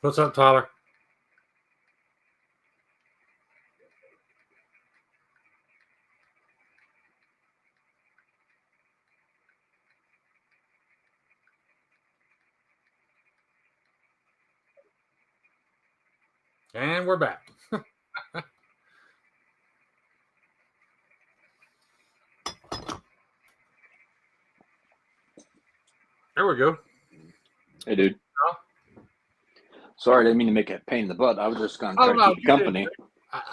What's up, Tyler? And we're back. There we go. Hey, dude. Huh? Sorry, I didn't mean to make a pain in the butt. I was just going to Oh try to no, keep you company.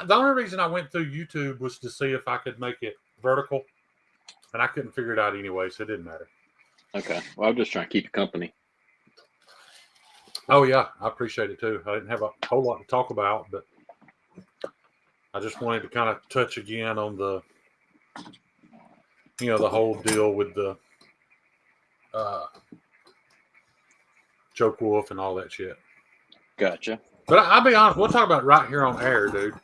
the only reason I went through YouTube was to see if I could make it vertical, and I couldn't figure it out anyway, so it didn't matter. Okay. Well, I'm just trying to keep you company. Oh yeah, I appreciate it too. I didn't have a whole lot to talk about, but I just wanted to kind of touch again on the, the whole deal with the Joke Wolf and all that shit. Gotcha. But I'll be honest, we'll talk about it right here on air, dude.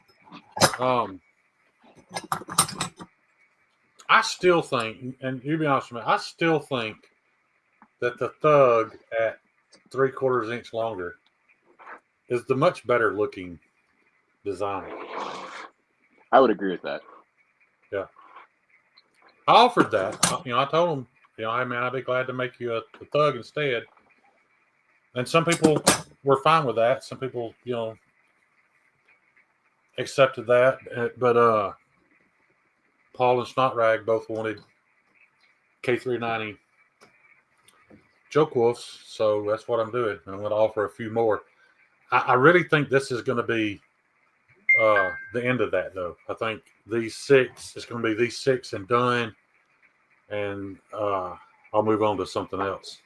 I still think, and you be honest with me, I still think that the Thug at 3/4 inch longer is the much better looking design. I would agree with that. Yeah. I offered that. I told him, hey man, I'd be glad to make you a Thug instead. And some people were fine with that. Some people, accepted that. But Paul and Snot Rag both wanted K390 Joke Wolves, so that's what I'm doing. I'm going to offer a few more. I really think this is going to be the end of that, though. I think these 6, it's going to be these 6 and done, and I'll move on to something else.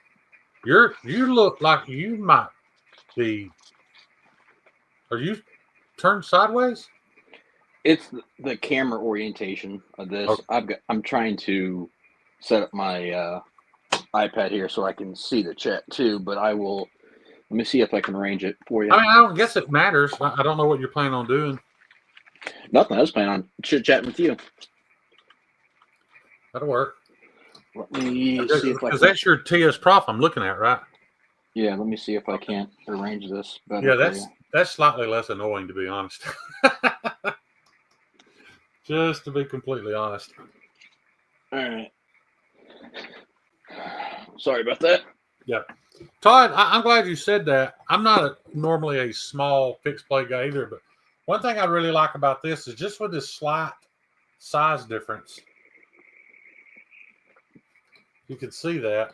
You look like you might be. Are you turned sideways? It's the camera orientation of this. Okay. I'm trying to set up my iPad here so I can see the chat too, but I will. Let me see if I can arrange it for you. I mean, I don't guess it matters. I don't know what you're planning on doing. Nothing. I was planning on chit-chatting with you. That'll work. Let me see if I can. Because that's your TS Prof I'm looking at, right? Yeah, let me see if I can't arrange this better. Yeah, that's slightly less annoying, to be honest. Just to be completely honest. All right. Sorry about that. Yeah. Todd, I'm glad you said that. I'm not normally a small fixed play guy either, but one thing I really like about this is just with this slight size difference. You can see that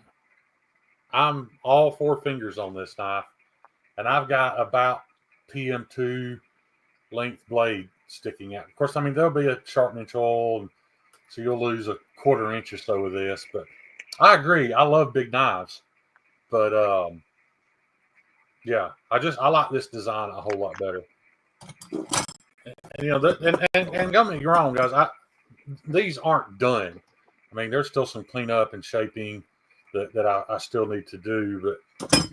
I'm all 4 fingers on this knife, and I've got about PM2 length blade sticking out. Of course, I mean, there'll be a sharpening tool, so you'll lose a 1/4 inch or so with this, but I agree. I love big knives, but yeah, I like this design a whole lot better. And, and don't get me wrong, guys. These aren't done. I mean, there's still some cleanup and shaping that I still need to do. But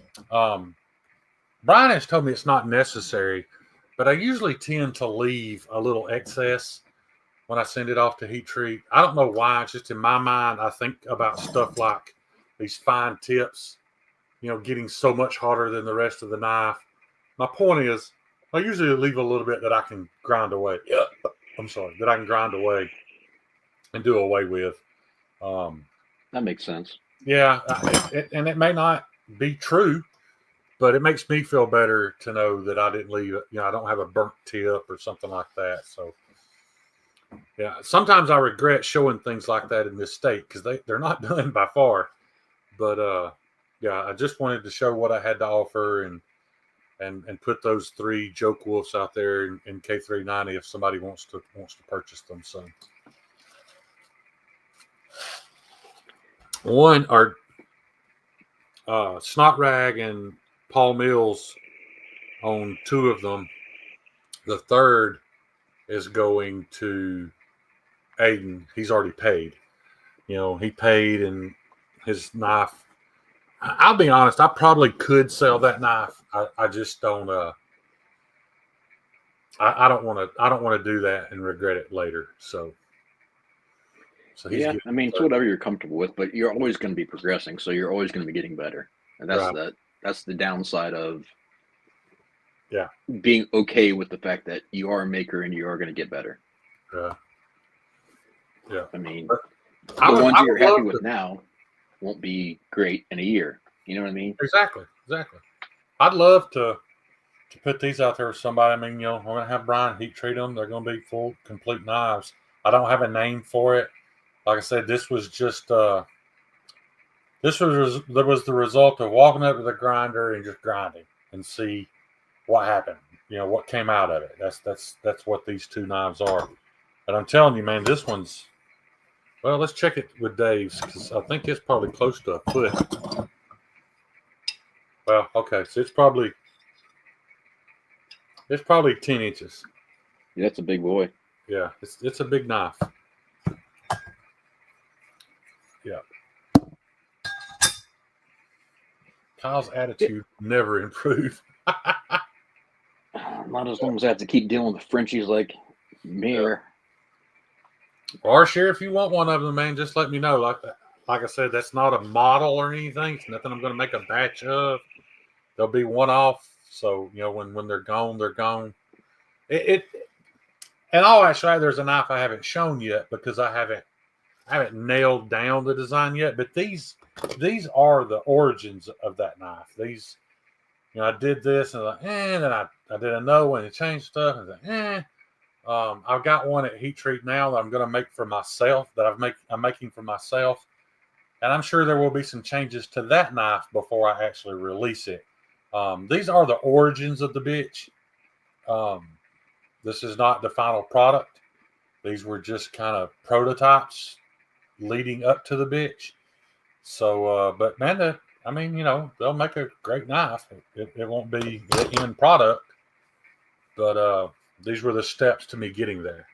Brian has told me it's not necessary, but I usually tend to leave a little excess when I send it off to heat treat. I don't know why. It's just in my mind, I think about stuff like these fine tips, getting so much harder than the rest of the knife. My point is, I usually leave a little bit that I can grind away. Yeah, I'm sorry, that I can grind away and do away with. That makes sense. Yeah, and it may not be true, but it makes me feel better to know that I didn't leave it. I don't have a burnt tip or something like that. So, yeah, sometimes I regret showing things like that in this state because they're not done by far. But yeah, I just wanted to show what I had to offer and put those 3 Joke Wolves out there in K390 if somebody wants to purchase them. So one are Snot Rag and Paul Mills own 2 of them. The third is going to Aiden. He's already paid. He paid, and his knife. I'll be honest. I probably could sell that knife. I just don't. I don't want to. I don't want to do that and regret it later. So yeah, I mean, it's whatever you're comfortable with, but you're always going to be progressing, so you're always going to be getting better, and that's right. That's the downside of being okay with the fact that you are a maker and you are going to get better. Yeah. I mean, But the ones I that you're would happy love with to. now won't be great in a year. You know what I mean? Exactly. I'd love to put these out there with somebody. I mean, we're gonna have Brian heat treat them. They're gonna be full, complete knives. I don't have a name for it. Like I said, this was just there was the result of walking up to the grinder and just grinding and see what happened. What came out of it. That's what these two knives are. But I'm telling you, man, this one's. Well, let's check it with Dave's because I think it's probably close to a foot. Well, okay, so it's probably 10 inches. Yeah, that's a big boy. Yeah, it's a big knife. Yeah. Kyle's attitude never improved. Not as long as I have to keep dealing with Frenchies like Mir. Or share if you want one of them, man. Just let me know. Like I said, that's not a model or anything. It's nothing I'm going to make a batch of. They'll be one off. So when they're gone, they're gone. It and actually, there's a knife I haven't shown yet because I haven't nailed down the design yet. But these are the origins of that knife. These, I did this and then I did another one and changed stuff and I've got one at Heat Treat now that I'm going to make for myself. I'm making for myself, and I'm sure there will be some changes to that knife before I actually release it. These are the origins of the bitch. This is not the final product. These were just kind of prototypes leading up to the bitch. So, but man, they'll make a great knife. It won't be the end product, but these were the steps to me getting there.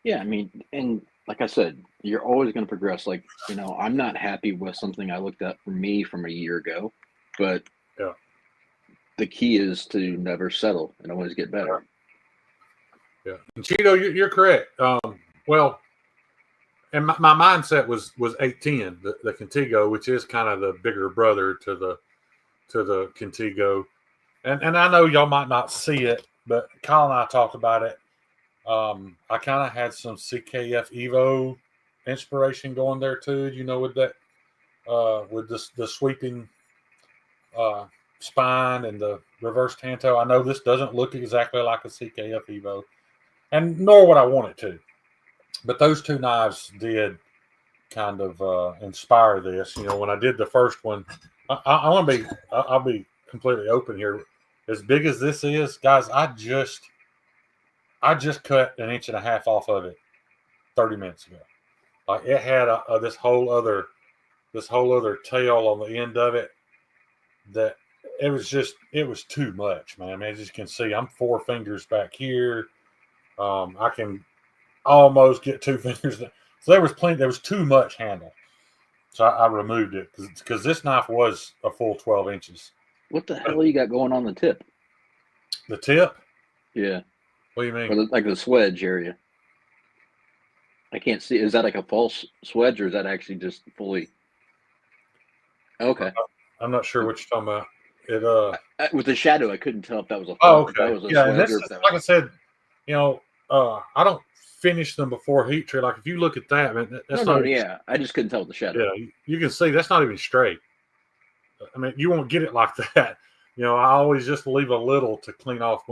Yeah, I mean, and like I said, you're always going to progress. Like, I'm not happy with something I looked at for me from a year ago, but Yeah. the key is to never settle and always get better. Yeah, and Cheeto, you're correct. Well, and my mindset was 810, the Contigo, which is kind of the bigger brother to the Contigo, and I know y'all might not see it, but Kyle and I talked about it. I kind of had some CKF Evo inspiration going there too. With that, with the sweeping spine and the reverse tanto. I know this doesn't look exactly like a CKF Evo, and nor would I want it to. But those two knives did kind of inspire this. When I did the first one, I want to be. I'll be completely open here. As big as this is, guys, I just cut 1.5 inches off of it 30 minutes ago. Like it had this whole other tail on the end of it that it was too much, man. I mean, as you can see, I'm 4 fingers back here. I can almost get 2 fingers. So there was too much handle. So I removed it because this knife was a full 12 inches. What the hell you got going on the tip? The tip? Yeah. What do you mean? Or like the swedge area. I can't see. Is that like a false swedge or is that actually just fully? Okay. I'm not sure what you're talking about. With the shadow, I couldn't tell if that was a Oh, false. okay. If that was a Yeah, swedge and this or is, if that like I was. said, I don't finish them before heat treat. Like if you look at that, man, that's No, not. yeah. I just couldn't tell with the shadow. Yeah, you can see that's not even straight. I mean, you won't get it like that. I always just leave a little to clean off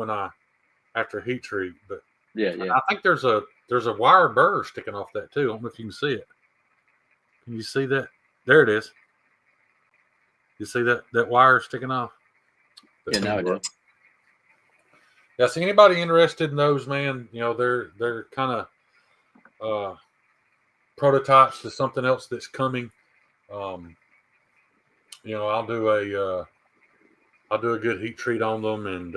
after heat treat. But yeah. I think there's a wire burr sticking off that too. I don't know if you can see it. Can you see that? There it is. You see that wire sticking off? Yeah, now I do. Yeah, see anybody interested in those, man? They're kind of prototypes to something else that's coming. I'll do a good heat treat on them and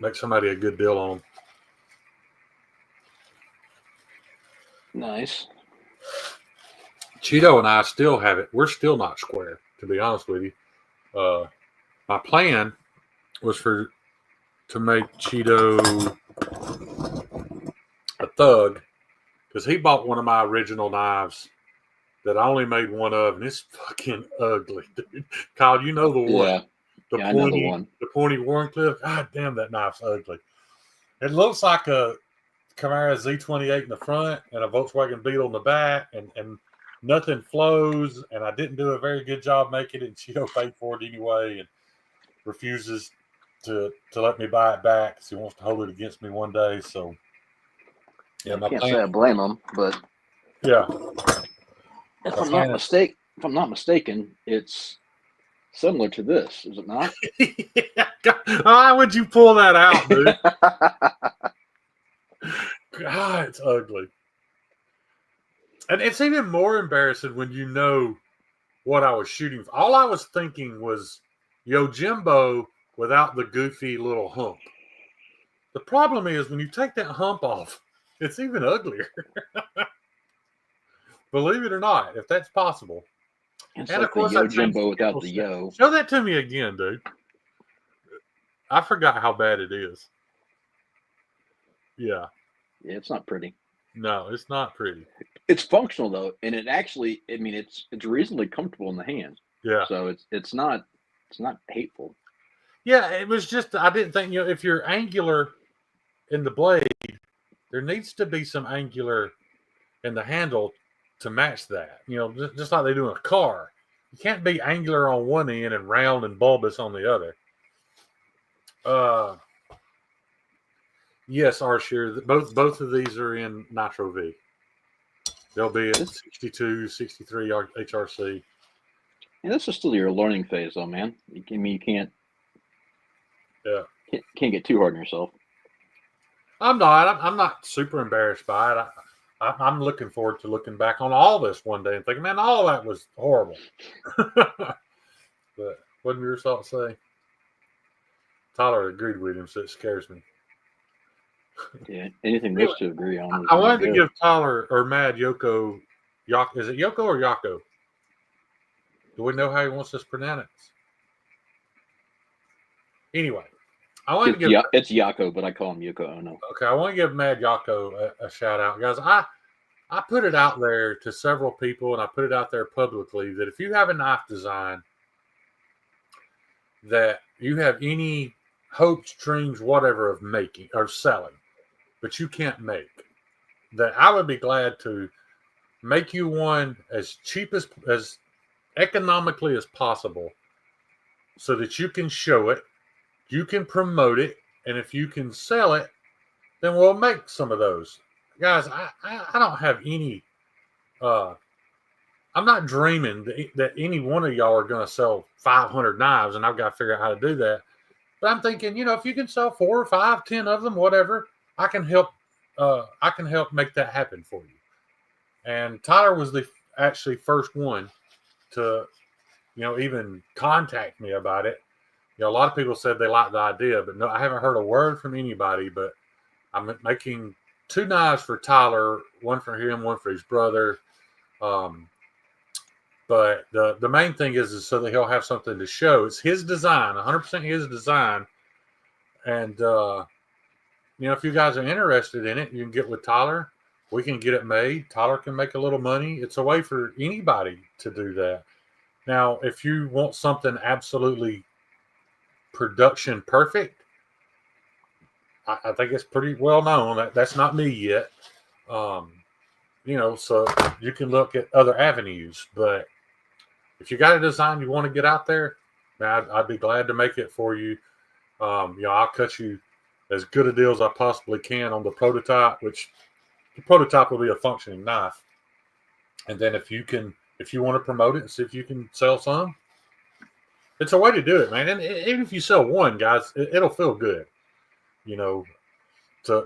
make somebody a good deal on them. Nice. Cheeto and I still have it. We're still not square, to be honest with you. My plan was to make Cheeto a thug because he bought one of my original knives that I only made one of, and it's fucking ugly, dude. Kyle, you know the one. Yeah, I know the one. The pointy Warncliffe. God damn, that knife's ugly. It looks like a Camaro Z28 in the front and a Volkswagen Beetle in the back, and nothing flows. And I didn't do a very good job making it. And Cheeto paid for it anyway, and refuses to let me buy it back because he wants to hold it against me one day. So, yeah, I can't say I blame him, but yeah, if I'm not mistaken, it's similar to this, is it not? Why would you pull that out, dude? God, it's ugly. And it's even more embarrassing when you know what I was shooting for. All I was thinking was Yojimbo without the goofy little hump. The problem is when you take that hump off, it's even uglier. Believe it or not, if that's possible. It's and like of course, the Yojimbo without the yo. Show that to me again, dude. I forgot how bad it is. Yeah. Yeah, it's not pretty. No, it's not pretty. It's functional though, and it actually, I mean, it's reasonably comfortable in the hands. Yeah. So it's not hateful. Yeah, it was just I didn't think, if you're angular in the blade, there needs to be some angular in the handle to match that. Just like they do in a car. You can't be angular on one end and round and bulbous on the other. Yes, Arshir, both of these are in Nitro V. They'll be at 62, 63 HRC. And this is still your learning phase, though, man. You can't. Yeah. Can't get too hard on yourself. I'm not super embarrassed by it. I'm looking forward to looking back on all this one day and thinking, man, all of that was horrible. But what did your thoughts say? Tyler agreed with him, so it scares me. Yeah, anything those two agree on. I wanted to give Tyler or Mad Yoko. Is it Yoko or Yako? Do we know how he wants this pronounced? Anyway, I want to give it's Yako, but I call him Yoko Ono. Okay, I want to give Mad Yako a shout out, guys. I put it out there to several people, and I put it out there publicly that if you have a knife design that you have any hopes, dreams, whatever of making or selling, but you can't make, that I would be glad to make you one as cheap as economically as possible so that you can show it, you can promote it, and if you can sell it, then we'll make some of those. Guys, I don't have any, I'm not dreaming that any one of y'all are going to sell 500 knives and I've got to figure out how to do that. But I'm thinking, if you can sell 4 or 5, 10 of them, whatever, I can help make that happen for you. And Tyler was the actually first one to, even contact me about it. A lot of people said they liked the idea, but no, I haven't heard a word from anybody. But I'm making 2 knives for Tyler, one for him, one for his brother. But the main thing is so that he'll have something to show. It's his design, 100% his design. And, if you guys are interested in it, you can get with Tyler. We can get it made. Tyler can make a little money. It's a way for anybody to do that. Now, if you want something absolutely production perfect, I think it's pretty well known. That's not me yet. So you can look at other avenues. But if you got a design you want to get out there, man, I'd be glad to make it for you. I'll cut you as good a deal as I possibly can on the prototype, which the prototype will be a functioning knife. And then if you want to promote it and see if you can sell some, it's a way to do it, man. And even if you sell one, guys, it'll feel good, to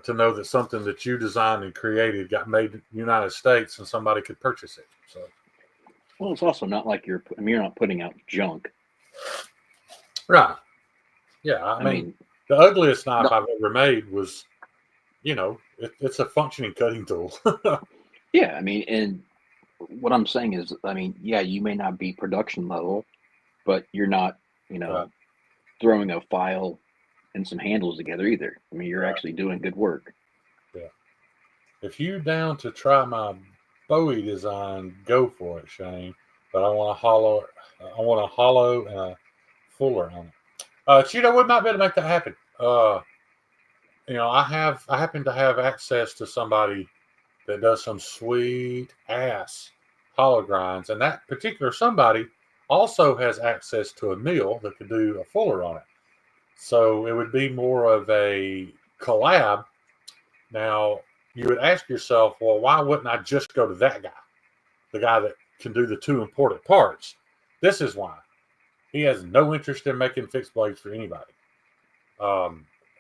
know that something that you designed and created got made in the United States and somebody could purchase it. So, well, it's also not like you're not putting out junk. Right. Yeah. I mean, the ugliest knife I've ever made was, it's a functioning cutting tool. Yeah. And what I'm saying is, yeah, you may not be production level, but you're not, right, throwing a file and some handles together either. You're actually doing good work. Yeah. If you're down to try my Bowie design, go for it, Shane. But I want a hollow and a fuller on it. Cheeto, we might be able to make that happen. I happen to have access to somebody that does some sweet ass hollow grinds, and that particular somebody also has access to a mill that could do a fuller on it. So it would be more of a collab. Now you would ask yourself, well, why wouldn't I just go to that guy, the guy that can do the two important parts? This is why. He has no interest in making fixed blades for anybody.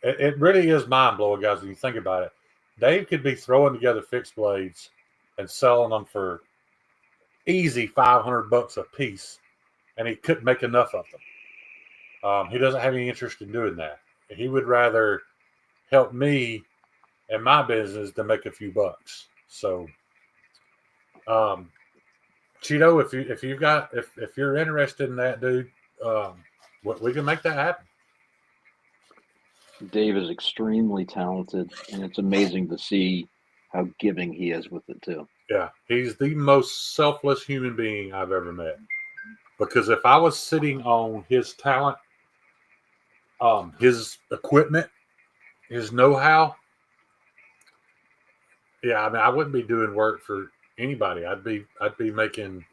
It really is mind blowing, guys, when you think about it. Dave could be throwing together fixed blades and selling them for easy $500 a piece, and he couldn't make enough of them. He doesn't have any interest in doing that. He would rather help me and my business than make a few bucks. So, Cheeto, if you're interested in that, dude, we can make that happen. Dave is extremely talented, and it's amazing to see how giving he is with it too. Yeah, he's the most selfless human being I've ever met. Because if I was sitting on his talent, his equipment, his know-how, yeah, I mean, I wouldn't be doing work for anybody. I'd be making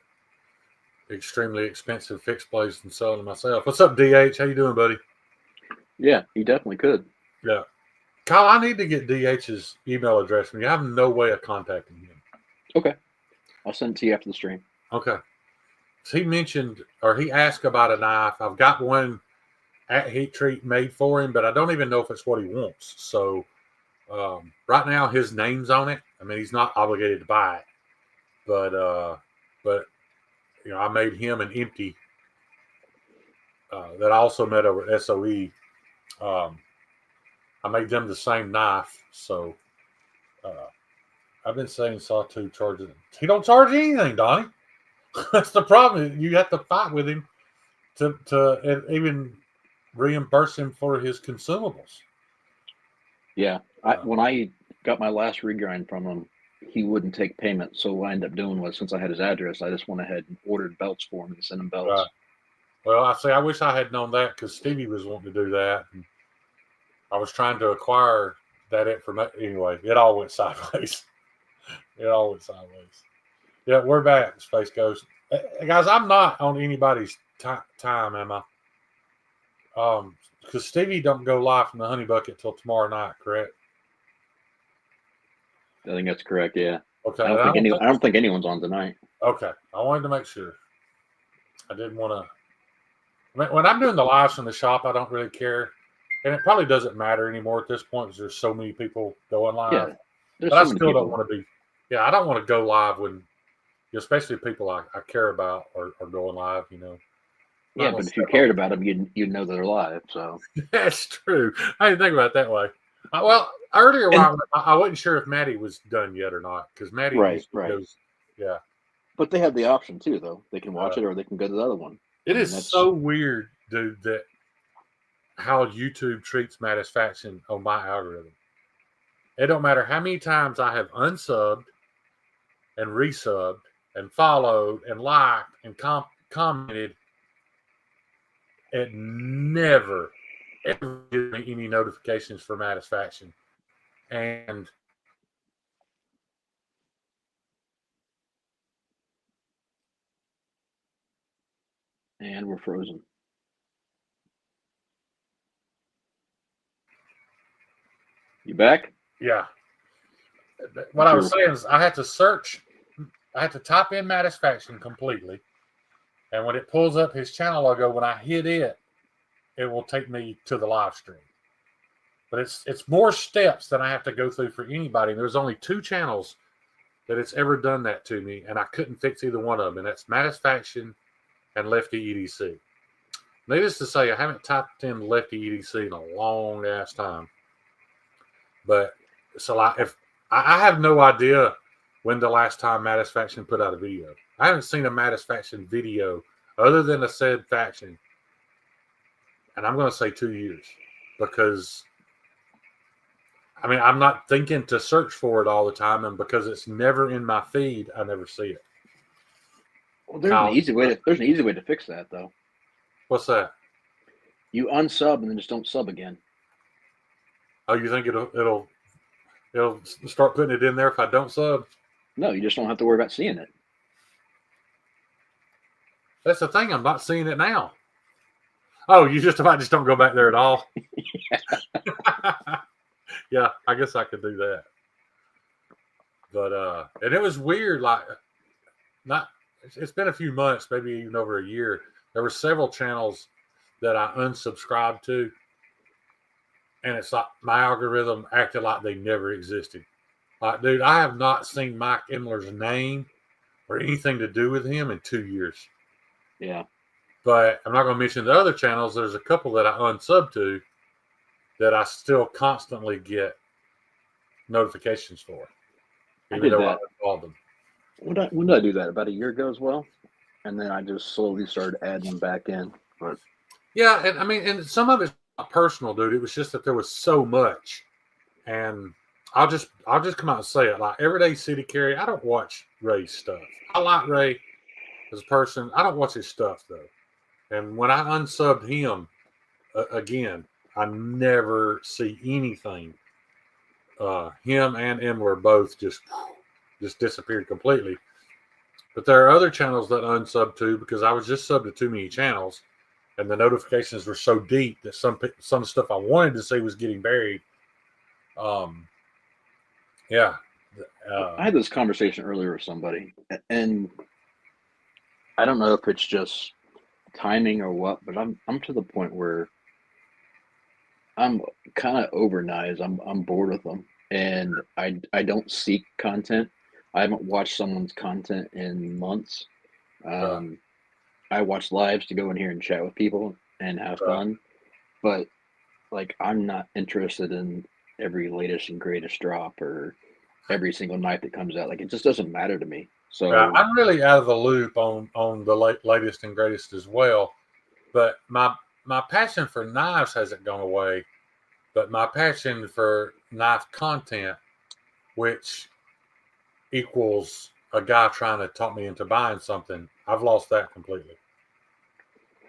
extremely expensive fixed blades and selling them myself. What's up, DH? How you doing, buddy? Yeah, he definitely could. Yeah. Kyle, I need to get DH's email address from you. I have no way of contacting him. Okay. I'll send it to you after the stream. Okay. So he asked about a knife. I've got one at Heat Treat made for him, but I don't even know if it's what he wants. So right now his name's on it. I mean, he's not obligated to buy it. But I made him an empty that I also met over at SOE. I made them the same knife, so I've been saying Sawtooth charges. He don't charge anything, Donnie. That's the problem. You have to fight with him to even reimburse him for his consumables. Yeah, when I got my last regrind from him, he wouldn't take payment. So what I ended up doing was, since I had his address, I just went ahead and ordered belts for him and sent him belts. Right. Well, I wish I had known that, because Stevie was wanting to do that. And I was trying to acquire that information. Anyway, it all went sideways. Yeah, we're back, Space Ghost. Guys, I'm not on anybody's time, am I? Because Stevie don't go live from the Honey Bucket till tomorrow night, correct? I think that's correct, yeah. Okay. I don't think anyone's on tonight. Okay. I wanted to make sure. I didn't want to. When I'm doing the lives from the shop, I don't really care. And it probably doesn't matter anymore at this point because there's so many people going live. Yeah, but I still don't want to be. Yeah, I don't want to go live when, especially people I care about are going live, Yeah, but if you cared about them, you'd know they're live. So that's true. I didn't think about it that way. Well, earlier I wasn't sure if Maddie was done yet or not, because Maddie goes, yeah. But they have the option too, though. They can watch it or they can go to the other one. It is so weird, dude, that how YouTube treats Mattisfaction on my algorithm. It don't matter how many times I have unsubbed and resubbed and followed and liked and commented, it never ever gives me any notifications for Mattisfaction. And we're frozen. You back? Yeah. What I was saying is I had to search. I had to type in Mattisfaction completely. And when it pulls up his channel logo, when I hit it, it will take me to the live stream. But it's more steps than I have to go through for anybody. And there's only 2 channels that it's ever done that to me, and I couldn't fix either one of them. And that's Mattisfaction and Lefty EDC. Needless to say, I haven't typed in Lefty EDC in a long ass time. But so I have no idea when the last time Mattisfaction put out a video. I haven't seen a Mattisfaction video other than a said faction, and I'm going to say 2 years, because I mean, I'm not thinking to search for it all the time, and because it's never in my feed, I never see it. Well, there's an easy way to fix that, though. What's that? You unsub and then just don't sub again. Oh, you think it'll start putting it in there if I don't sub? No, you just don't have to worry about seeing it. That's the thing. I'm not seeing it now. Oh, you just don't go back there at all. Yeah, I guess I could do that. But and it was weird. Like, not it's been a few months, maybe even over a year. There were several channels that I unsubscribed to, and it's like my algorithm acted like they never existed. Like, dude, I have not seen Mike Imler's name or anything to do with him in 2 years. Yeah. But I'm not going to mention the other channels. There's a couple that I unsub to that I still constantly get notifications for, even though I unfollowed them. When did I do that? About a year ago as well, and then I just slowly started adding them back in. But yeah, and I mean, and some of it's not personal, dude. It was just that there was so much, and I'll just come out and say it. Like, Everyday City Carry, I don't watch Ray's stuff. I like Ray as a person. I don't watch his stuff though. And when I unsubbed him, again, I never see anything. Him and Imler both just disappeared completely. But there are other channels that unsub to because I was just subbed to too many channels, and the notifications were so deep that some stuff I wanted to see was getting buried. Yeah. I had this conversation earlier with somebody, and I don't know if it's just timing or what, but I'm to the point where I'm kind of over knives. I'm bored with them, and I don't seek content. I haven't watched someone's content in months. I watch lives to go in here and chat with people and have fun, but like, I'm not interested in every latest and greatest drop or every single night that comes out. Like, it just doesn't matter to me. So I'm really out of the loop on the latest and greatest as well. But my passion for knives hasn't gone away. But my passion for knife content, which equals a guy trying to talk me into buying something, I've lost that completely.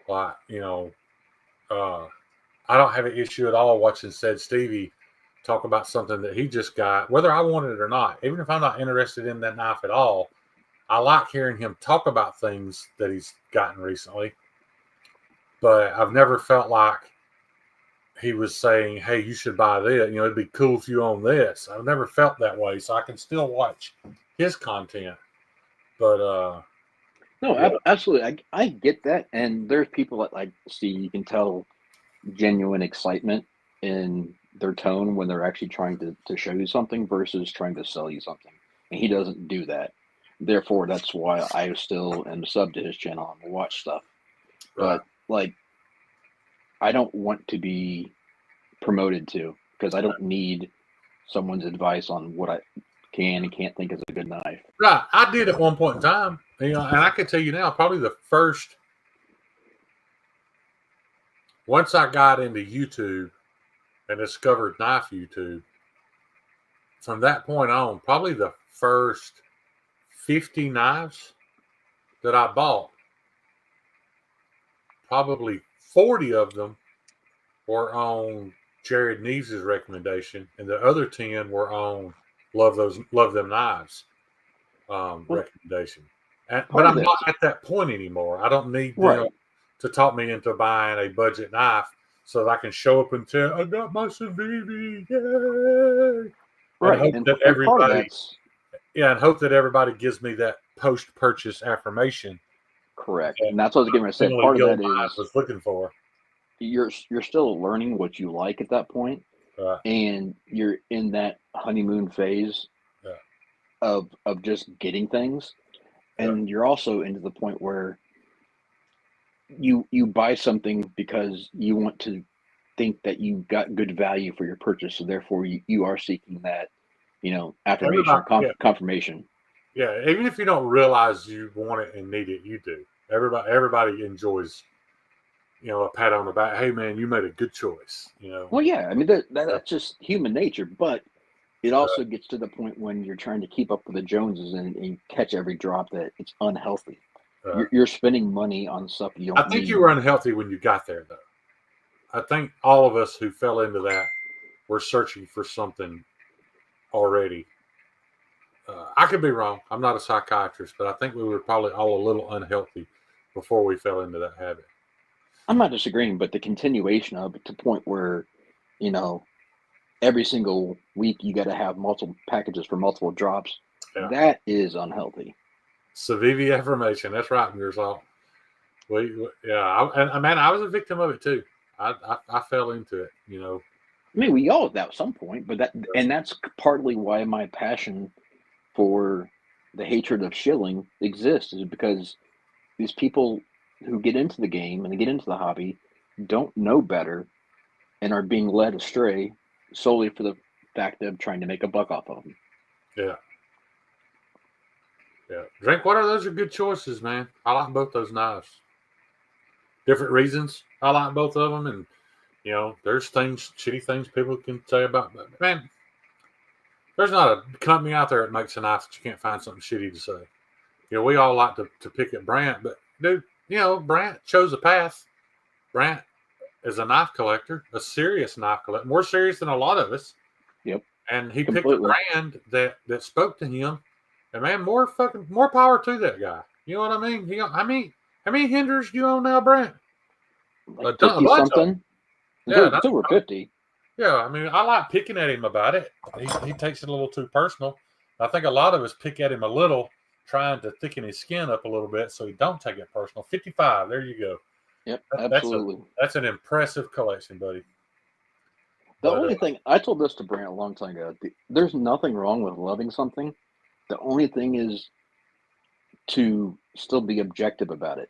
Like, I don't have an issue at all watching said Stevie talk about something that he just got, whether I want it or not. Even if I'm not interested in that knife at all, I like hearing him talk about things that he's gotten recently. But I've never felt like he was saying, hey, you should buy this. It'd be cool if you own this. I've never felt that way. So I can still watch his content. But no, yeah. Absolutely. I get that. And there's people that, like, see, you can tell genuine excitement in their tone when they're actually trying to show you something versus trying to sell you something. And he doesn't do that. Therefore, that's why I still am sub to his channel and watch stuff. Right. But, like, I don't want to be promoted to, because I don't need someone's advice on what I can and can't think is a good knife. Right. I did at one point in time, and I can tell you now, probably the first, once I got into YouTube and discovered knife YouTube, from that point on, probably the first 50 knives that I bought, probably 40 of them were on Jared Neves' recommendation, and the other 10 were on Love Them Knives recommendation. But I'm not at that point anymore. I don't need them to talk me into buying a budget knife so that I can show up and tell, I got my Civivi, yay! Right. And hope that everybody gives me that post-purchase affirmation. Correct. And that's what I was going to say. Part of that is I was looking for. You're still learning what you like at that point, and you're in that honeymoon phase of just getting things, and you're also into the point where you buy something because you want to think that you got good value for your purchase, so therefore you are seeking that, affirmation, confirmation. Yeah, even if you don't realize you want it and need it, you do. Everybody enjoys, a pat on the back. Hey, man, you made a good choice. Well, yeah, I mean that's just human nature, but it also gets to the point when you're trying to keep up with the Joneses and catch every drop that it's unhealthy. You're spending money on stuff you don't need. I think you were unhealthy when you got there, though. I think all of us who fell into that were searching for something already. I could be wrong. I'm not a psychiatrist, but I think we were probably all a little unhealthy before we fell into that habit. I'm not disagreeing, but the continuation of it to the point where, you know, every single week you got to have multiple packages for multiple drops. Yeah. That is unhealthy. Civivi affirmation. That's right, Mearsall. I was a victim of it too. I fell into it, you know. I mean, we all at some point, but that's partly why my passion for the hatred of shilling exists, is because these people who get into the game and they get into the hobby don't know better and are being led astray solely for the fact of trying to make a buck off of them. Yeah. Yeah. Drink water, those are good choices, man. I like both those knives. Different reasons I like both of them. And, you know, there's shitty things people can say about, but man, there's not a company out there that makes a knife that you can't find something shitty to say. You know, we all like to pick at Brant, but dude, you know, Brant chose a path. Brant is a knife collector, a serious knife collector, more serious than a lot of us. Yep. And he picked a brand that spoke to him. And man, more power to that guy. You know what I mean? How many Henders do you own now, Brant? Like 50 something. Yeah, it's over 50. Yeah, I mean, I like picking at him about it. He takes it a little too personal. I think a lot of us pick at him a little, trying to thicken his skin up a little bit so he don't take it personal. 55, there you go. Yep, absolutely. That's an impressive collection, buddy. The only thing, I told this to Brant a long time ago, there's nothing wrong with loving something. The only thing is to still be objective about it.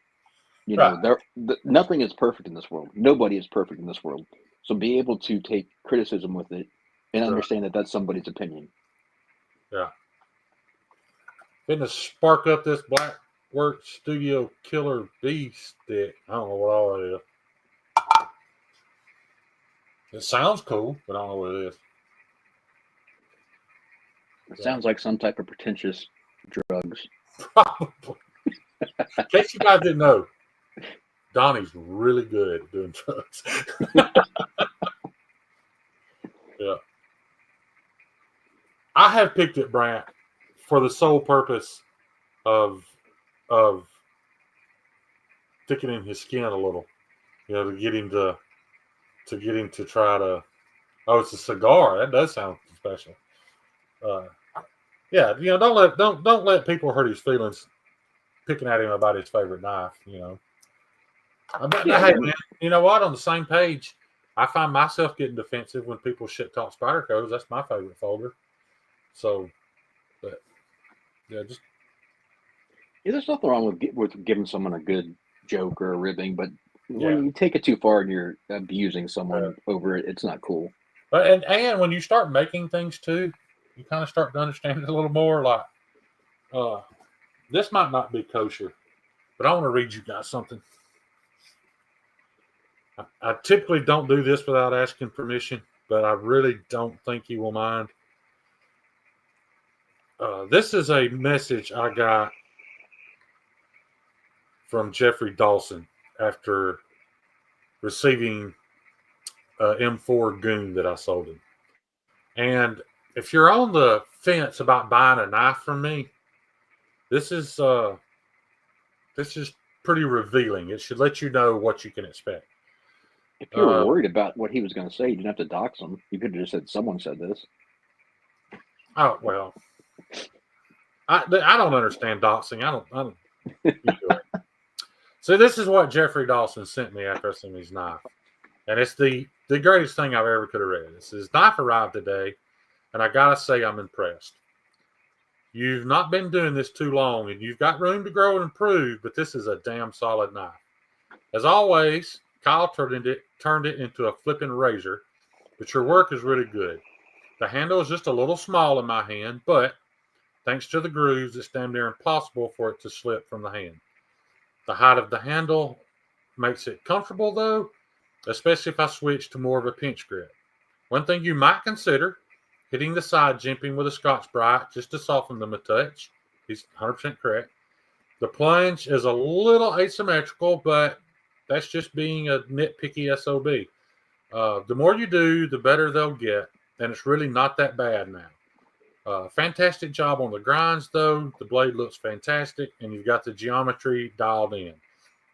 You know, nothing is perfect in this world. Nobody is perfect in this world. So be able to take criticism with it and understand that that's somebody's opinion. Yeah. Going to spark up this Blackwork Studio Killer B stick. I don't know what all it is. It sounds cool, but I don't know what it is. It sounds like some type of pretentious drugs. Probably. In case you guys didn't know, Donnie's really good at doing drugs. Yeah. I have picked at Brant for the sole purpose of thickening his skin a little, you know, to get him to try to. Oh, it's a cigar. That does sound special. Yeah, you know, don't let people hurt his feelings picking at him about his favorite knife. You know, hey man, you know what? On the same page, I find myself getting defensive when people shit talk Spydercos. That's my favorite folder. So, but yeah, there's nothing wrong with giving someone a good joke or a ribbing, but when you take it too far and you're abusing someone over it, it's not cool. But and when you start making things too, you kind of start to understand it a little more. Like, this might not be kosher, but I want to read you guys something. I typically don't do this without asking permission, but I really don't think you will mind. This is a message I got from Jeffrey Dawson after receiving M4 Goon that I sold him. And if you're on the fence about buying a knife from me, this is pretty revealing. It should let you know what you can expect. If you were worried about what he was going to say, you didn't have to dox him. You could have just said, someone said this. Oh, well. I don't understand doxing. I don't So this is what Jeffrey Dawson sent me after I sent his knife. And it's the greatest thing I've ever could have read. It says, knife arrived today, and I got to say I'm impressed. You've not been doing this too long, and you've got room to grow and improve, but this is a damn solid knife. As always, Kyle turned it into a flipping razor, but your work is really good. The handle is just a little small in my hand, but thanks to the grooves, it's damn near impossible for it to slip from the hand. The height of the handle makes it comfortable, though, especially if I switch to more of a pinch grip. One thing you might consider, hitting the side jimping with a Scotch-Brite just to soften them a touch. He's 100% correct. The plunge is a little asymmetrical, but that's just being a nitpicky SOB. The more you do, the better they'll get, and it's really not that bad now. Fantastic job on the grinds, though. The blade looks fantastic, and you've got the geometry dialed in.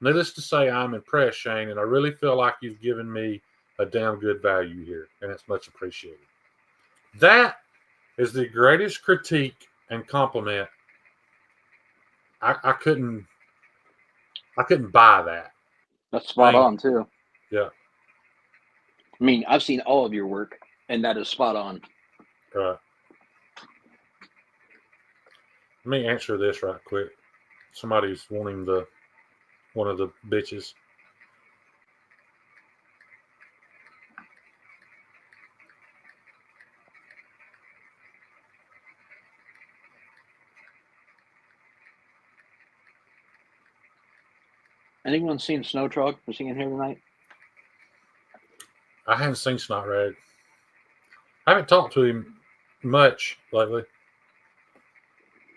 Needless to say, I'm impressed, Shane, and I really feel like you've given me a damn good value here, and it's much appreciated. That is the greatest critique and compliment. I couldn't buy that. That's spot I mean, on too. Yeah. I mean, I've seen all of your work, and that is spot on. Right. Let me answer this right quick. Somebody's wanting one of the bitches. Anyone seen Snow Trog? Was he in here tonight? I haven't seen Snot Rag. I haven't talked to him much lately.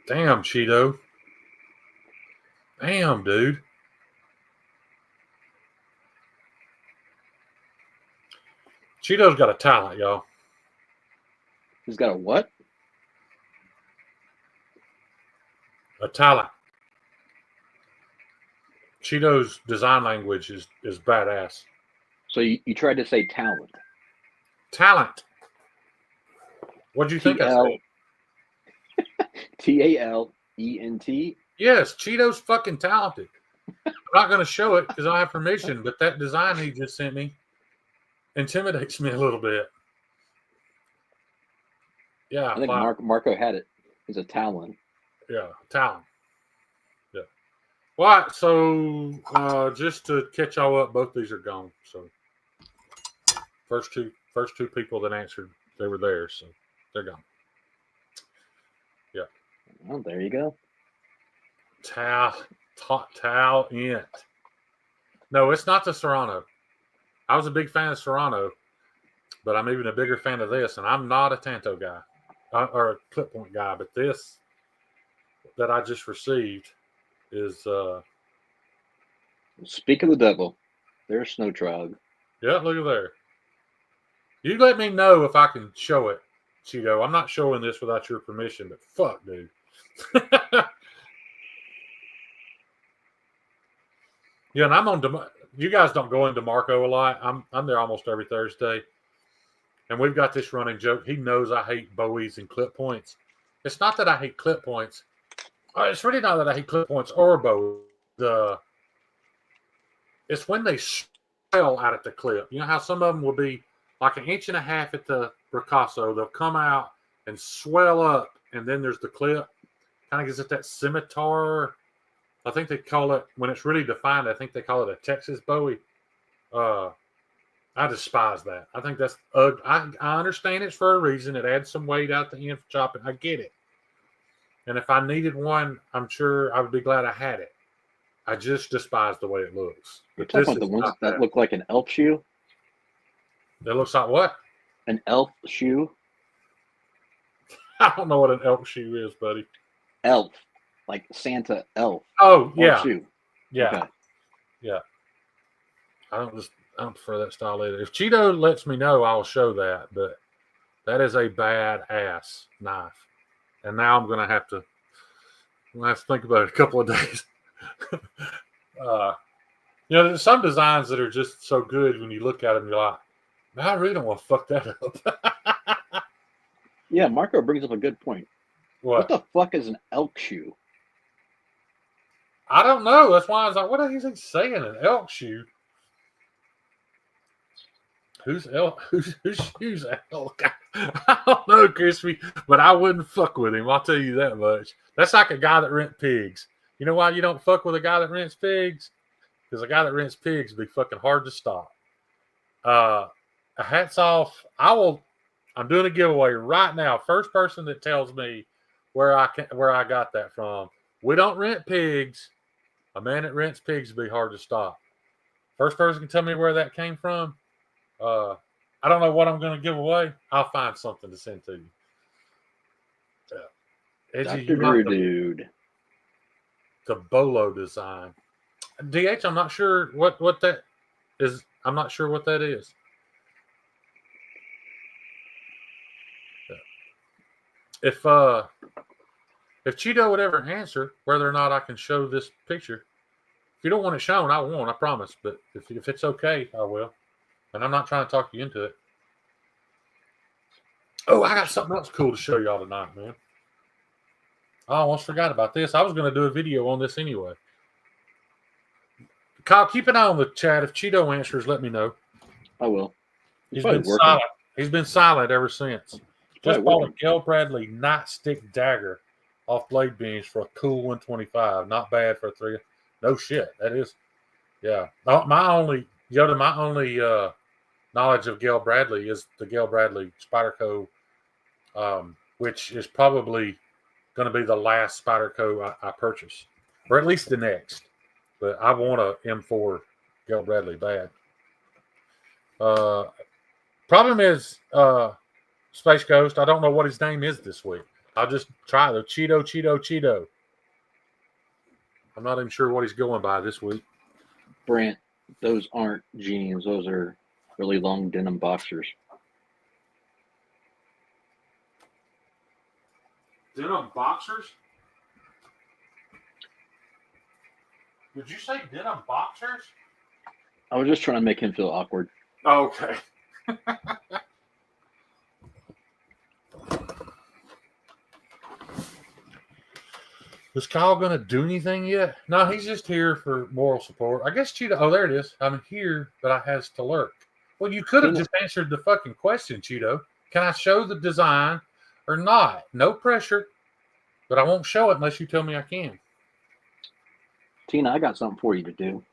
Damn, Cheeto. Damn, dude. Cheeto's got a talent, y'all. He's got a what? A talent. Cheeto's design language is badass. So you tried to say talent. Talent. What'd you think I said? Talent. Yes, Cheeto's fucking talented. I'm not going to show it because I have permission, but that design he just sent me intimidates me a little bit. Yeah. I think Marco had it. He's a talent. Yeah, talent. Yeah. Well, so just to catch y'all up, both these are gone. So first two people that answered, they were there, so they're gone. Yeah. Well, there you go. Talent. No, it's not the Serrano. I was a big fan of Serrano, but I'm even a bigger fan of this, and I'm not a Tanto guy or a clip point guy, but this that I just received is Speak of the devil. There's Snow Trog. yeah, look at there. You let me know if I can show it, Cheeto. I'm not showing this without your permission, but fuck, dude. Yeah, and I'm on. You guys don't go into Marco a lot. I'm there almost every Thursday, and we've got this running joke. He knows I hate Bowies and clip points. It's not that I hate clip points. It's really not that I hate clip points or Bowies. It's when they swell out at the clip. You know how some of them will be like 1.5 inches at the Ricasso. They'll come out and swell up, and then there's the clip. Kind of gives it that scimitar. I think they call it, when it's really defined, I think they call it a Texas Bowie. I despise that. I think that's ugly. I understand it's for a reason. It adds some weight out the end for chopping. I get it. And if I needed one, I'm sure I would be glad I had it. I just despise the way it looks. You're talking about the ones that look like an elf shoe? That looks like what? An elf shoe? I don't know what an elf shoe is, buddy. Elf. Like Santa elf. Oh, yeah. Shoe. Yeah. Okay. Yeah. I don't prefer that style either. If Cheeto lets me know, I'll show that. But that is a badass knife. And now I'm gonna have to think about it a couple of days. There's some designs that are just so good when you look at them, you're like, man, I really don't want to fuck that up. Yeah, Marco brings up a good point. What the fuck is an elk shoe? I don't know. That's why I was like, what is he saying? An elk shoe? Who's elk? Who's shoes elk? I don't know, Crispy, but I wouldn't fuck with him. I'll tell you that much. That's like a guy that rents pigs. You know why you don't fuck with a guy that rents pigs? Because a guy that rents pigs would be fucking hard to stop. Hats off. I'm doing a giveaway right now. First person that tells me where I got that from. We don't rent pigs. A man that rents pigs would be hard to stop. First person can tell me where that came from. I don't know what I'm going to give away. I'll find something to send to you. Dr. Drew, dude. The Bolo design. DH, I'm not sure what that is. I'm not sure what that is. if Cheeto would ever answer whether or not I can show this picture, if you don't want it shown, I won't. I promise. But if it's okay, I will. And I'm not trying to talk you into it. Oh, I got something else cool to show y'all tonight, man. I almost forgot about this. I was going to do a video on this anyway. Kyle, keep an eye on the chat. If Cheeto answers, let me know. I will. He's been silent. He's been silent ever since. Just bought a Gale Bradley nightstick dagger off Blade Beans for a cool 125. Not bad for a 3. No shit. That is, yeah. My only knowledge of Gale Bradley is the Gale Bradley Spyderco, which is probably going to be the last Spyderco I purchase, or at least the next. But I want a M4 Gale Bradley bad. Problem is, Space Ghost, I don't know what his name is this week. I'll just try the Cheeto. I'm not even sure what he's going by this week. Brant, those aren't jeans. Those are really long denim boxers. Denim boxers? Did you say denim boxers? I was just trying to make him feel awkward. Oh, okay. Is Kyle going to do anything yet? No, he's just here for moral support. I guess Cheeto. Oh, there it is. I'm here, but I has to lurk. Well, you could have just answered the fucking question, Cheeto. Can I show the design or not? No pressure, but I won't show it unless you tell me I can. Tina, I got something for you to do.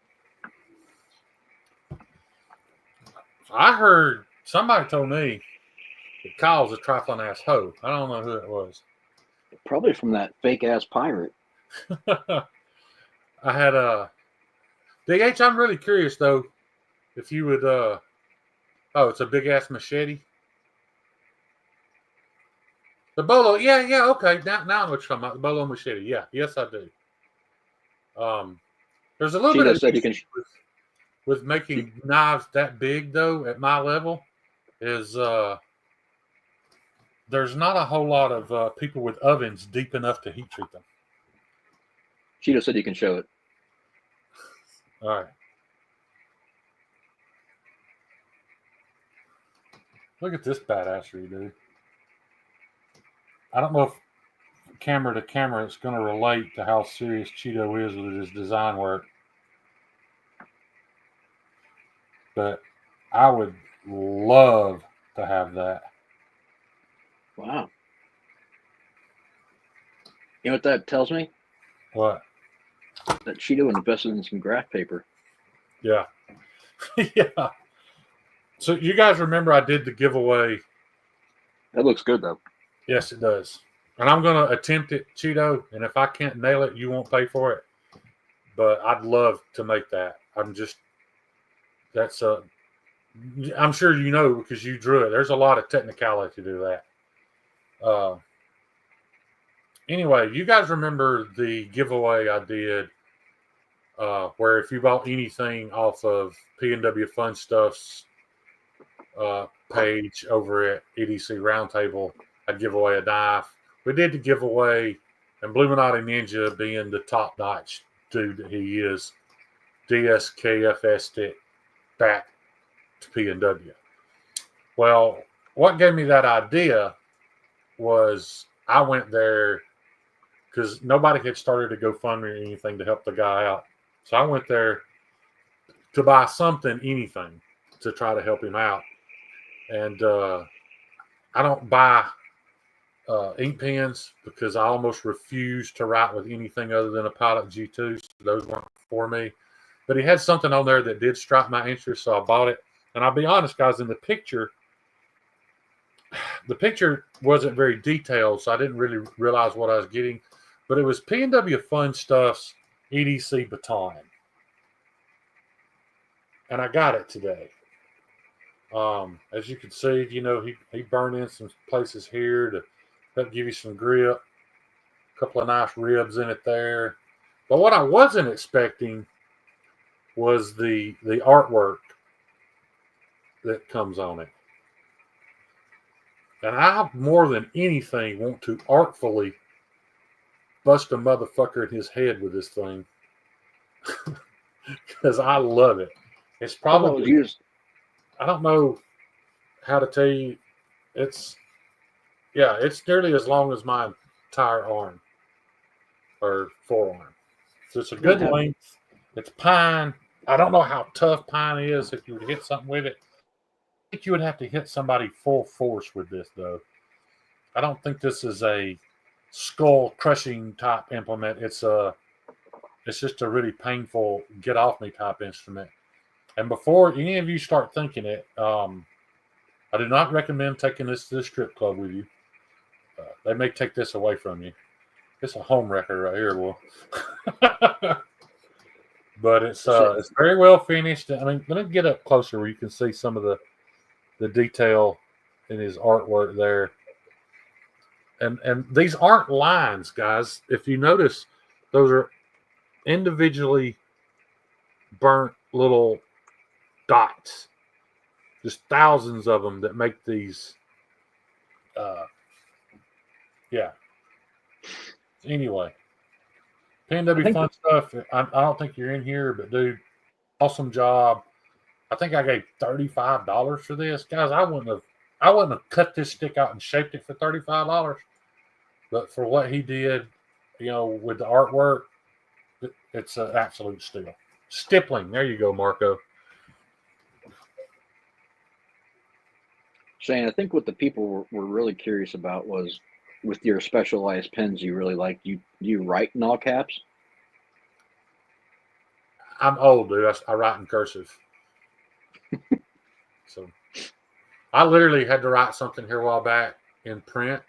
I heard somebody told me that Kyle's a trifling ass hoe. I don't know who it was. Probably from that fake ass pirate. I had DH, I'm really curious though if you would oh, it's a big ass machete. The Bolo, yeah, okay. Now I know what you're talking about. The Bolo machete. Yeah, yes I do. There's a little Cheeto bit of said you can with making knives that big though at my level is there's not a whole lot of people with ovens deep enough to heat treat them. Cheeto said you can show it. All right. Look at this badassery, dude. I don't know if camera to camera it's going to relate to how serious Cheeto is with his design work. But I would love to have that. Wow. You know what that tells me? What? That Cheeto invested in some graph paper. Yeah. Yeah. So you guys remember I did the giveaway. That looks good, though. Yes, it does. And I'm going to attempt it, Cheeto. And if I can't nail it, you won't pay for it. But I'd love to make that. I'm sure you know because you drew it. There's a lot of technicality to that. Anyway, you guys remember the giveaway I did where if you bought anything off of P&W Fun Stuff's page over at EDC Roundtable, I'd give away a knife. We did the giveaway, and Bluminati Ninja being the top-notch dude that he is, DSKFS'd it back to P&W. Well, what gave me that idea was I went there because nobody had started a GoFundMe or anything to help the guy out. So I went there to buy something, anything, to try to help him out. And I don't buy ink pens because I almost refuse to write with anything other than a Pilot G2. So those weren't for me. But he had something on there that did strike my interest, so I bought it. And I'll be honest, guys, in the picture wasn't very detailed, so I didn't really realize what I was getting. But it was P&W Fun Stuff's EDC baton. And I got it today. As you can see, you know, he burned in some places here to help give you some grip. A couple of nice ribs in it there. But what I wasn't expecting was the artwork that comes on it. And I, more than anything, want to artfully bust a motherfucker in his head with this thing because I love it. It's probably, used. I don't know how to tell you. It's nearly as long as my entire arm or forearm. So it's a good length. It's pine. I don't know how tough pine is if you would hit something with it. I think you would have to hit somebody full force with this, though. I don't think this is a skull crushing type implement. It's just a really painful get off me type instrument. And before any of you start thinking it, I do not recommend taking this to the strip club with you. They may take this away from you. It's a home wrecker right here, boy. But it's very well finished. I mean, let me get up closer where you can see some of the detail in his artwork there. And these aren't lines, guys. If you notice, those are individually burnt little dots. Just thousands of them that make these. Anyway, PNW Fun Stuff. I don't think you're in here, but dude, awesome job. I think I gave $35 for this, guys. I wouldn't have cut this stick out and shaped it for $35, but for what he did, with the artwork, it's an absolute steal. Stippling. There you go, Marco. Shane, I think what the people were really curious about was with your specialized pens you really like, you write in all caps? I'm old, dude. I write in cursive. So I literally had to write something here a while back in print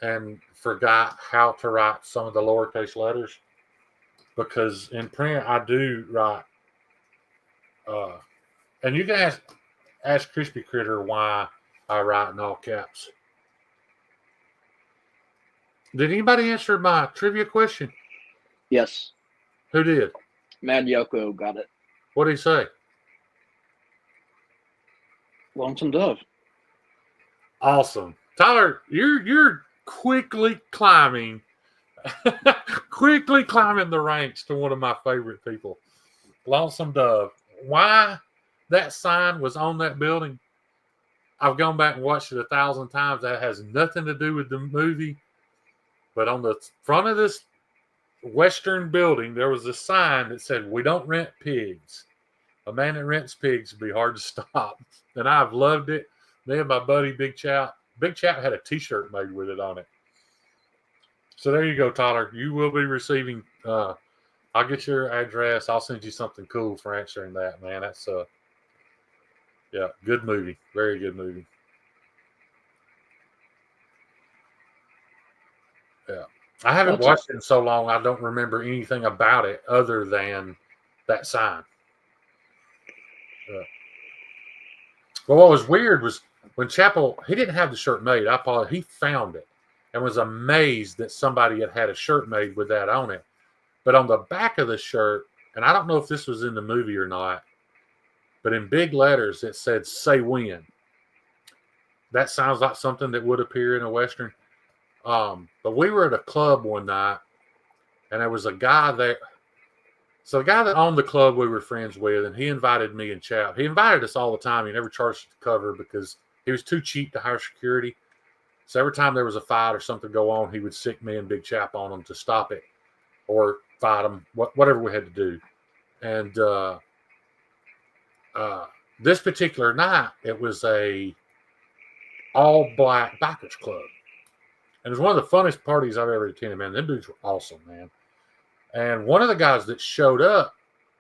and forgot how to write some of the lowercase letters because in print I do write. And you can ask Crispy Critter why I write in all caps. Did anybody answer my trivia question? Yes. Who did? Mad Yoko got it. What did he say? Lonesome Dove. Awesome. Tyler, you're quickly climbing the ranks to one of my favorite people. Lonesome Dove. Why that sign was on that building, I've gone back and watched it 1,000 times. That has nothing to do with the movie. But on the front of this Western building, there was a sign that said, "We don't rent pigs. A man that rents pigs would be hard to stop." And I've loved it. Me and my buddy Big Chap. Big Chap had a T-shirt made with it on it. So there you go, Tyler. You will be receiving. I'll get your address. I'll send you something cool for answering that, man. That's good movie. Very good movie. Yeah. I haven't watched it in so long, I don't remember anything about it other than that sign. But what was weird was when Chappell, he didn't have the shirt made. He found it and was amazed that somebody had a shirt made with that on it. But on the back of the shirt, and I don't know if this was in the movie or not, but in big letters it said "Say When." That sounds like something that would appear in a Western. But we were at a club one night, and there was a guy there. So the guy that owned the club we were friends with, and he invited me and Chap. He invited us all the time. He never charged us to cover because he was too cheap to hire security. So every time there was a fight or something go on, he would sick me and Big Chap on them to stop it or fight them, whatever we had to do. And this particular night, it was a all-black bikers club. And it was one of the funnest parties I've ever attended, man. Them dudes were awesome, man. And one of the guys that showed up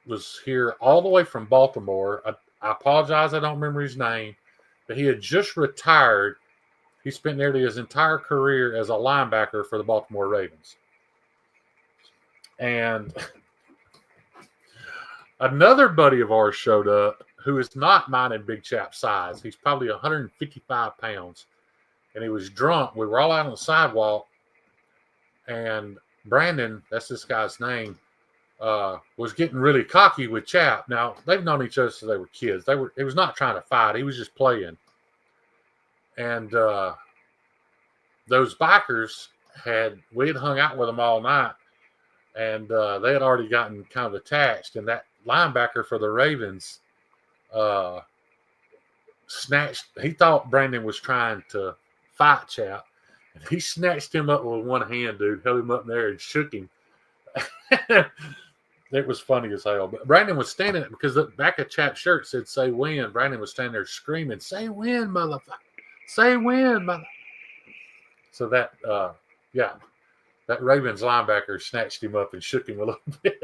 was here all the way from Baltimore. I apologize, I don't remember his name, but he had just retired. He spent nearly his entire career as a linebacker for the Baltimore Ravens. And another buddy of ours showed up who is not mine in Big Chap size. He's probably 155 pounds. And he was drunk. We were all out on the sidewalk. And Brandon, that's this guy's name, was getting really cocky with Chap. Now, they've known each other since they were kids. He was not trying to fight. He was just playing. And those bikers we had hung out with them all night, and they had already gotten kind of attached. And that linebacker for the Ravens he thought Brandon was trying to fight Chap, and he snatched him up with one hand, dude, held him up there and shook him. It was funny as hell. But Brandon was standing because the back of Chap's shirt said "Say win." Brandon was standing there screaming, "Say win, motherfucker! Say win, mother!" So that that Ravens linebacker snatched him up and shook him a little bit.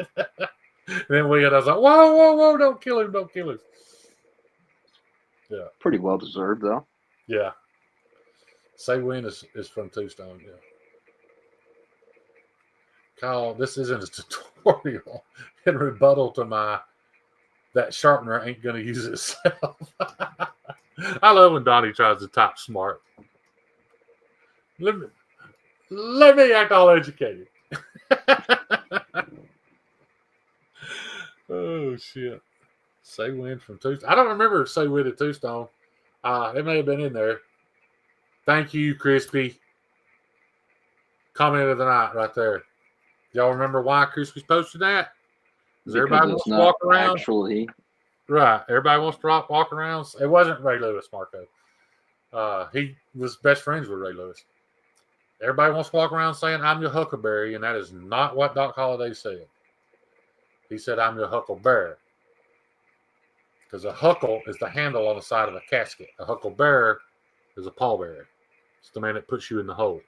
And then I was like, "Whoa, whoa, whoa! Don't kill him! Don't kill him!" Yeah, pretty well deserved though. Yeah, "Say win" is from Tombstone. Yeah. Kyle, this isn't a tutorial in rebuttal to that sharpener ain't going to use itself. I love when Donnie tries to type smart. Let me act all educated. Oh, shit. Say win from Tombstone. I don't remember Say win at Tombstone. It may have been in there. Thank you, Crispy. Comment of the night right there. Y'all remember why Crispy's posted that? Because everybody wants to walk around. Actually. Right. Everybody wants to walk around. It wasn't Ray Lewis, Marco. He was best friends with Ray Lewis. Everybody wants to walk around saying, "I'm your Huckleberry," and that is not what Doc Holliday said. He said, "I'm your Huckleberry." Because a huckle is the handle on the side of a casket. A hucklebearer is a pallbearer. It's the man that puts you in the hole.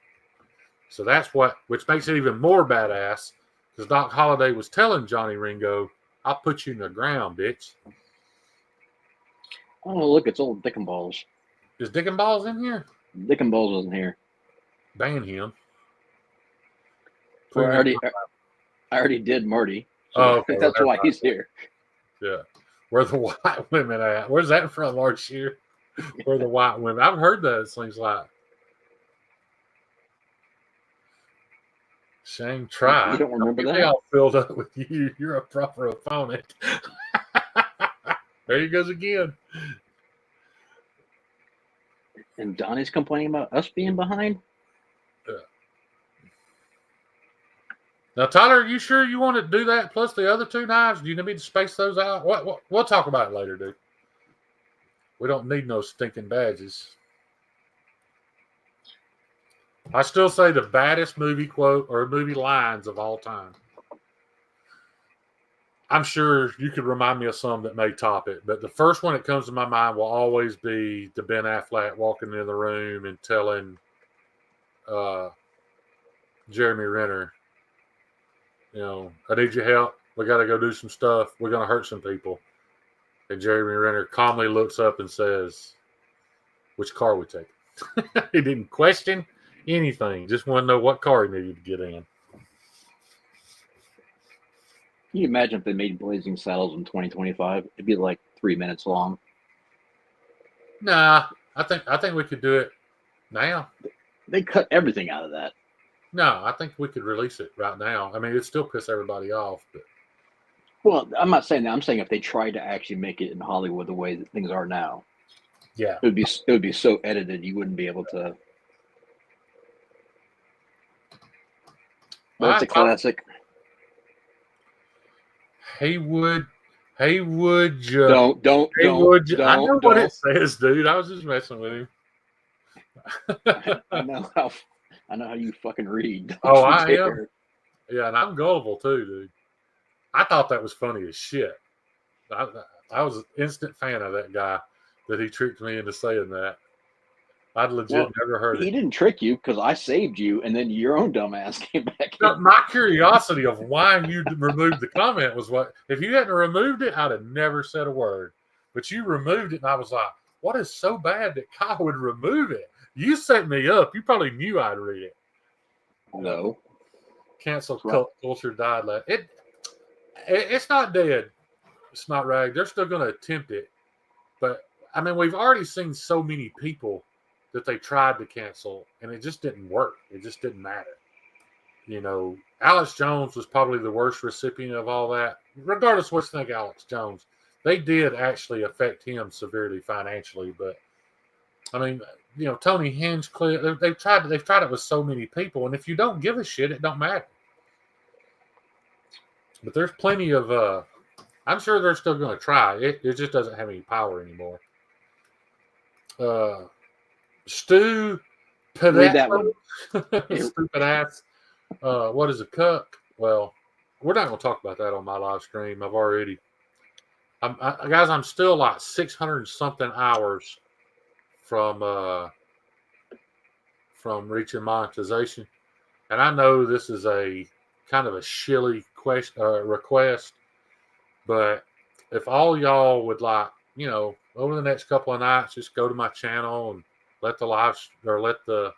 So that's which makes it even more badass, because Doc Holliday was telling Johnny Ringo, "I'll put you in the ground, bitch." Oh, look, it's old Dick and Balls. Is Dick and Balls in here? Dick and Balls wasn't here. Ban him. Well, I already did Marty. So okay. That's why he's here. Yeah. Where the white women at? Where's that from, Lord Shear? Where the white women? I've heard that. It seems like. Shane tried. You don't remember that? They all filled up with you. You're a proper opponent. There he goes again. And Donnie's complaining about us being behind? Yeah. Now, Tyler, are you sure you want to do that plus the other two knives? Do you need me to space those out? What? We'll talk about it later, dude. We don't need no stinking badges. I still say the baddest movie quote or movie lines of all time. I'm sure you could remind me of some that may top it, but the first one that comes to my mind will always be the Ben Affleck walking in the room and telling Jeremy Renner, "I need your help. We got to go do some stuff. We're going to hurt some people." And Jeremy Renner calmly looks up and says, "Which car we take?" He didn't question anything. Just want to know what car he needed to get in. Can you imagine if they made Blazing Saddles in 2025? It'd be like 3 minutes long. Nah, I think we could do it now. They cut everything out of that. No, I think we could release it right now. I mean, it'd still piss everybody off. But well, I'm not saying that. I'm saying if they tried to actually make it in Hollywood the way that things are now, yeah, it would be so edited you wouldn't be able to. But it's a classic. Haywood. Don't. I know what it says, dude. I was just messing with him. I know how you fucking read. Oh, I am. Yeah, and I'm gullible too, dude. I thought that was funny as shit. I was an instant fan of that guy that he tricked me into saying that. I'd legit never heard it. He didn't trick you because I saved you, and then your own dumbass came back. My curiosity of why you removed the comment was what. If you hadn't removed it, I'd have never said a word. But you removed it, and I was like, "What is so bad that Kyle would remove it?" You set me up. You probably knew I'd read it. No. Cancel culture died. It's not dead. It's not rag. They're still going to attempt it. But, I mean, we've already seen so many people that they tried to cancel, and it just didn't work. It just didn't matter. Alex Jones was probably the worst recipient of all that. Regardless of what you think of Alex Jones, they did actually affect him severely financially. But, I mean, Tony Hinchcliffe. They've tried it with so many people, and if you don't give a shit, it don't matter. But there's plenty of. I'm sure they're still going to try. It just doesn't have any power anymore. Stu Read that one. Stupid ass. What is a cuck? Well, we're not going to talk about that on my live stream. Guys, I'm still like 600 something hours from reaching monetization, and I know this is a kind of a shilly request, but if all y'all would like, over the next couple of nights, just go to my channel and let the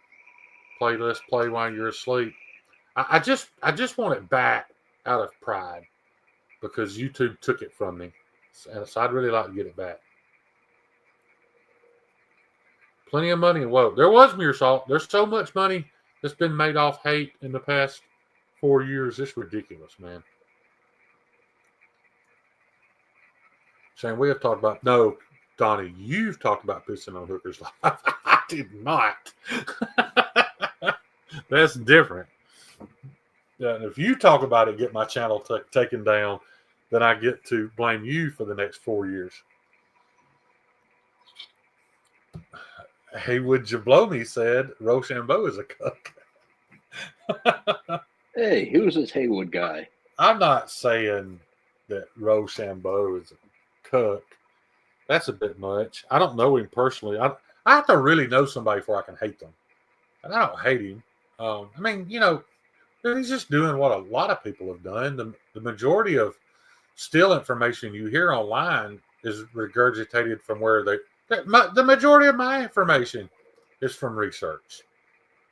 playlist play while you're asleep. I just want it back out of pride because YouTube took it from me, and so I'd really like to get it back. Plenty of money. Whoa, there was Mearsalt. There's so much money that's been made off hate in the past 4 years. It's ridiculous, man. Shane, we have talked about, no, Donnie, you've talked about pissing on hookers live. I did not. That's different. If you talk about it, get my channel taken down, then I get to blame you for the next 4 years. Haywood Jablomi said Rochambeau is a cuck. Hey, who's this Haywood guy? I'm not saying that Rochambeau is a cuck. That's a bit much. I don't know him personally. I have to really know somebody before I can hate them. And I don't hate him. He's just doing what a lot of people have done. The majority of still information you hear online is regurgitated from where the majority of my information is from research.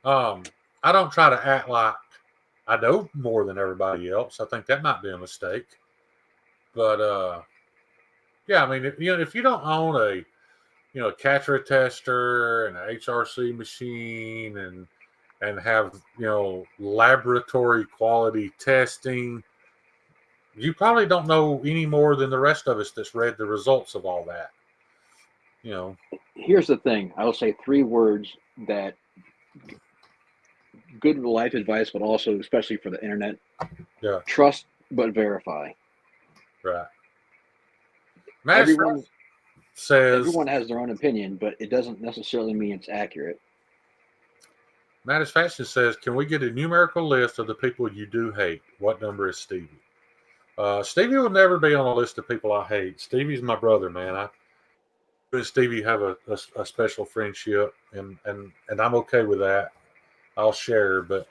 I don't try to act like I know more than everybody else. I think that might be a mistake. But yeah, I mean, if you don't own a Catra tester and an HRC machine and have laboratory quality testing, you probably don't know any more than the rest of us that's read the results of all that. Here's the thing. I will say 3 words that good life advice, but also especially for the internet. Yeah. Trust but verify. Right. Everyone says has their own opinion, but it doesn't necessarily mean it's accurate. Mattis Fashion says, can we get a numerical list of the people you do hate? What number is Stevie? Stevie will never be on a list of people I hate. Stevie's my brother, man. I and Stevie have a special friendship, and I'm okay with that. I'll share, but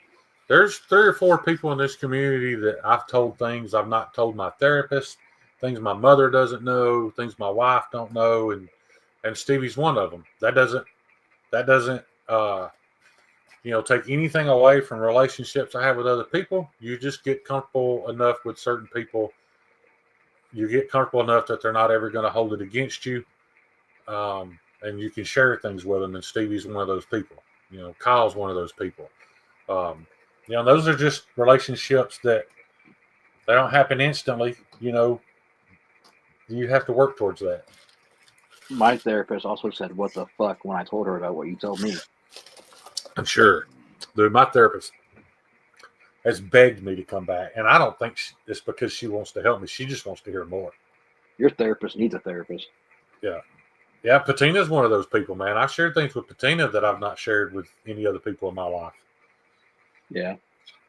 there's 3 or 4 people in this community that I've told things I've not told my therapist, things my mother doesn't know, things my wife don't know, and Stevie's one of them. That doesn't take anything away from relationships I have with other people. You just get comfortable enough with certain people. You get comfortable enough that they're not ever going to hold it against you. And you can share things with them. And Stevie's one of those people. Kyle's one of those people. Those are just relationships that they don't happen instantly. You have to work towards that. My therapist also said, "What the fuck?" when I told her about what you told me. I'm sure. Dude, my therapist has begged me to come back. And I don't think it's because she wants to help me. She just wants to hear more. Your therapist needs a therapist. Yeah. Yeah, Patina's one of those people, man. I've shared things with Patina that I've not shared with any other people in my life. Yeah.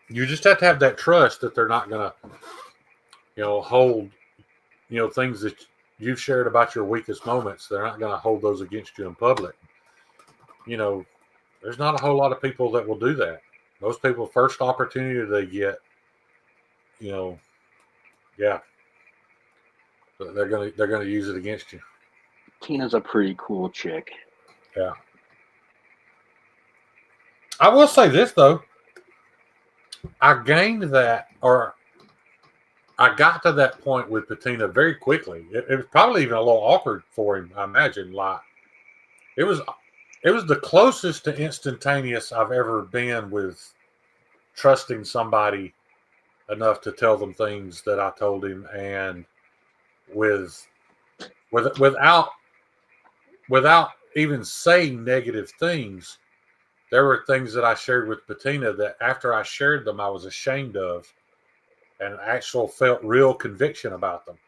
You just have to have that trust that they're not going to, hold, things that you've shared about your weakest moments. They're not going to hold those against you in public. There's not a whole lot of people that will do that. Most people, first opportunity they get, yeah, they're gonna use it against you. Tina's a pretty cool chick. Yeah. I will say this though. I gained that, or I got to that point with Patina very quickly. It was probably even a little awkward for him, I imagine. Like it was the closest to instantaneous I've ever been with trusting somebody enough to tell them things that I told him, and without even say negative things, there were things that I shared with Bettina that after I shared them, I was ashamed of and actual felt real conviction about them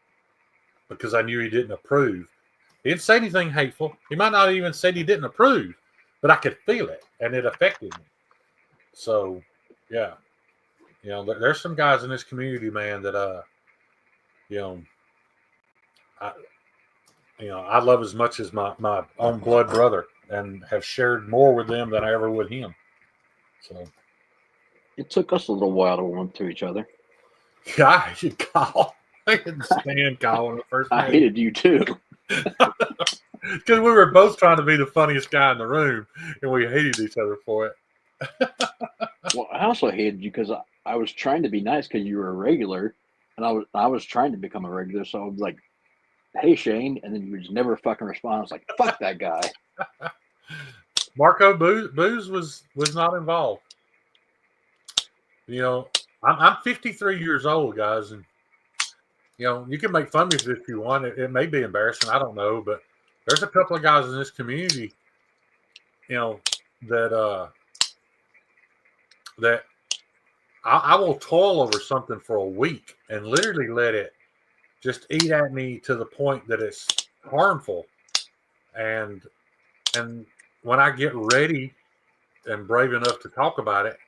because I knew he didn't approve. He didn't say anything hateful. He might not even said he didn't approve, but I could feel it and it affected me. So, yeah, there's some guys in this community, man, that you know, I I love as much as my own blood brother, and have shared more with them than I ever would him. So, It took us a little while to warm to each other. yeah, I hated Kyle. I couldn't stand Kyle in the first I minute. hated you too. Because we were both trying to be the funniest guy in the room, and we hated each other for it. Well, I also hated you because I was trying to be nice because you were a regular, and I was trying to become a regular. So I was like, "Hey, Shane," and then you just never fucking respond. I was like, "Fuck that guy." Marco Booze was not involved. I'm 53 years old, guys, and you can make fun of me if you want. It may be embarrassing, I don't know, but there's a couple of guys in this community, that that I will toil over something for a week and literally let it just eat at me to the point that it's harmful. And when I get ready and brave enough to talk about it,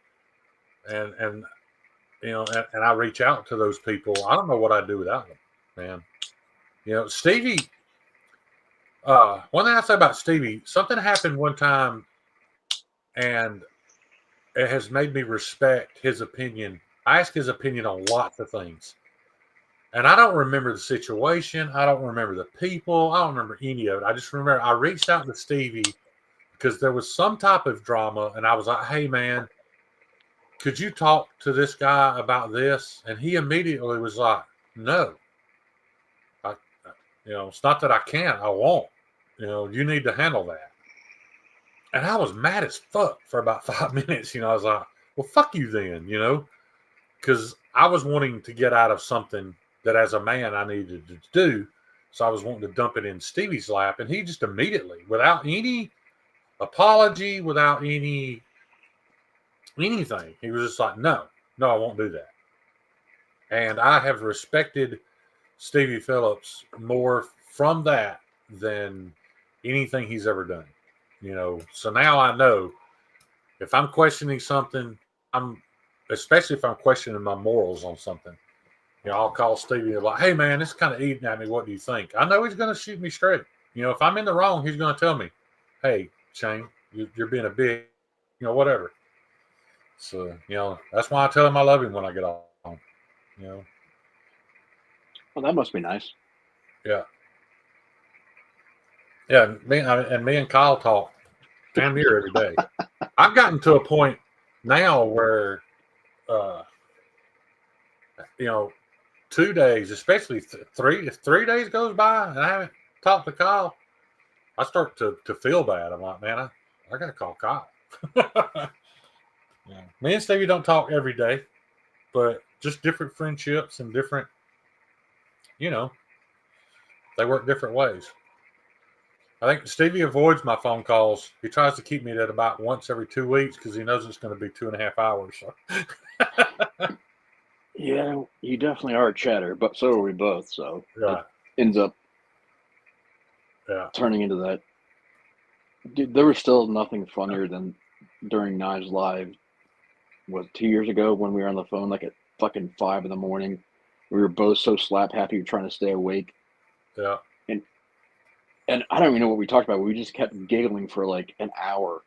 and I reach out to those people, I don't know what I'd do without them, man. Stevie. One thing I say about Stevie, something happened one time, and it has made me respect his opinion. I ask his opinion on lots of things. And I don't remember the situation. I don't remember the people. I don't remember any of it. I just remember I reached out to Stevie because there was some type of drama. And I was like, hey, man, could you talk to this guy about this? And he immediately was like, no. It's not that I can't. I won't. You need to handle that. And I was mad as fuck for about 5 minutes. I was like, well, fuck you then, because I was wanting to get out of something that as a man I needed to do. So I was wanting to dump it in Stevie's lap. And he just immediately, without any apology, without anything, he was just like, no, I won't do that. And I have respected Stevie Phillips more from that than anything he's ever done. So now I know if I'm questioning something, especially if I'm questioning my morals on something, I'll call Stevie and like, hey man, this is kind of eating at me. What do you think? I know he's going to shoot me straight. If I'm in the wrong, he's going to tell me, hey, Shane, you're being a big, whatever. So, that's why I tell him I love him when I get on, Well, that must be nice. Yeah. Yeah. Me and Kyle talk damn near every day. I've gotten to a point now where, 2 days, especially if 3 days goes by and I haven't talked to Kyle, I start to feel bad. I'm like, man, I got to call Kyle. Yeah. Me and Stevie don't talk every day, but just different friendships and different, they work different ways. I think Stevie avoids my phone calls. He tries to keep me at about once every 2 weeks because he knows it's going to be 2.5 hours. So. Yeah, you definitely are a chatter, but so are we both. So yeah. It ends up turning into that. Dude, there was still nothing funnier than during Knives Live. Was 2 years ago when we were on the phone like at fucking 5 a.m. We were both so slap happy trying to stay awake. Yeah. And I don't even know what we talked about. We just kept giggling for like an hour.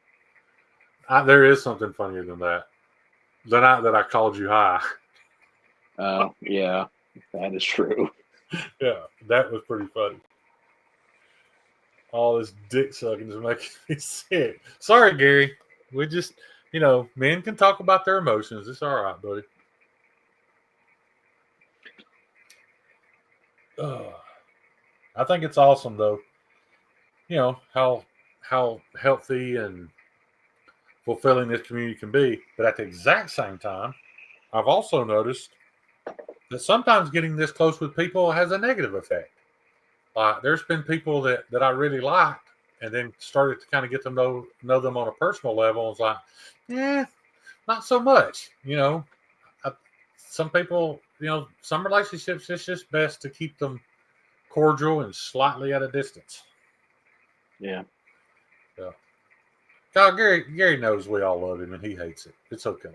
There is something funnier than that. The night that I called you high. Yeah, that is true. Yeah, that was pretty funny. All this dick sucking is making me sick. Sorry, Gary. We just, men can talk about their emotions. It's all right, buddy. I think it's awesome, though. How healthy and fulfilling this community can be. But at the exact same time, I've also noticed that sometimes getting this close with people has a negative effect. There's been people that I really liked and then started to kind of get to know them on a personal level. I was like, not so much. Some people, some relationships, it's just best to keep them cordial and slightly at a distance. Yeah. Yeah. God, Gary knows we all love him and he hates it. It's okay.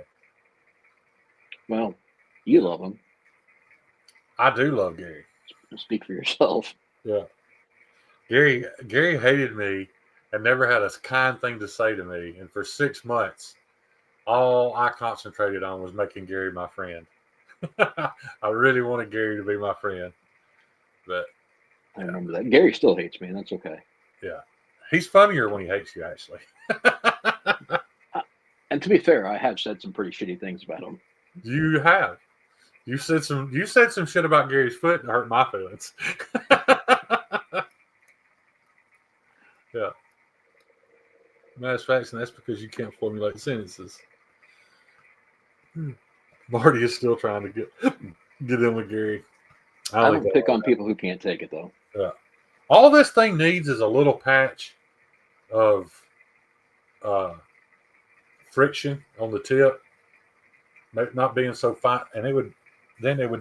Well, you love him. I do love Gary. Speak for yourself. Yeah. Gary hated me and never had a kind thing to say to me. And for 6 months, all I concentrated on was making Gary my friend. I really wanted Gary to be my friend. But I remember that. Gary still hates me, and that's okay. Yeah. He's funnier when he hates you, actually. And to be fair, I have said some pretty shitty things about him. You have. You said some shit about Gary's foot and hurt my feelings. Yeah. Matter of fact, and that's because you can't formulate sentences. Marty is still trying to get in with Gary. I don't pick on people who can't take it, though. Yeah. All this thing needs is a little patch of friction on the tip, not being so fine, and it would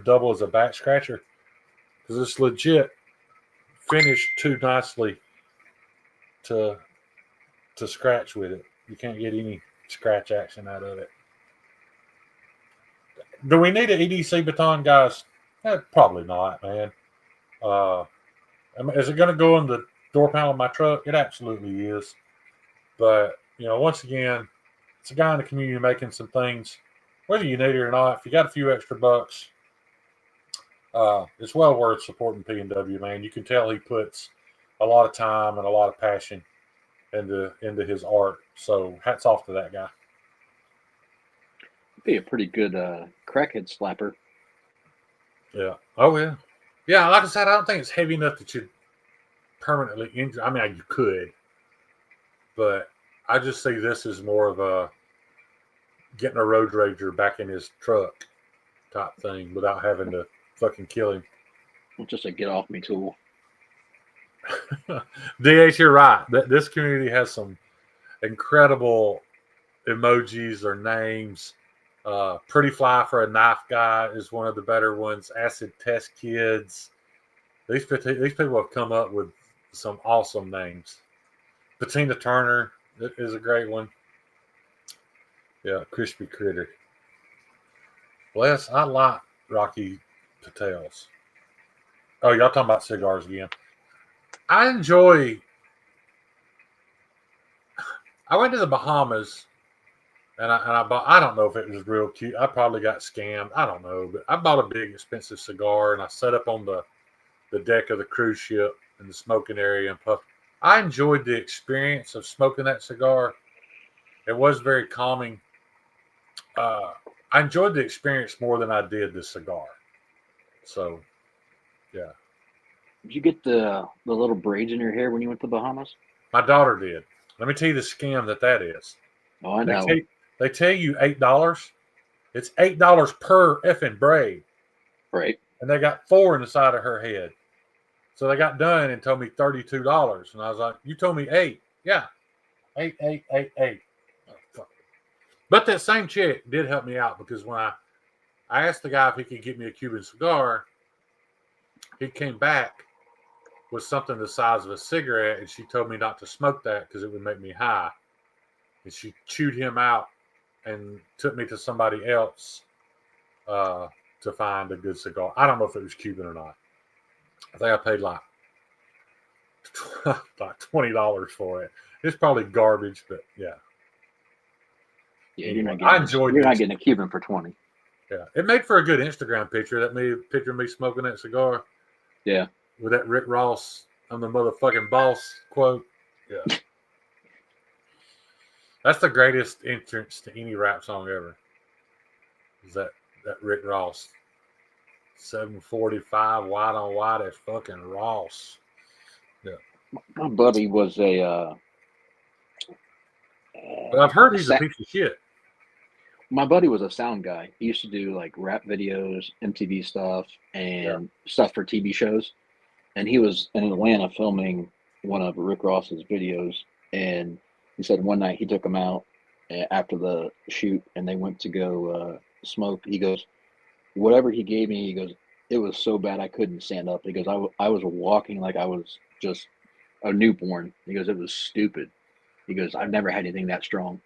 double as a back scratcher because it's legit finished too nicely to scratch with it. You can't get any scratch action out of it. Do we need an EDC baton, guys? Probably not, man. Is it going to go in the door panel of my truck? It absolutely is. But, once again, it's a guy in the community making some things. Whether you need it or not, if you got a few extra bucks, it's well worth supporting P&W, man. You can tell he puts a lot of time and a lot of passion into his art. So hats off to that guy. Be a pretty good crackhead slapper. Yeah. Oh, yeah. Yeah, like I said, I don't think it's heavy enough that you'd permanently injure. I mean, you could. But I just see this as more of a getting a road rager back in his truck type thing without having to fucking kill him. It's just a get off me tool. DH, you're right. This community has some incredible emojis or names. Pretty Fly for a Knife Guy is one of the better ones. Acid Test Kids. These people have come up with some awesome names. Patina Turner is a great one. Yeah, Crispy Critter. Bless, I like Rocky Patel's. Oh, y'all talking about cigars again. I went to the Bahamas and I bought, I don't know if it was real cute. I probably got scammed. I don't know, but I bought a big expensive cigar and I set up on the deck of the cruise ship in the smoking area and puffed. I enjoyed the experience of smoking that cigar. It was very calming. I enjoyed the experience more than I did the cigar. So, yeah. Did you get the little braids in your hair when you went to the Bahamas? My daughter did. Let me tell you the scam that is. Oh, I know. They tell you $8. It's $8 per effing braid. Right. And they got 4 in the side of her head. So they got done and told me $32. And I was like, you told me 8. Yeah. 8. Oh, fuck. But that same chick did help me out because when I asked the guy if he could get me a Cuban cigar, he came back with something the size of a cigarette, and she told me not to smoke that because it would make me high. And she chewed him out and took me to somebody else to find a good cigar. I don't know if it was Cuban or not. I think I paid like $20 for it. It's probably garbage, but yeah. Yeah, you're not getting a Cuban for 20. Yeah, it made for a good Instagram picture. Picture of me smoking that cigar. Yeah. With that Rick Ross, I'm the motherfucking boss quote. Yeah. That's the greatest entrance to any rap song ever. Is that Rick Ross. 745 white on white, that's fucking Ross. Yeah. My buddy was but I've heard he's a piece of shit. My buddy was a sound guy. He used to do like rap videos, MTV stuff, and stuff for TV shows. And he was in Atlanta filming one of Rick Ross's videos, and he said one night he took him out after the shoot, and they went to go smoke. He goes, whatever he gave me, he goes, it was so bad I couldn't stand up. He goes, I was walking like I was just a newborn. He goes, it was stupid. He goes, I've never had anything that strong.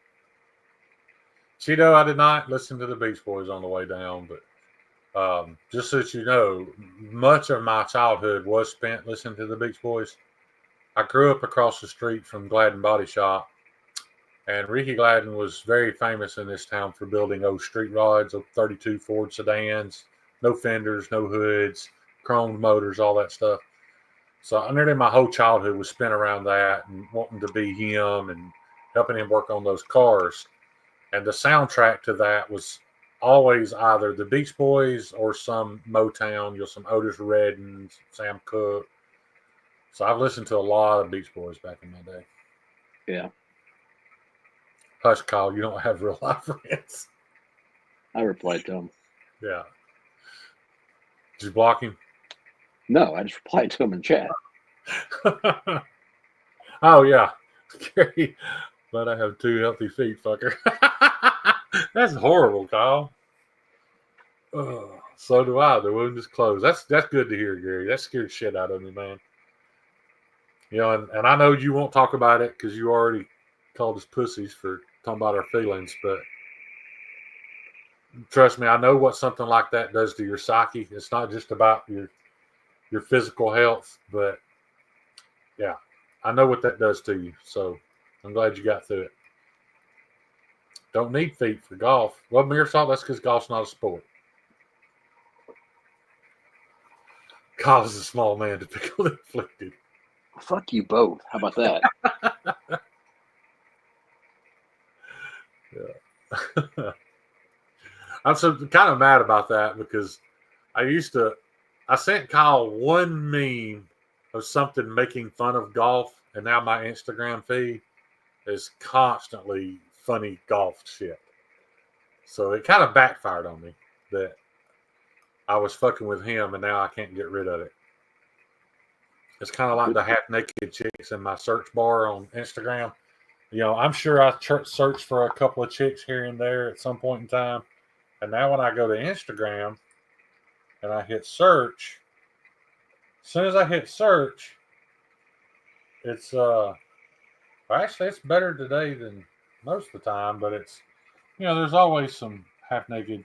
See, though, I did not listen to the Beach Boys on the way down, but just so that you know, much of my childhood was spent listening to the Beach Boys. I grew up across the street from Gladden Body Shop, and Ricky Gladden was very famous in this town for building those street rods, those 32 Ford sedans, no fenders, no hoods, chromed motors, all that stuff. So nearly my whole childhood was spent around that and wanting to be him and helping him work on those cars. And the soundtrack to that was always either the Beach Boys or some Motown, some Otis Redding, Sam Cooke. So I've listened to a lot of Beach Boys back in my day. Yeah. Hush, Kyle, you don't have real life friends. I replied to him. Yeah. Did you block him? No, I just replied to him in chat. Oh, yeah. Gary, but I have 2 healthy feet, fucker. That's horrible, Kyle. So do I. The wound is closed. That's good to hear, Gary. That scared shit out of me, man. And I know you won't talk about it because you already called us pussies for talking about our feelings, but trust me, I know what something like that does to your psyche. It's not just about your physical health, but yeah, I know what that does to you. So I'm glad you got through it. Don't need feet for golf. Well, Mearsalt, that's because golf's not a sport. Golf is a small man to pick on afflicted. Fuck you both. How about that? Yeah. I'm so kind of mad about that because I sent Kyle one meme of something making fun of golf, and now my Instagram feed is constantly funny golf shit. So it kind of backfired on me that I was fucking with him, and now I can't get rid of it. It's kind of like the half naked chicks in my search bar on Instagram. I'm sure I searched for a couple of chicks here and there at some point in time. And now when I go to Instagram and I hit search, as soon as I hit search, it's actually it's better today than most of the time, but it's there's always some half naked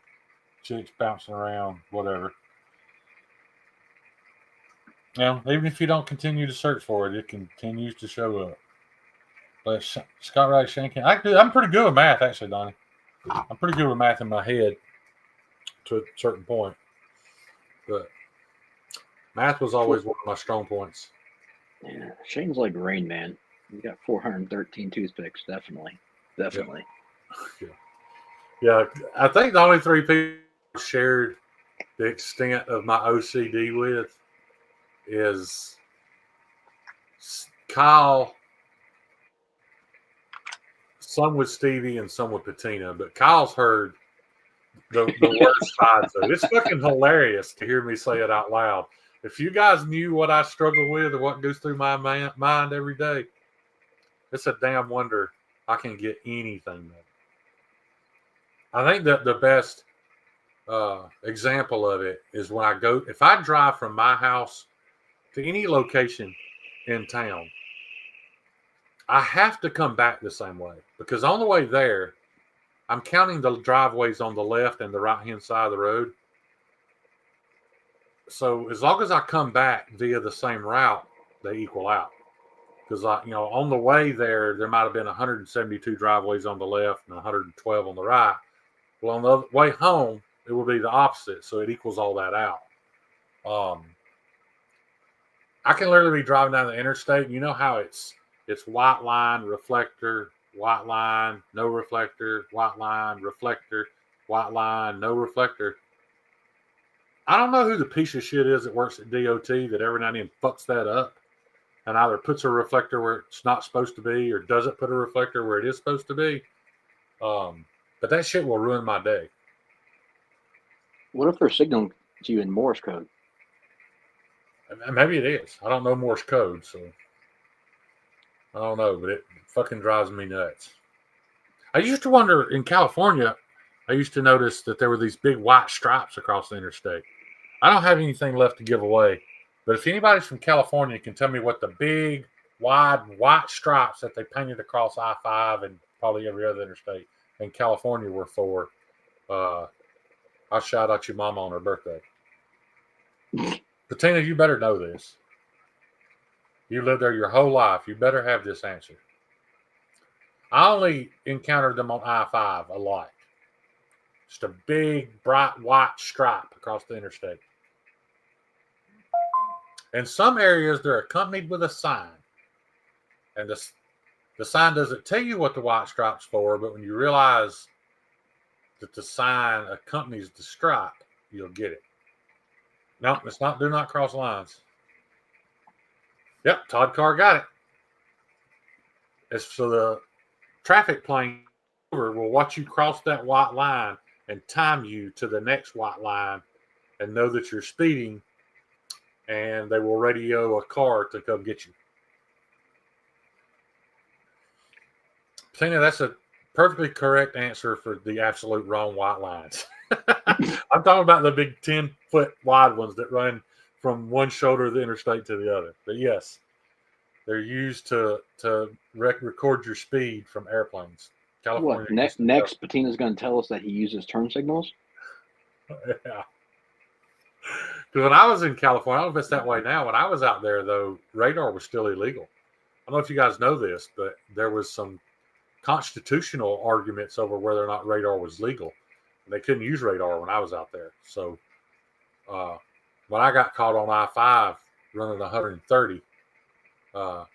chicks bouncing around, whatever. Even if you don't continue to search for it, it continues to show up. But Scott Wright Shankin, I'm pretty good with math, actually, Donnie. I'm pretty good with math in my head to a certain point. But math was always one of my strong points. Yeah, Shane's like Rain Man. You got 413 toothpicks, definitely. Yeah, I think the only 3 people I shared the extent of my OCD with is Kyle, some with Stevie and some with Patina, but Kyle's heard the worst sides of it. It's fucking hilarious to hear me say it out loud. If you guys knew what I struggle with or what goes through my mind every day, it's a damn wonder I can get anything done. I think that the best example of it is when if I drive from my house to any location in town, I have to come back the same way because on the way there, I'm counting the driveways on the left and the right-hand side of the road. So as long as I come back via the same route, they equal out. Because on the way there might have been 172 driveways on the left and 112 on the right. Well, on the way home, it will be the opposite, so it equals all that out. I can literally be driving down the interstate. You know how it's white line, reflector, white line, no reflector, white line, reflector, white line, no reflector. I don't know who the piece of shit is that works at DOT that every now and then fucks that up and either puts a reflector where it's not supposed to be or doesn't put a reflector where it is supposed to be. But that shit will ruin my day. What if they're signaling to you in Morse code? Maybe it is. I don't know Morse code, so I don't know, but it fucking drives me nuts. I used to wonder in California, I used to notice that there were these big white stripes across the interstate. I don't have anything left to give away, but if anybody's from California can tell me what the big, wide, white stripes that they painted across I 5 and probably every other interstate in California were for, I'll shout out your mama on her birthday. Patina, you better know this. You lived there your whole life. You better have this answer. I only encountered them on I 5 a lot. Just a big, bright white stripe across the interstate. In some areas, they're accompanied with a sign. And the sign doesn't tell you what the white stripe's for, but when you realize that the sign accompanies the stripe, you'll get it. No, it's not do not cross lines. Yep, Todd Carr got it. It's so the traffic plane will watch you cross that white line and time you to the next white line and know that you're speeding, and they will radio a car to come get you. Tina, that's a perfectly correct answer for the absolute wrong white lines. I'm talking about the big 10-foot wide ones that run from one shoulder of the interstate to the other. But yes, they're used to record your speed from airplanes. California. What, next Patina's going to tell us that he uses turn signals? Yeah. Because when I was in California, I don't know if it's that way now. When I was out there, though, radar was still illegal. I don't know if you guys know this, but there was some constitutional arguments over whether or not radar was legal. And they couldn't use radar when I was out there. So when I got caught on I 5 running 130, I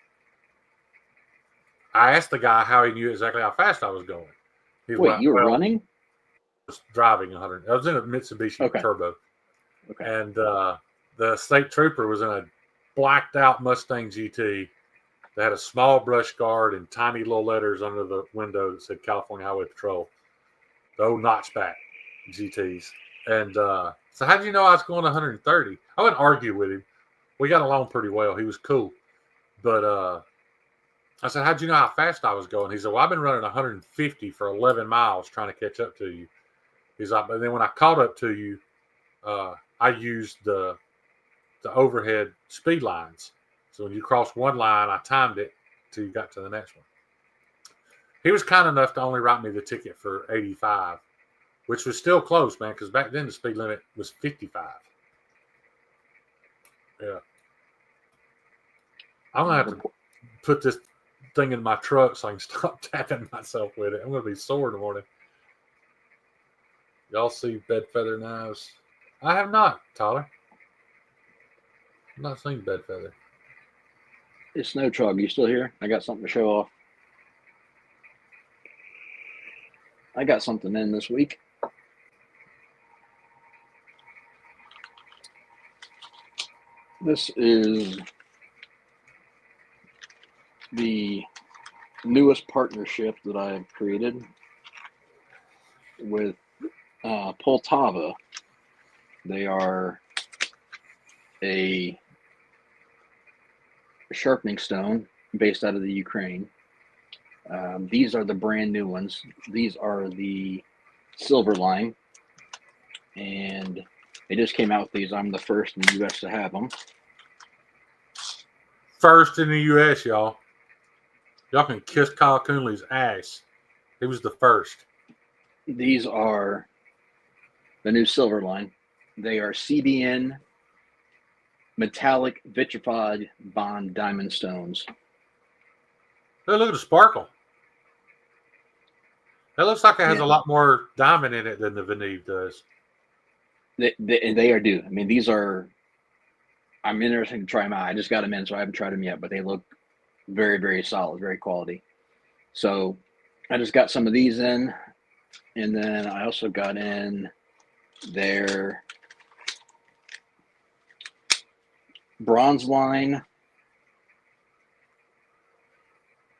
asked the guy how he knew exactly how fast I was going. Wait, you were running? I was driving 100. I was in a Mitsubishi Turbo. Okay. And the state trooper was in a blacked out Mustang GT that had a small brush guard and tiny little letters under the window that said California Highway Patrol. The old notchback GTs. And so how did you know I was going 130? I wouldn't argue with him. We got along pretty well. He was cool. But I said, how'd you know how fast I was going? He said, well, I've been running 150 for 11 miles trying to catch up to you. He's like, but then when I caught up to you, I used the overhead speed lines. So when you crossed one line, I timed it till you got to the next one. He was kind enough to only write me the ticket for 85, which was still close, man, because back then the speed limit was 55. Yeah. I'm going to have to put this thing in my truck so I can stop tapping myself with it. I'm going to be sore in the morning. Y'all see bed feather knives? I have not, Tyler. I've not seen bed feather. It's Snow Trug. You still here? I got something to show off. I got something in this week. This is the newest partnership that I have created with Poltava. They are a sharpening stone based out of the Ukraine. These are the brand new ones. These are the Silverline, and they just came out with these. I'm the first in the U.S. to have them. First in the U.S., y'all. Y'all can kiss Kyle Coonley's ass. He was the first. These are the new Silverline. They are CBN metallic vitrified bond diamond stones. Hey, look at the sparkle. That looks like it has a lot more diamond in it than the Veneve does. They are due. I mean, these are. I'm interested to try them out. I just got them in, so I haven't tried them yet, but they look very, very solid, very quality. So I just got some of these in, and then I also got in their bronze line.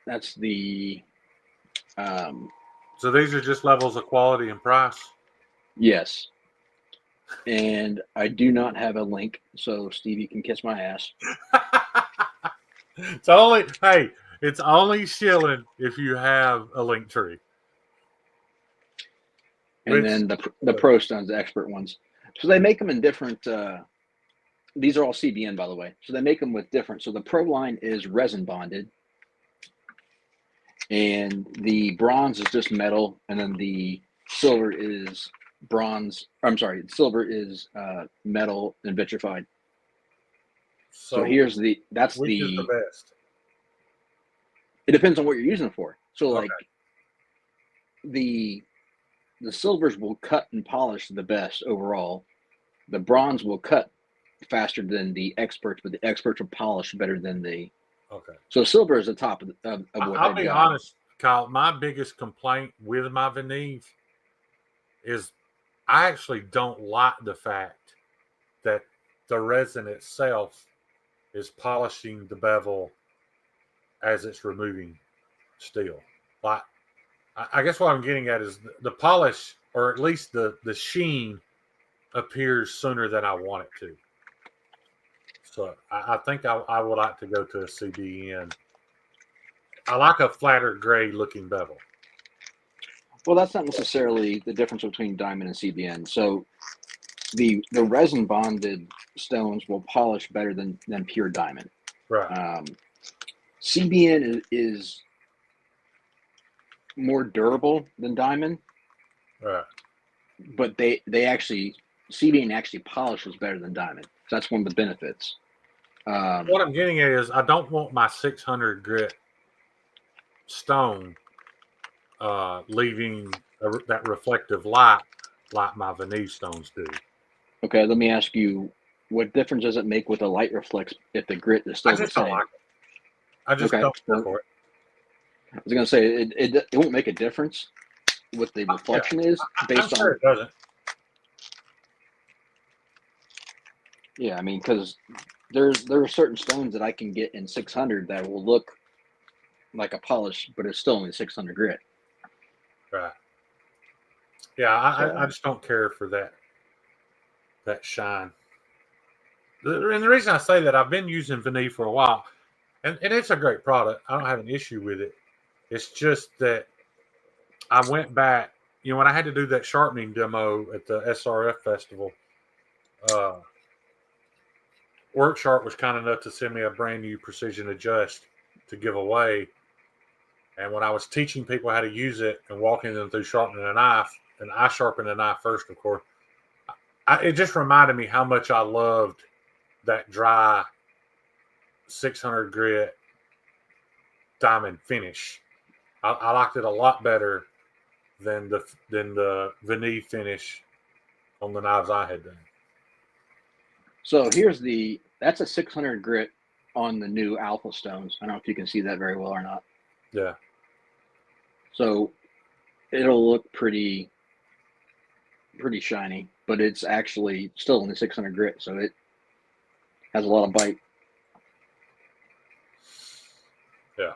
That's the. So these are just levels of quality and price? Yes. And I do not have a link, so Steve, you can kiss my ass. So only, hey, It's only shilling if you have a link tree. And then the Pro Stones, the expert ones. So they make them in different. These are all CBN, by the way. So they make them with different. So the Pro line is resin bonded, and the bronze is just metal, and then the silver is bronze. I'm sorry, silver is metal and vitrified. So here's the. That's which is the best. It depends on what you're using it for. So Okay. like the silvers will cut and polish the best overall. The bronze will cut faster than the experts, but the experts will polish better than the. Okay. So silver is the top of what I'll be honest, Kyle. My biggest complaint with my Veneve is I actually don't like the fact that the resin itself is polishing the bevel as it's removing steel. Like, I guess what I'm getting at is the polish, or at least the sheen, appears sooner than I want it to. So I think I would like to go to a CBN. I like a flatter gray looking bevel. Well, that's not necessarily the difference between diamond and CBN. So the resin bonded stones will polish better than pure diamond. Right. CBN is more durable than diamond. Right. But they actually, CBN actually polishes better than diamond. So that's one of the benefits. What I'm getting at is I don't want my 600 grit stone leaving that reflective light like my Veneve stones do. Okay, let me ask you, what difference does it make with a light reflex if the grit is still the same? Don't like it. I just don't care for it. I was going to say, it won't make a difference what the reflection is based on. Sure it doesn't. Yeah, I mean, because there are certain stones that I can get in 600 that will look like a polish, but it's still only 600 grit. Right. Yeah, I just don't care for that shine. And the reason I say that, I've been using Veneve for a while, and it's a great product. I don't have an issue with it. It's just that I went back, when I had to do that sharpening demo at the SRF festival, Worksharp was kind enough to send me a brand new Precision Adjust to give away. And when I was teaching people how to use it and walking them through sharpening a knife, and I sharpened the knife first, of course, it just reminded me how much I loved that dry 600 grit diamond finish. I liked it a lot better than the Veneve finish on the knives I had done. So that's a 600 grit on the new Alpha stones. I don't know if you can see that very well or not. Yeah. So it'll look pretty shiny, but it's actually still only 600 grit, so it has a lot of bite. Yeah.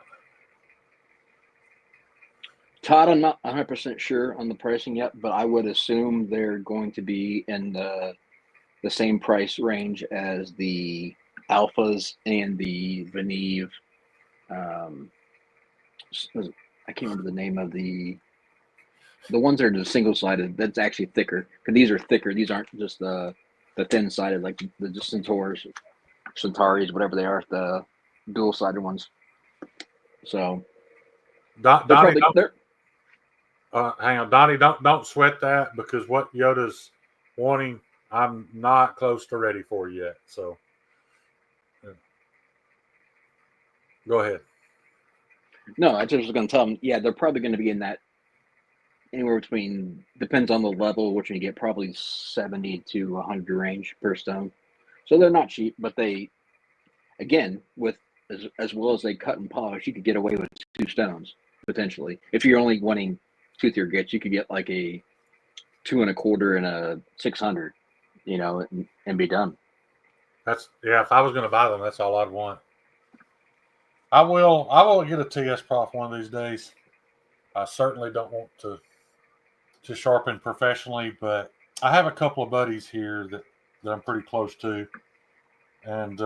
Todd, I'm not 100% sure on the pricing yet, but I would assume they're going to be in the same price range as the Alphas and the Veneve. I can't remember the name of the ones that are just single-sided. That's actually thicker, because these are thicker. These aren't just the thin-sided, like the Centauris, whatever they are, the dual-sided ones. So Donnie, hang on, Donnie, don't sweat that, because what Yoda's wanting, I'm not close to ready for yet. So, go ahead. No, I just was going to tell them, yeah, they're probably going to be in that anywhere between, depends on the level, which you get, probably 70 to 100 range per stone. So they're not cheap, but they, again, with as well as they cut and polish, you could get away with 2 stones potentially. If you're only wanting 2-tier grits, you could get like a 2 1/4 and a 600, and be done. If I was going to buy them, that's all I'd want. I will get a TS Prof one of these days. I certainly don't want to sharpen professionally, but I have a couple of buddies here that I'm pretty close to, and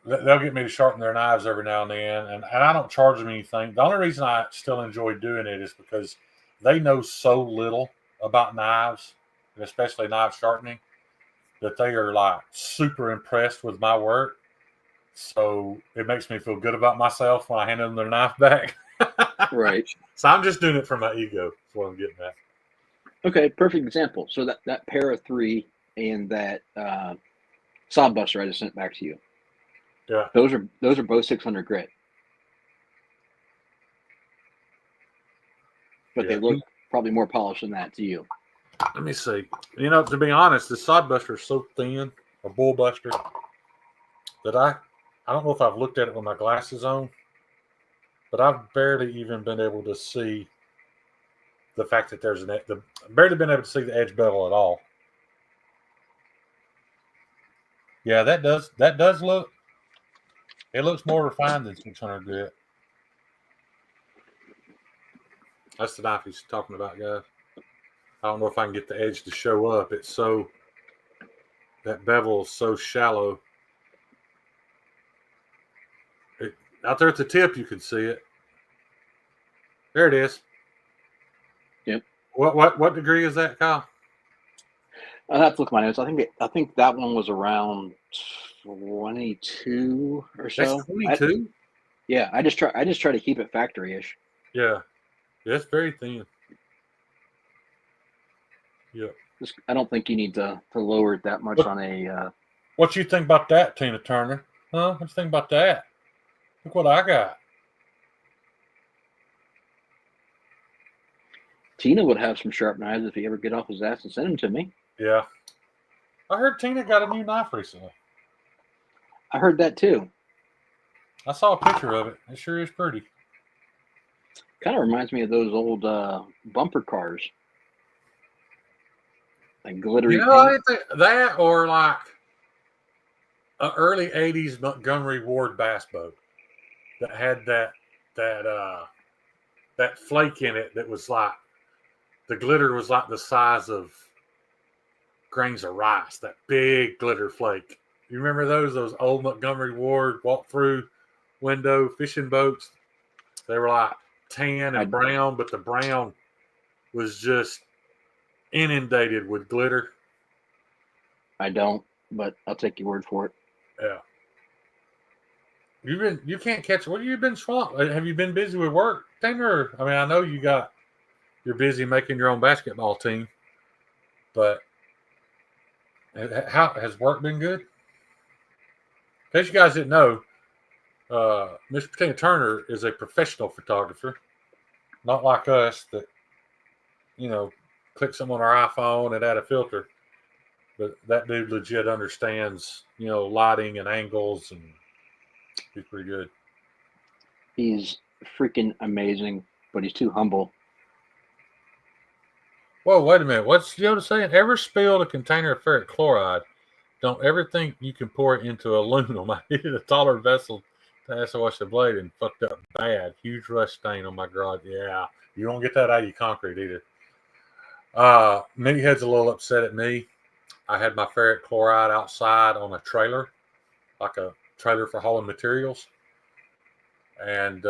they'll get me to sharpen their knives every now and then, and I don't charge them anything. The only reason I still enjoy doing it is because they know so little about knives, and especially knife sharpening, that they are like super impressed with my work. So it makes me feel good about myself when I hand them their knife back. Right. So I'm just doing it for my ego. That's what I'm getting at. Okay, perfect example. So that pair of 3 and that sod buster I just sent back to you. Yeah. Those are both 600 grit. But they look probably more polished than that to you. Let me see. To be honest, the sod buster is so thin, or bull buster, that I don't know if I've looked at it with my glasses on, but I've barely even been able to see the fact that there's barely been able to see the edge bevel at all. Yeah, that does look. It looks more refined than 600 grit. That's the knife he's talking about, guys. I don't know if I can get the edge to show up. It's so, that bevel is so shallow. Out there at the tip, you can see it. There it is. Yep. What degree is that, Kyle? I have to look at my notes. I think that one was around 22 or so. That's 22. Yeah, I just try to keep it factory-ish. Yeah, it's very thin. Yeah. I don't think you need to lower it that much on a. What you think about that, Tina Turner? Huh? What you think about that? Look what I got. Tina would have some sharp knives if he ever get off his ass and send them to me. Yeah. I heard Tina got a new knife recently. I heard that too. I saw a picture of it. It sure is pretty. Kind of reminds me of those old bumper cars. Like glittery paint. I think that, or like an early 80s Montgomery Ward bass boat that had that flake in it that was like, the glitter was like the size of grains of rice, that big glitter flake. You remember those old Montgomery Ward walk-through window fishing boats? They were like tan and brown, but the brown was just inundated with glitter. I don't, but I'll take your word for it. Yeah. You can't catch. What have you been swamped? Have you been busy with work, Tanner? I mean, I know you're busy making your own basketball team, but how has work been good? In case you guys didn't know, Mr. Tina Turner is a professional photographer, not like us that, click something on our iPhone and add a filter. But that dude legit understands, lighting and angles, and he's pretty good. He's freaking amazing, but he's too humble. Whoa, wait a minute. What's Yoda saying? Ever spilled a container of ferric chloride? Don't ever think you can pour it into aluminum. I needed a taller vessel to acid wash the blade and fucked up bad. Huge rust stain on my garage. Yeah, you won't get that out of your concrete either. Meathead's a little upset at me. I had my ferric chloride outside on a trailer, like a trailer for hauling materials. And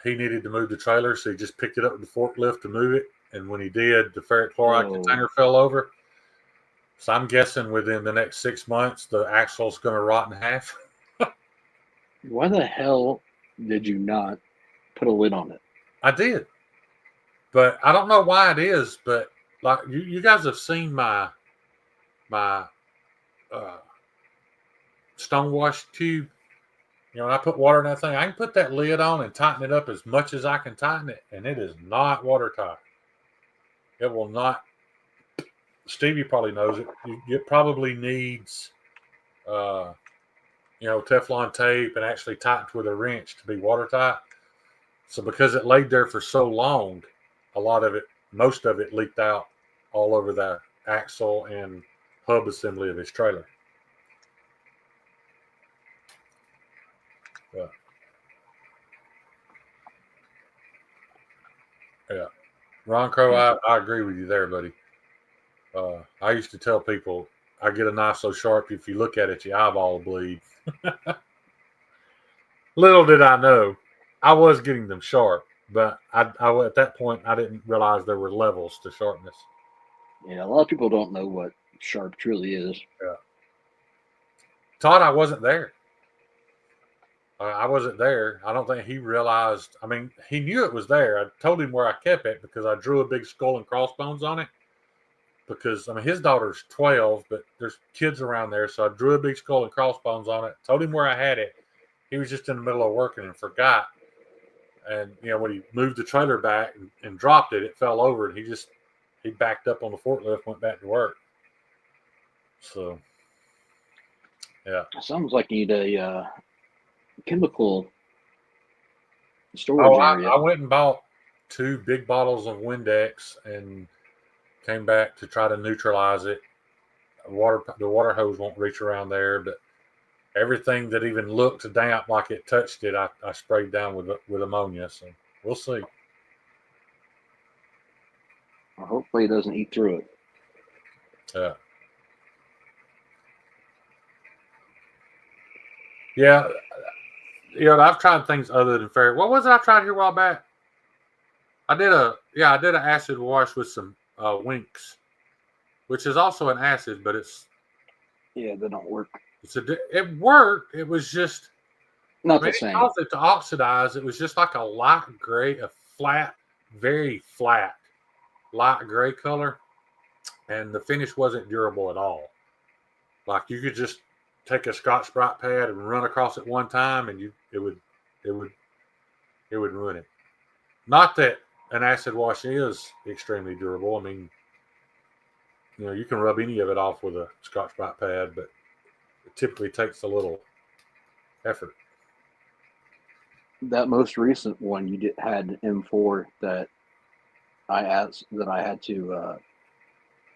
he needed to move the trailer, so he just picked it up with the forklift to move it. And when he did, the ferric chloride container fell over. So I'm guessing within the next 6 months, the axle's going to rot in half. Why the hell did you not put a lid on it? I did. But I don't know why it is, but like you guys have seen my stonewash tube. When I put water in that thing, I can put that lid on and tighten it up as much as I can tighten it, and it is not watertight. It will not. Stevie probably knows it. It probably needs, Teflon tape and actually tightened with a wrench to be watertight. So because it laid there for so long, most of it leaked out all over the axle and hub assembly of his trailer. Yeah. Ron Crow, I agree with you there, buddy. I used to tell people I get a knife so sharp, if you look at it, your eyeball will bleed. Little did I know, I was getting them sharp, but I at that point I didn't realize there were levels to sharpness. Yeah, a lot of people don't know what sharp truly is. Yeah. Todd, I wasn't there. I wasn't there. I don't think he realized. I mean, he knew it was there. I told him where I kept it because I drew a big skull and crossbones on it. Because, I mean, his daughter's 12, but there's kids around there. So I drew a big skull and crossbones on it, told him where I had it. He was just in the middle of working and forgot. And, when he moved the trailer back and dropped it, it fell over and he backed up on the forklift, went back to work. So, yeah. Sounds like you need a chemical storage area. I went and bought 2 big bottles of Windex and came back to try to neutralize it. The water hose won't reach around there, but everything that even looked damp like it touched it, I sprayed down with ammonia. So we'll see. Well, hopefully it doesn't eat through it. Yeah. I've tried things other than Fairy. What was it I tried here a while back? I did an acid wash with some Winks, which is also an acid, but they don't work. It worked. It was just not the same. It caused it to oxidize. It was just like a light gray, very flat, light gray color, and the finish wasn't durable at all. Like you could just take a Scotch-Brite pad and run across it one time, and it would ruin it. Not that an acid wash is extremely durable. I mean, you can rub any of it off with a Scotch-Brite pad, but it typically takes a little effort. That most recent one you had M4 that I had to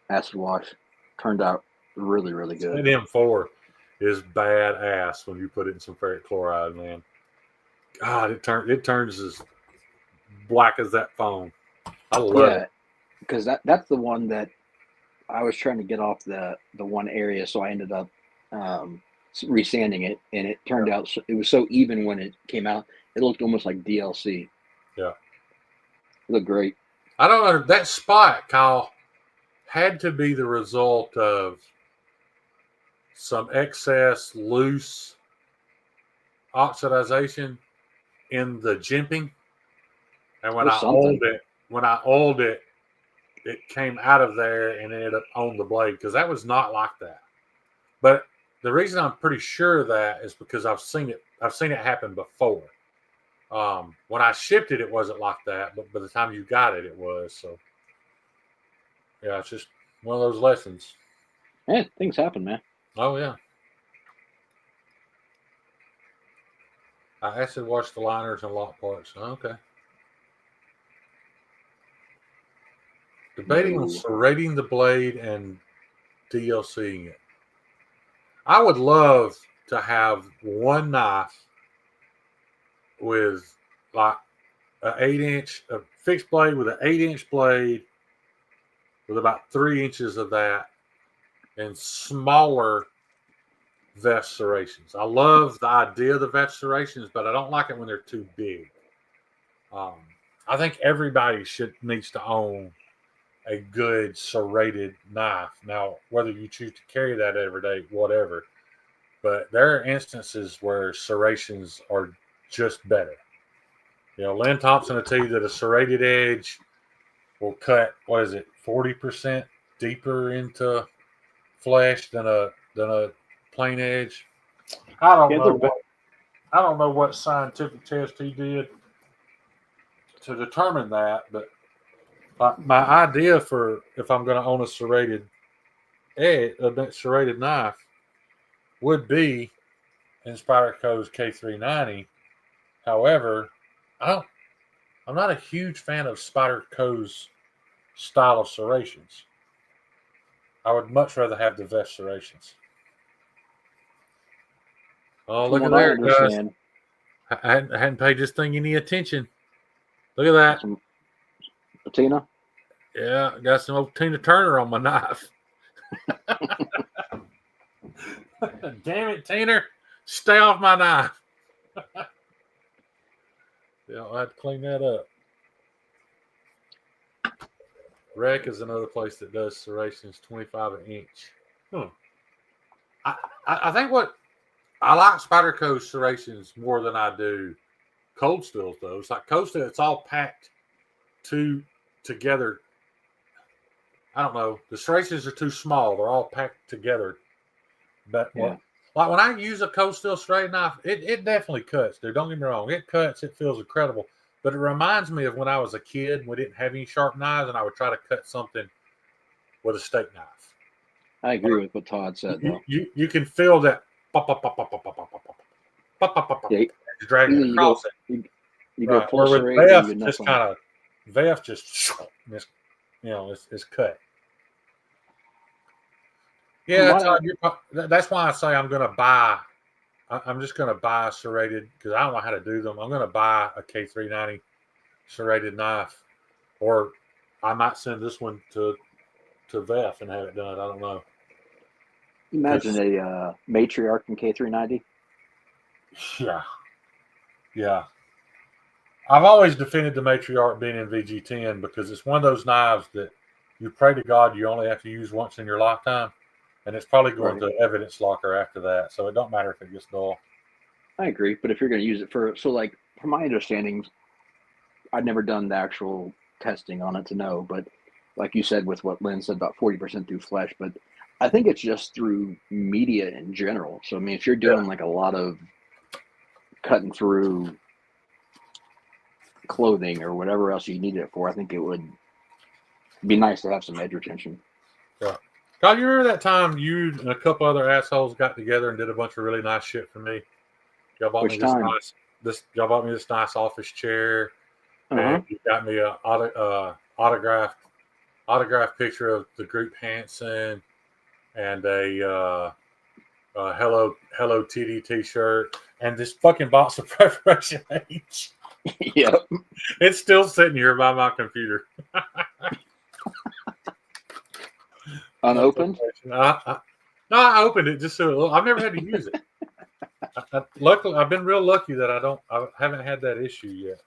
acid wash turned out really, really good. That M4 is badass when you put it in some ferric chloride, man. God, it turns as black as that foam. I love it. Because that's the one that I was trying to get off the one area, so I ended up resanding it, and it turned out it was so even when it came out. It looked almost like DLC. Yeah, it looked great. I don't know, that spot, Kyle, had to be the result of some excess loose oxidization in the jimping, and when I oiled it, it came out of there and ended up on the blade, because that was not like that. But the reason I'm pretty sure of that is because I've seen it happen before. When I shipped it, it wasn't like that, but by the time you got it, it was. So yeah, it's just one of those lessons. Yeah, things happen, man. Oh yeah. I acid washed the liners and lock parts. Okay. Debating on serrating the blade and DLCing it. I would love to have one knife with like a fixed blade with an 8-inch blade with about 3 inches of that and smaller vest serrations. I love the idea of the vest serrations, but I don't like it when they're too big. I think everybody needs to own a good serrated knife. Now, whether you choose to carry that every day, whatever, but there are instances where serrations are just better. Lynn Thompson will tell you that a serrated edge will cut 40% deeper into flesh than a plain edge. I don't know what scientific test he did to determine that, but my idea for if I'm going to own a serrated knife would be in Spyderco's K390. However, I'm not a huge fan of Spyderco's style of serrations. I would much rather have the vest serrations. Oh, look at there, guys. I hadn't paid this thing any attention. Look at that. Some patina? Yeah, I got some old Tina Turner on my knife. Damn it, Tina. Stay off my knife. Yeah, I had to clean that up. Rec is another place that does serrations 25 an inch. I, I think what I like Spyderco serrations more than I do cold stills though. It's like cold steel, it's all packed together. I don't know. The serrations are too small. They're all packed together. But like when I use a cold steel straight knife, it definitely cuts, dude. Don't get me wrong. It cuts, it feels incredible. But it reminds me of when I was a kid, we didn't have any sharp knives, and I would try to cut something with a steak knife. I agree with what Todd said, though. You can feel that pop, pop, pop, pop, pop, pop, pop, pop, pop, pop, pop, yeah, dragging across it. You go full or with serrate, VF, just kind of VF just it's cut. Yeah, Todd, that's why I say I'm going to buy. I'm just going to buy a serrated because I don't know how to do them. I'm going to buy a K390 serrated knife, or I might send this one to VF and have it done. I don't know. Imagine a matriarch in K390. Yeah. I've always defended the matriarch being in VG10 because it's one of those knives that you pray to God you only have to use once in your lifetime, and it's probably going to evidence locker after that, so it don't matter if it gets dull. I agree, but if you're going to use it from my understanding, I've never done the actual testing on it to know, but like you said with what Lynn said about 40% through flesh, but I think it's just through media in general. So I mean, if you're doing like a lot of cutting through clothing or whatever else you need it for, I think it would be nice to have some edge retention. Yeah. God, you remember that time you and a couple other assholes got together and did a bunch of really nice shit for me? Y'all bought me y'all bought me this nice office chair, and you got me a autographed picture of the group Hanson and a Hello TD t-shirt and this fucking box of Preparation H. Yep. It's still sitting here by my computer. Unopened? No, I opened it just so I've never had to use it. Luckily, I've been real lucky that I haven't had that issue yet.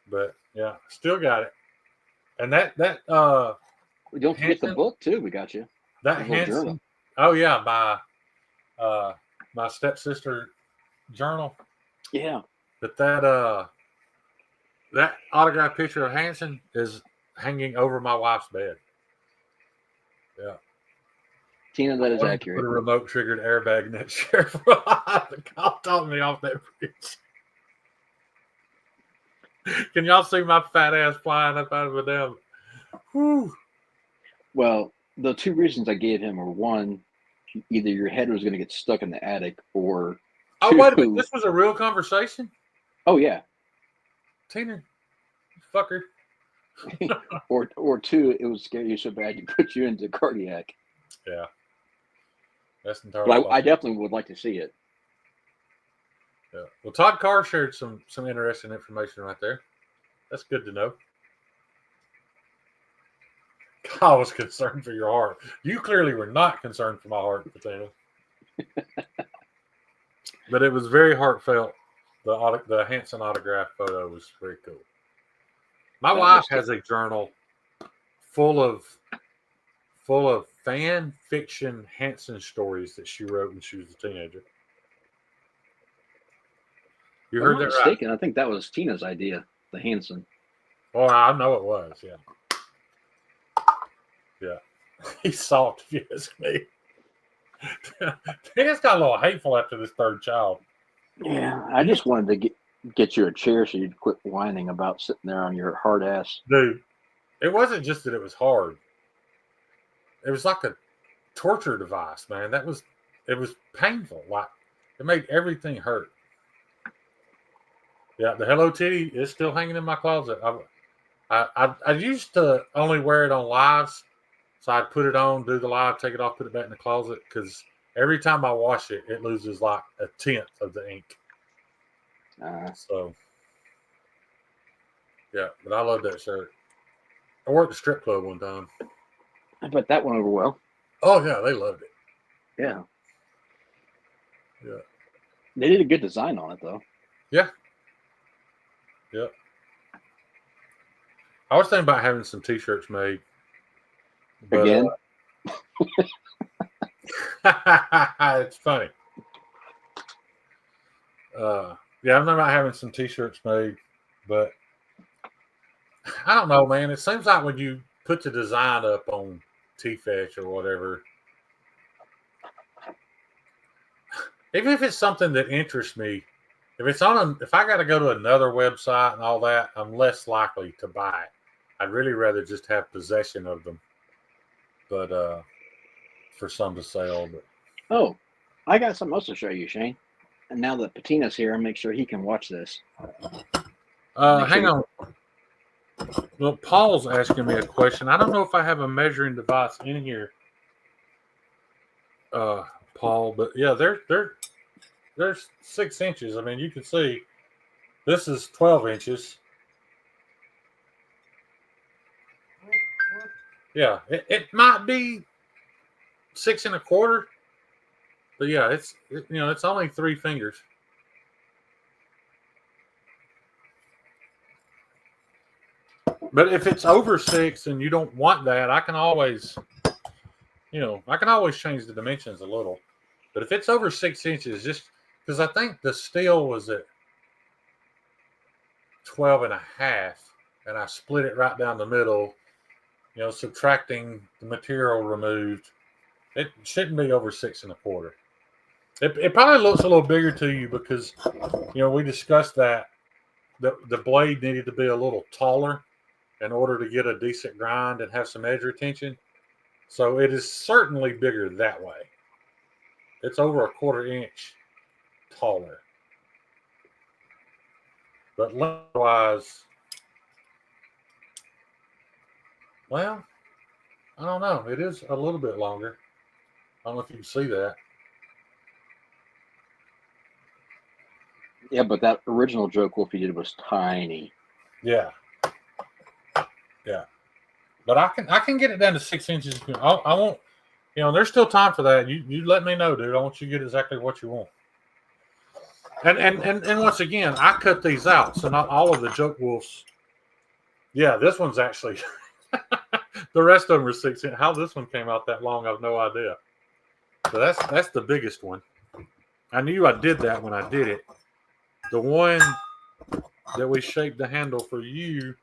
But yeah, still got it. And that we don't forget the book too. We got you. That Hanson. Oh yeah, my stepsister journal. Yeah. But that autographed picture of Hanson is hanging over my wife's bed. Yeah. Tina, that is accurate. Put a remote triggered airbag in that chair for a while. The cop talked me off that bridge. Can y'all see my fat ass flying up out of a damn? Whew. Well, the two reasons I gave him were one, either your head was going to get stuck in the attic, or oh, wait a minute, this was a real conversation. Oh yeah, Tina, fucker. or two, it would scare you so bad you put you into cardiac. Yeah, that's entirely. But I definitely would like to see it. Yeah. Well, Todd Carr shared some interesting information right there. That's good to know. I was concerned for your heart. You clearly were not concerned for my heart, Patina. But it was very heartfelt. The Hanson autograph photo was very cool. My wife has a journal full of fan fiction Hanson stories that she wrote when she was a teenager. You heard that right? I think that was Tina's idea, the Hanson. Oh, I know it was. Yeah. Yeah. He's soft, if you ask me. He just got a little hateful after this third child. Yeah, I just wanted to get you a chair so you'd quit whining about sitting there on your hard ass. Dude, it wasn't just that it was hard. It was like a torture device, man. It was painful. Like, it made everything hurt. Yeah, the Hello Kitty is still hanging in my closet. I used to only wear it on lives, so I'd put it on, do the live, take it off, put it back in the closet, because every time I wash it, it loses like a tenth of the ink. So, yeah, but I love that shirt. I worked at a strip club one time. I bet that went over well. Oh, yeah, they loved it. Yeah. Yeah. They did a good design on it, though. Yeah. Yep. I was thinking about having some T-shirts made. But, Again? it's funny. Yeah, I'm thinking about having some T-shirts made, but I don't know, man. It seems like when you put the design up on T-Fetch or whatever, even if it's something that interests me, if I got to go to another website and all that, I'm less likely to buy it. I'd really rather just have possession of them, but for some to sell. But Oh, I got something else to show you, Shane. And now that Patina's here, I'll make sure he can watch this. hang on. Well, Paul's asking me a question. I don't know if I have a measuring device in here, Paul, but yeah, there's 6 inches. I mean, you can see this is 12 inches. Yeah, it might be 6 1/4, but yeah, it's only 3 fingers. But if it's over 6 and you don't want that, I can always change the dimensions a little. But if it's over 6 inches, just because I think the steel was at 12 1/2, and I split it right down the middle, subtracting the material removed, it shouldn't be over 6 1/4. It probably looks a little bigger to you because, we discussed that the blade needed to be a little taller in order to get a decent grind and have some edge retention. So it is certainly bigger that way. It's over 1/4 inch taller. But lengthwise, well, I don't know. It is a little bit longer. I don't know if you can see that. Yeah, but that original joke Wolfie did was tiny. Yeah. But I can get it down to 6 inches. I won't. There's still time for that. You let me know, dude. I want you to get exactly what you want. And once again, I cut these out, so not all of the joke wolves. Yeah, this one's actually. The rest of them are 6 inches. How this one came out that long, I have no idea. So that's the biggest one. I knew I did that when I did it. The one that we shaped the handle for you,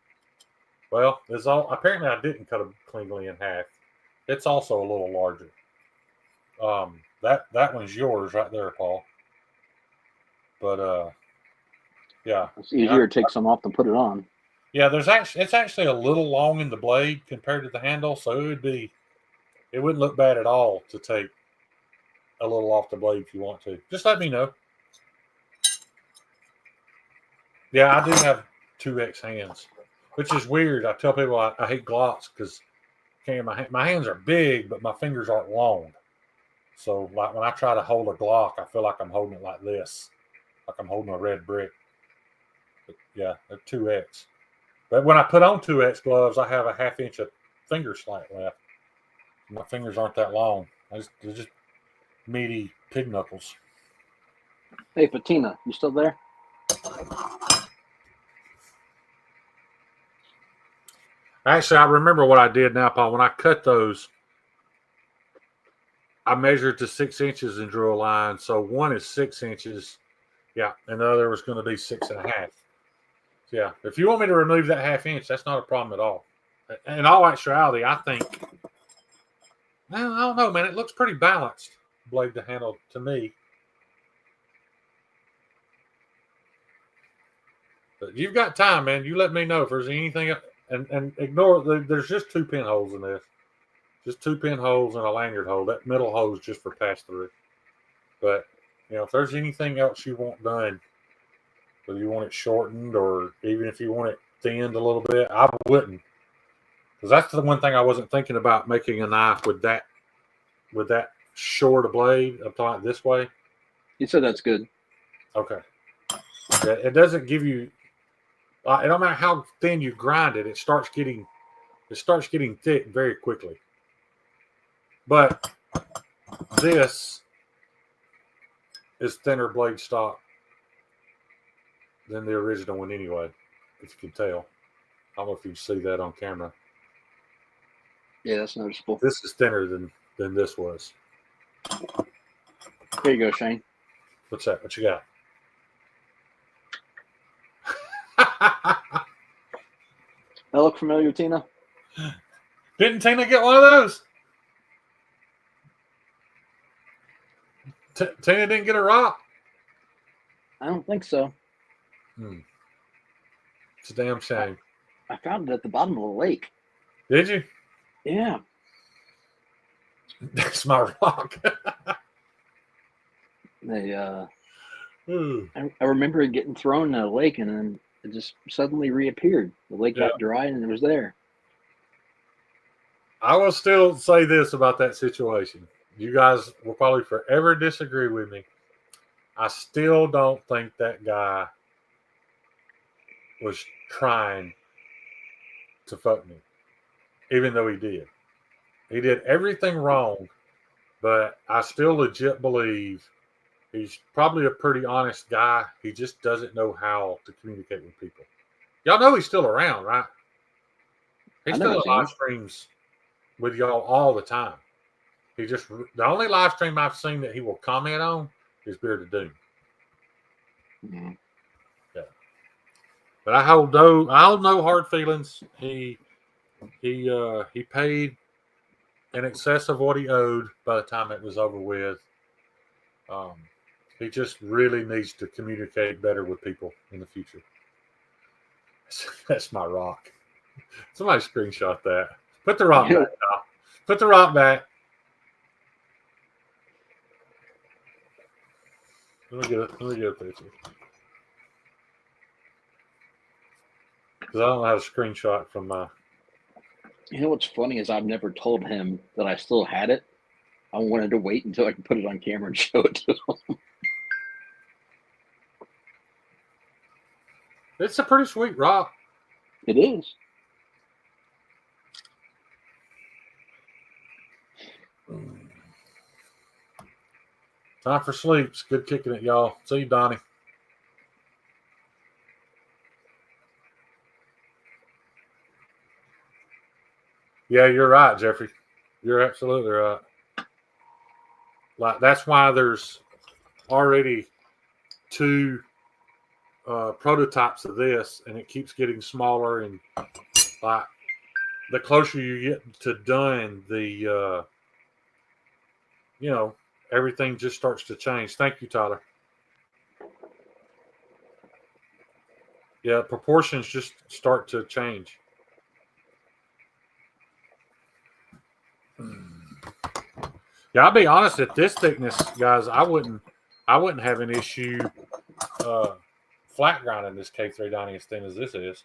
well, is all. Apparently, I didn't cut them cleanly in half. It's also a little larger. That one's yours right there, Paul. But yeah, it's easier to take some off than put it on. Yeah, it's actually a little long in the blade compared to the handle, so it wouldn't look bad at all to take a little off the blade if you want to. Just let me know. Yeah, I do have 2X hands, which is weird. I tell people I hate Glocks because my hands are big, but my fingers aren't long. So like when I try to hold a Glock, I feel like I'm holding it like this, like I'm holding a red brick. But yeah, they're 2X. But when I put on 2X gloves, I have a 1/2 inch of finger slack left. My fingers aren't that long. They're just meaty pig knuckles. Hey, Patina, you still there? Actually, I remember what I did now, Paul. When I cut those, I measured to 6 inches and drew a line. So one is 6 inches. Yeah. And the other was going to be 6 1/2. Yeah. If you want me to remove that 1/2 inch, that's not a problem at all. In all actuality, I think, well, I don't know, man. It looks pretty balanced, blade to handle, to me. But you've got time, man. You let me know if there's anything, and ignore, there's just 2 pinholes in this. Just 2 pinholes and a lanyard hole. That middle hole is just for pass through. But, if there's anything else you want done, whether you want it shortened or even if you want it thinned a little bit, I wouldn't. Because that's the one thing I wasn't thinking about, making a knife with that short a blade. I'm talking this way. You said that's good. Okay. Yeah, it doesn't give you. It don't matter how thin you grind it, it starts getting thick very quickly. But this is thinner blade stock than the original one anyway. if you can tell. I don't know if you can see that on camera. Yeah, that's noticeable. This is thinner than this was. Here you go, Shane. What's that? What you got? That look familiar, Tina? Didn't Tina get one of those? Tina didn't get a rock? I don't think so. It's a damn shame. I found it at the bottom of the lake. Did you? Yeah. That's my rock. They Ooh. I remember it getting thrown in a lake and then it just suddenly reappeared. The lake got dry and it was there. I will still say this about that situation. You guys will probably forever disagree with me. I still don't think that guy was trying to fuck me, even though he did. He did everything wrong, but I still legit believe he's probably a pretty honest guy. He just doesn't know how to communicate with people. Y'all know he's still around, right? He's still on live streams with y'all all the time. The only live stream I've seen that he will comment on is Bearded Doom. Mm-hmm. Yeah. But I hold no hard feelings. He paid in excess of what he owed by the time it was over with. He just really needs to communicate better with people in the future. That's my rock. Somebody screenshot that. Put the rock back now. Put the rock back. Let me get a picture. Because I don't know how to screenshot from my. You know what's funny is I've never told him that I still had it. I wanted to wait until I could put it on camera and show it to him. It's a pretty sweet rock. It is. Time for sleep. It's good kicking it, y'all. See you, Donnie. Yeah, you're right, Jeffrey. You're absolutely right. Like that's why there's already 2 prototypes of this, and it keeps getting smaller. And like the closer you get to done, the everything just starts to change. Thank you, Tyler. Yeah, proportions just start to change. Yeah, I'll be honest. At this thickness, guys, I wouldn't have an issue flat grinding this K390 as thin as this is.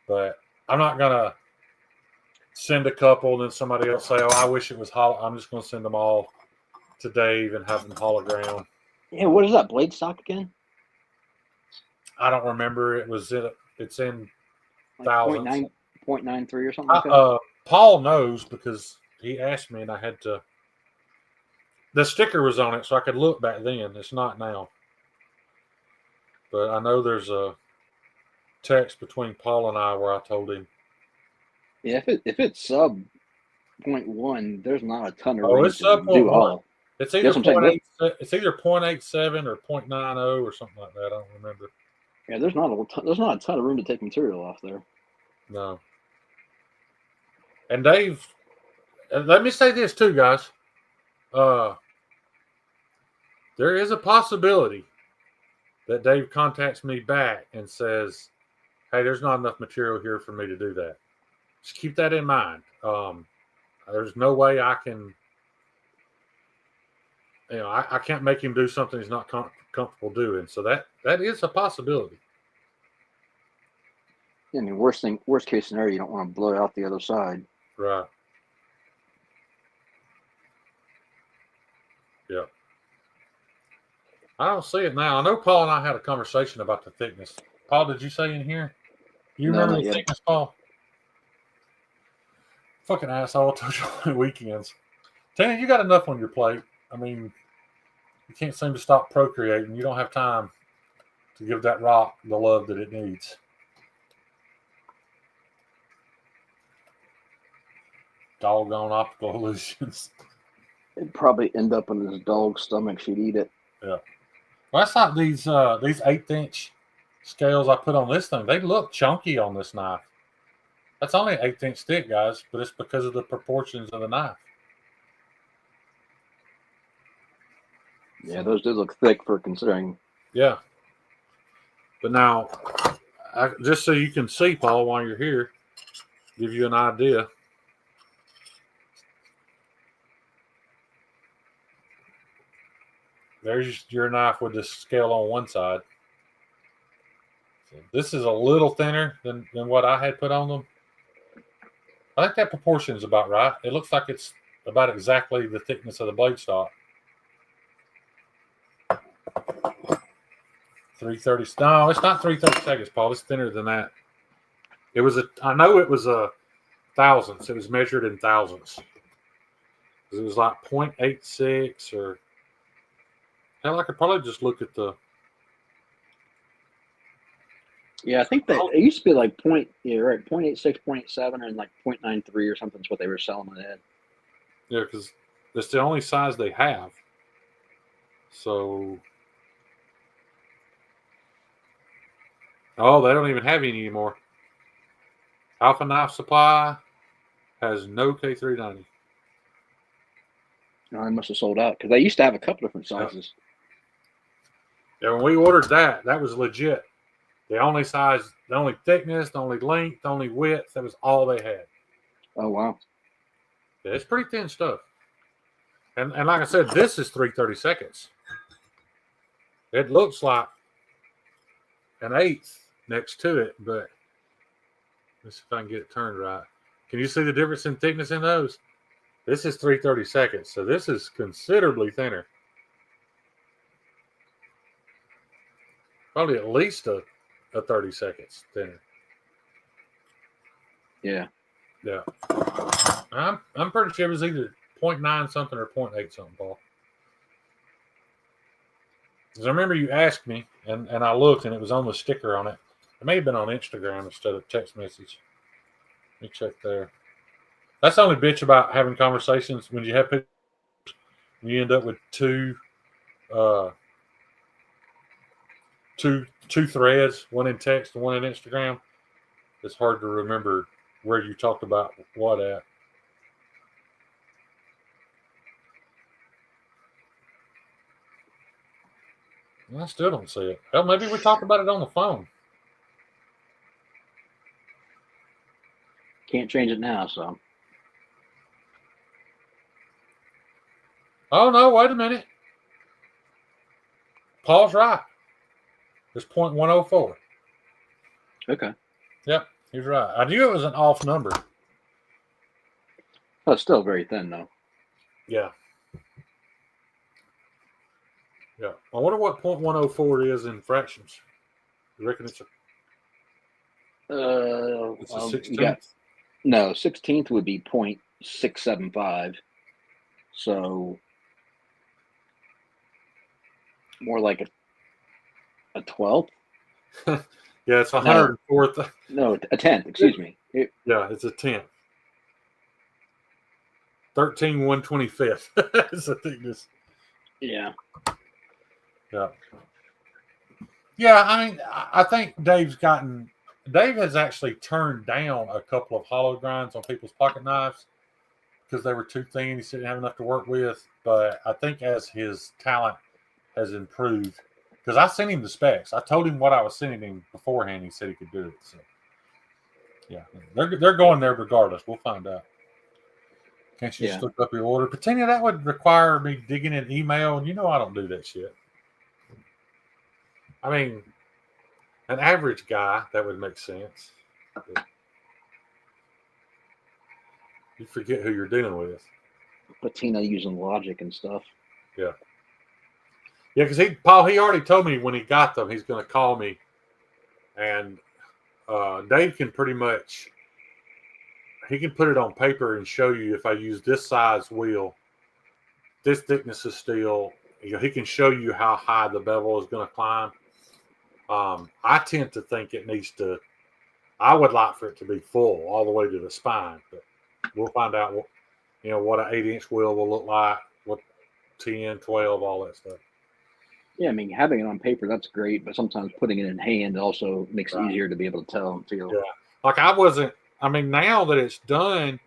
But I'm not gonna send a couple and then somebody else say, "Oh, I wish it was hollow." I'm just gonna send them all to Dave and have them hologram. Yeah, what is that blade stock again? I don't remember. It's in like thousands. 0.93 or something like that? Paul knows because he asked me and I had to. The sticker was on it, so I could look back then. It's not now. But I know there's a text between Paul and I where I told him. Yeah, if it's sub 0.1, there's not a ton of it's sub 0.1. It's either 0.8. It's either 0.87 or 0.90 or something like that. I don't remember. Yeah, there's not a ton of room to take material off there. No. And Dave, let me say this too, guys. There is a possibility that Dave contacts me back and says, "Hey, there's not enough material here for me to do that." Just keep that in mind. There's no way I can, I can't make him do something he's not comfortable doing. So that is a possibility. I mean, worst case scenario, you don't want to blow it out the other side. Right. Yeah. I don't see it now. I know Paul and I had a conversation about the thickness. Paul, did you say in here? You remember the thickness, Paul? Fucking asshole. I told you on the weekends. Tina, you got enough on your plate. I mean, you can't seem to stop procreating. You don't have time to give that rock the love that it needs. doggone optical illusions. It'd probably end up in his dog's stomach. She'd eat it. Yeah. Well, that's like these 1/8" scales I put on this thing. They look chunky on this knife. That's only an 1/8" stick, guys, but it's because of the proportions of the knife. Yeah, those do look thick for considering. Yeah. But now, just so you can see, Paul, while you're here, give you an idea. There's your knife with the scale on one side. So this is a little thinner than what I had put on them. I think that proportion is about right. It looks like it's about exactly the thickness of the blade stock. 330. No, it's not 3/32, Paul. It's thinner than that. It was I know it was a thousandths. It was measured in thousandths. It was like 0.86 or hell, I could probably just look at the. Yeah, I think that it used to be like you're right, 0.86, 0.7, and like 0.93 or something is what they were selling it at. Yeah, because it's the only size they have. So. Oh, they don't even have any anymore. Alpha Knife Supply has no K390. Oh, I must have sold out because they used to have a couple different sizes. Yeah, when we ordered that was legit. The only size, the only thickness, the only length, the only width, that was all they had. Oh, wow. Yeah, it's pretty thin stuff. And like I said, this is 3/32. It looks like an 1/8 next to it, but let's see if I can get it turned right. Can you see the difference in thickness in those? This is 3/32, so this is considerably thinner. Probably at least a 30 seconds thinner. Yeah. Yeah. I'm pretty sure it was either 0.9 something or 0.8 something, Paul. Because I remember you asked me, and I looked, and it was on the sticker on it. It may have been on Instagram instead of text message. Let me check there. That's the only bitch about having conversations when you have pictures. When you end up with two threads, one in text and one in Instagram. It's hard to remember where you talked about what at. I still don't see it. Well, maybe we talked about it on the phone. Can't change it now, so. Oh, no, wait a minute. Paul's right. It's 0.104. Okay. Yep, he's right. I knew it was an off number. Oh, it's still very thin, though. Yeah. Yeah. I wonder what 0.104 is in fractions. You reckon it's a 16th? No, 16th would be 0.675. So more like a 12th. Yeah, it's 104th. No, a 10th. Excuse me. Yeah, it's a 10th. 13/125th is the thickness. Yeah. Yeah. Yeah, I mean, I think Dave has actually turned down a couple of hollow grinds on people's pocket knives because they were too thin. He said he didn't have enough to work with. But I think as his talent has improved, because I sent him the specs. I told him what I was sending him beforehand. He said he could do it. So, yeah, they're going there regardless. We'll find out. Can't you just look up your order? Patina, that would require me digging in email, and you know I don't do that shit. I mean, an average guy, that would make sense. You forget who you're dealing with. Patina using logic and stuff. Yeah. Yeah, because Paul, he already told me when he got them, he's going to call me. And Dave can pretty much, he can put it on paper and show you if I use this size wheel, this thickness of steel, he can show you how high the bevel is going to climb. I tend to think it needs to, I would like for it to be full all the way to the spine, but we'll find out what what an 8-inch wheel will look like, what 10, 12, all that stuff. Yeah, I mean, having it on paper, that's great, but sometimes putting it in hand also makes it easier to be able to tell and feel. Yeah. Like now that it's done,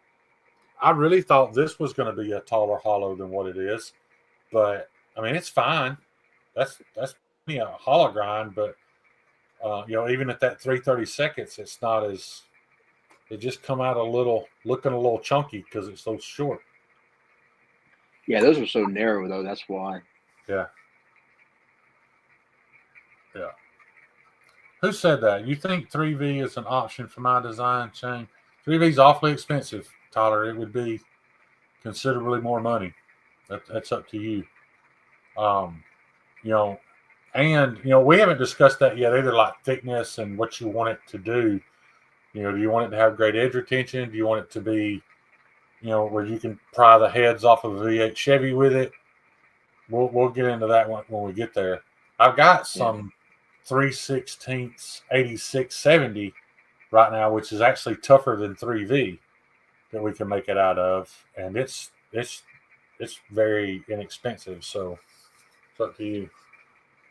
I really thought this was going to be a taller hollow than what it is. But, I mean, it's fine. That's a hollow grind, but, even at that 3/32, it's not as, it just come out looking a little chunky because it's so short. Yeah, those are so narrow, though. That's why. Yeah. Yeah. Who said that? You think 3V is an option for my design chain? 3V is awfully expensive, Tyler. It would be considerably more money. That's up to you. We haven't discussed that yet either, like thickness and what you want it to do. Do you want it to have great edge retention? Do you want it to be, where you can pry the heads off of a V8 Chevy with it? We'll get into that when we get there. I've got some 3/16 8670 right now, which is actually tougher than 3V that we can make it out of, and it's very inexpensive. So it's up to you.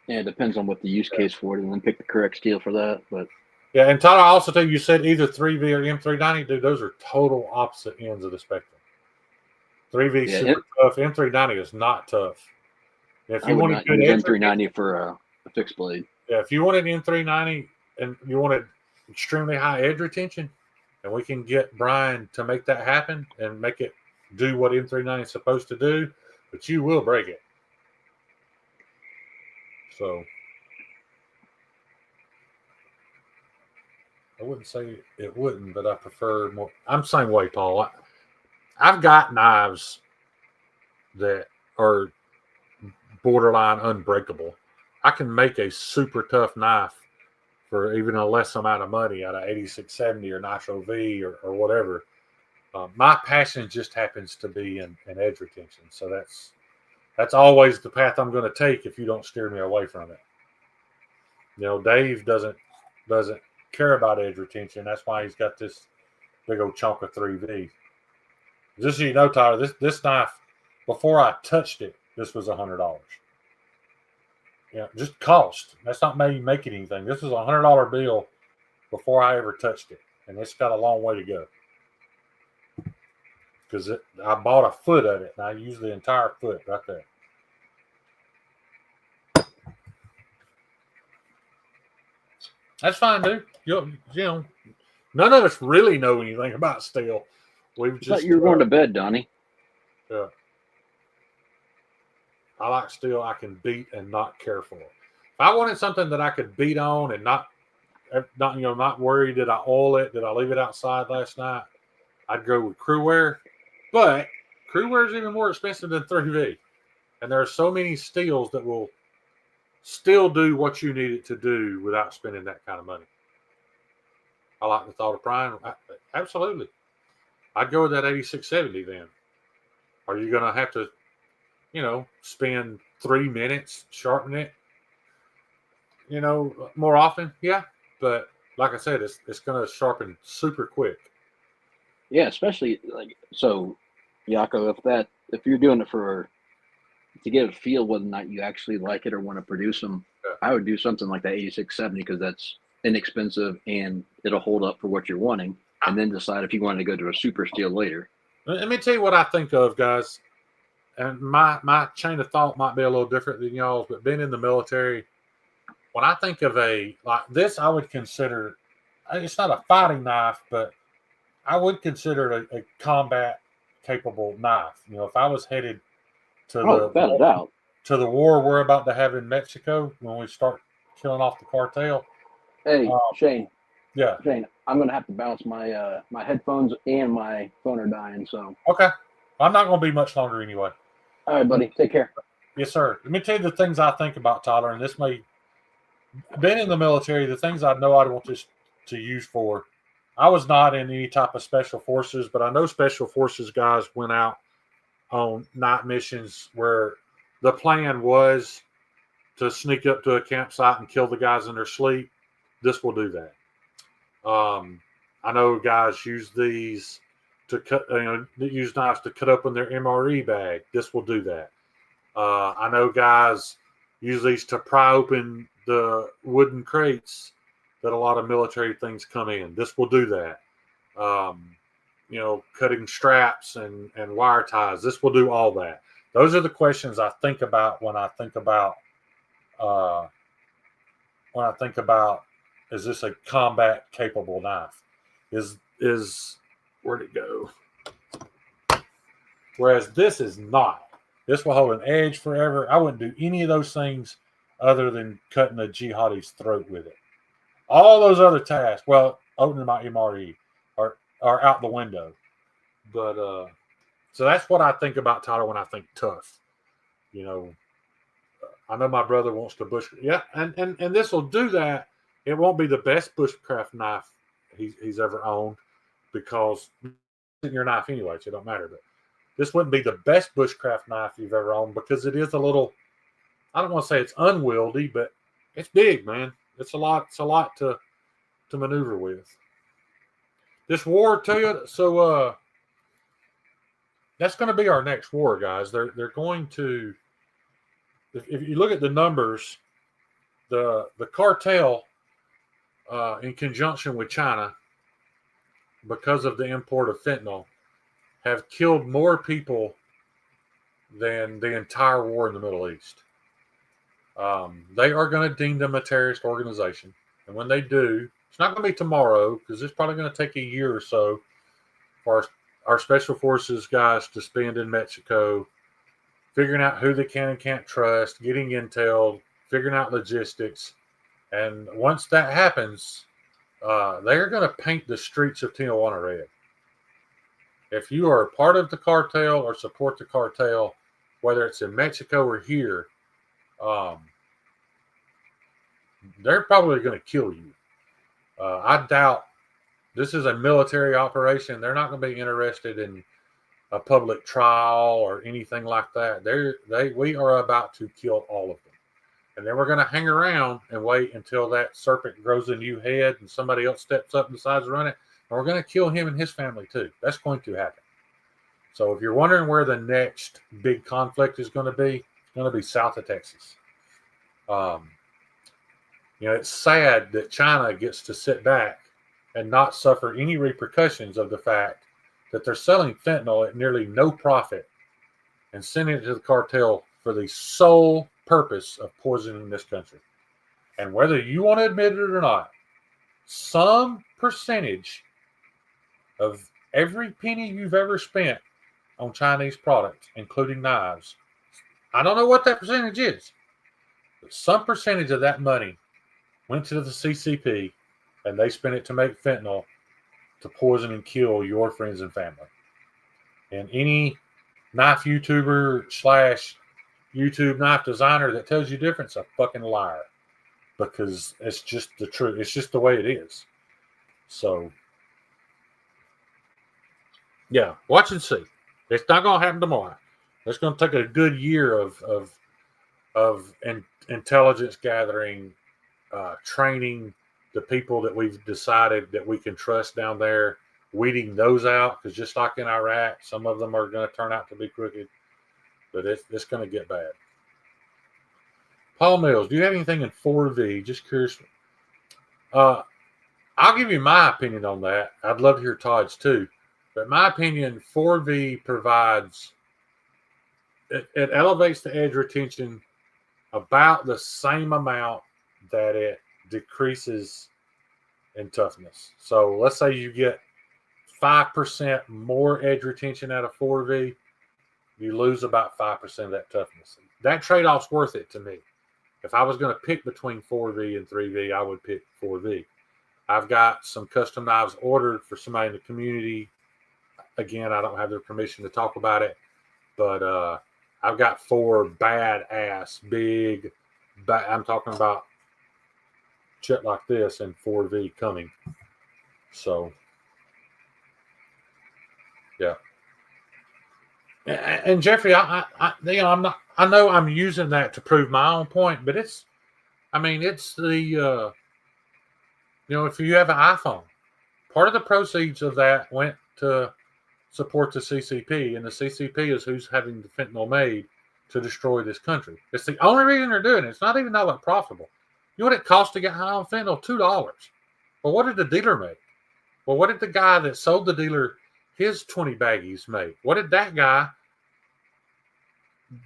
Yeah, it depends on what the use case for it, and then pick the correct steel for that. But yeah, and Tyler, I also think you said either 3V or M390. Dude, those are total opposite ends of the spectrum. 3V is super tough. M390 is not tough. If you want to use M390 for a fixed blade. Yeah, if you wanted M390 and you wanted extremely high edge retention, and we can get Brian to make that happen and make it do what M390 is supposed to do, but you will break it. So I wouldn't say it wouldn't, but I prefer more. I'm the same way, Paul. I've got knives that are borderline unbreakable. I can make a super tough knife for even a less amount of money out of 8670 or Nitro V or whatever. My passion just happens to be in edge retention. So that's always the path I'm going to take if you don't steer me away from it. Dave doesn't care about edge retention. That's why he's got this big old chunk of 3V. Just so you know, Tyler, this knife, before I touched it, this was $100. Just cost. That's not me making anything. This was a $100 bill before I ever touched it, and it's got a long way to go. Because I bought a foot of it, and I used the entire foot right there. That's fine, dude. None of us really know anything about steel. We've just. You're going to bed, Donnie. Yeah. I like steel I can beat and not care for. If I wanted something that I could beat on and not worry, did I oil it? Did I leave it outside last night? I'd go with Cruwear. But Cruwear is even more expensive than 3V. And there are so many steels that will still do what you need it to do without spending that kind of money. I like the thought of prying. Absolutely. I'd go with that 8670 then. Are you going to have to, spend 3 minutes sharpening it, more often? Yeah. But like I said, it's going to sharpen super quick. Yeah, especially Jaco, if you're doing it to get a feel whether or not you actually like it or want to produce them, I would do something like that 8670 because that's inexpensive and it'll hold up for what you're wanting, and then decide if you want to go to a super steel later. Let me tell you what I think of, guys. And my chain of thought might be a little different than y'all's, but being in the military, when I think of a like this, I would consider it's not a fighting knife, but I would consider it a combat capable knife. If I was headed to the war we're about to have in Mexico when we start killing off the cartel. Hey, Shane. Yeah. Shane, I'm going to have to bounce. My my headphones and my phone are dying. So. Okay. I'm not going to be much longer anyway. All right, buddy. Take care. Yes, sir. Let me tell you the things I think about, Tyler, and this may been in the military, the things I know I want this to use for. I was not in any type of special forces, but I know special forces guys went out on night missions where the plan was to sneak up to a campsite and kill the guys in their sleep. This will do that. I know guys use these to cut, use knives to cut open their MRE bag. This will do that. I know guys use these to pry open the wooden crates that a lot of military things come in. This will do that. Cutting straps and wire ties. This will do all that. Those are the questions I think about when I think about is this a combat capable knife? Is where'd it go? Whereas this is not. This will hold an edge forever. I wouldn't do any of those things other than cutting a jihadi's throat with it. All those other tasks, well, opening my MRE, are out the window. But so that's what I think about, Tyler, when I think tough. I know my brother wants to bush. Yeah, and this will do that. It won't be the best bushcraft knife he's ever owned because it's your knife anyway, so it don't matter. But this wouldn't be the best bushcraft knife you've ever owned because it is a little, I don't want to say it's unwieldy, but it's big, man. It's a lot to maneuver with. This war, tell you, so that's going to be our next war, guys. They're going to, if you look at the numbers, the cartel in conjunction with China, because of the import of fentanyl, have killed more people than the entire war in the Middle East. They are going to deem them a terrorist organization. And when they do, it's not going to be tomorrow because it's probably going to take a year or so for our special forces guys to spend in Mexico, figuring out who they can and can't trust, getting intel, figuring out logistics. And once that happens, they're going to paint the streets of Tijuana red. If you are a part of the cartel or support the cartel, whether it's in Mexico or here, they're probably going to kill you. I doubt this is a military operation. They're not going to be interested in a public trial or anything like that. We are about to kill all of them. And then we're going to hang around and wait until that serpent grows a new head and somebody else steps up and decides to run it. And we're going to kill him and his family too. That's going to happen. So if you're wondering where the next big conflict is going to be, it's going to be south of Texas. It's sad that China gets to sit back and not suffer any repercussions of the fact that they're selling fentanyl at nearly no profit and sending it to the cartel for the sole purpose of poisoning this country. And whether you want to admit it or not, some percentage of every penny you've ever spent on Chinese products, including knives, I don't know what that percentage is, but some percentage of that money went to the CCP and they spent it to make fentanyl to poison and kill your friends and family. And any knife YouTuber / YouTube knife designer that tells you different is a fucking liar, because it's just the truth. It's just the way it is. So, yeah, watch and see. It's not going to happen tomorrow. It's going to take a good year of intelligence gathering, training the people that we've decided that we can trust down there, weeding those out, because just like in Iraq, some of them are going to turn out to be crooked, but it's going to get bad. Paul Mills, do you have anything in 4V? Just curious. I'll give you my opinion on that. I'd love to hear Todd's too. But in my opinion, 4V provides, it elevates the edge retention about the same amount that it decreases in toughness. So let's say you get 5% more edge retention out of 4V, you lose about 5% of that toughness. That trade-off's worth it to me. If I was going to pick between 4V and 3V, I would pick 4V. I've got some custom knives ordered for somebody in the community. Again, I don't have their permission to talk about it, but I've got 4 badass, big, I'm talking about shit like this in 4V coming. So, yeah. And Jeffrey, I'm not. I know I'm using that to prove my own point, but it's the, if you have an iPhone, part of the proceeds of that went to support the CCP, and the CCP is who's having the fentanyl made to destroy this country. It's the only reason they're doing it. It's not even all that profitable. You know what it costs to get high on fentanyl? $2. Well, what did the dealer make? Well, what did the guy that sold the dealer his 20 baggies make? What did that guy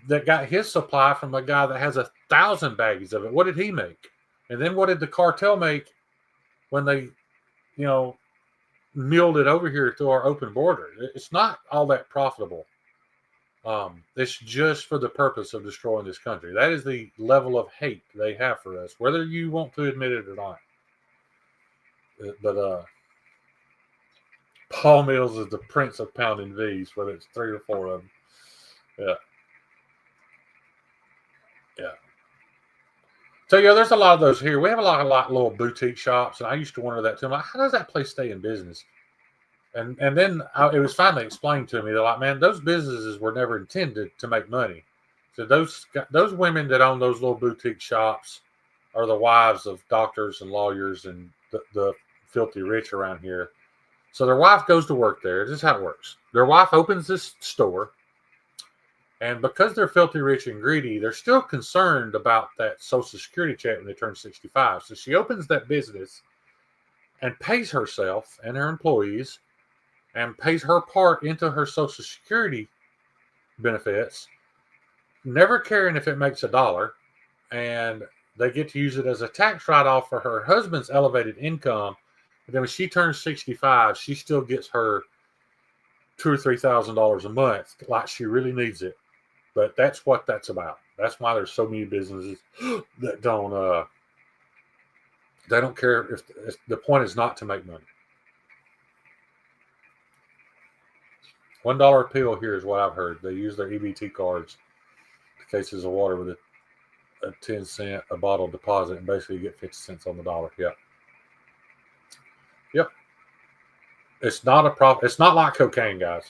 that got his supply from a guy that has 1,000 baggies of it, what did he make? And then what did the cartel make when they, milled it over here through our open border? It's not all that profitable. It's just for the purpose of destroying this country. That is the level of hate they have for us, whether you want to admit it or not. But Paul Mills is the prince of pounding V's, whether it's 3 or 4 of them. Yeah. So there's a lot of those here. We have a lot of little boutique shops, and I used to wonder that too. I'm like, how does that place stay in business? And then it was finally explained to me that, like, man, those businesses were never intended to make money. So those women that own those little boutique shops are the wives of doctors and lawyers and the filthy rich around here. So their wife goes to work there. This is how it works. Their wife opens this store, and because they're filthy rich and greedy, they're still concerned about that Social Security check when they turn 65. So she opens that business and pays herself and her employees and pays her part into her Social Security benefits, never caring if it makes $1. And they get to use it as a tax write-off for her husband's elevated income. And then when she turns 65, she still gets her $2,000 or $3,000 a month, like she really needs it. But that's what that's about. That's why there's so many businesses that don't. They don't care if the point is not to make money. $1 a pill here is what I've heard. They use their EBT cards, cases of water with a 10-cent a bottle deposit, and basically get 50 cents on the dollar. Yep. It's not a problem. It's not like cocaine, guys.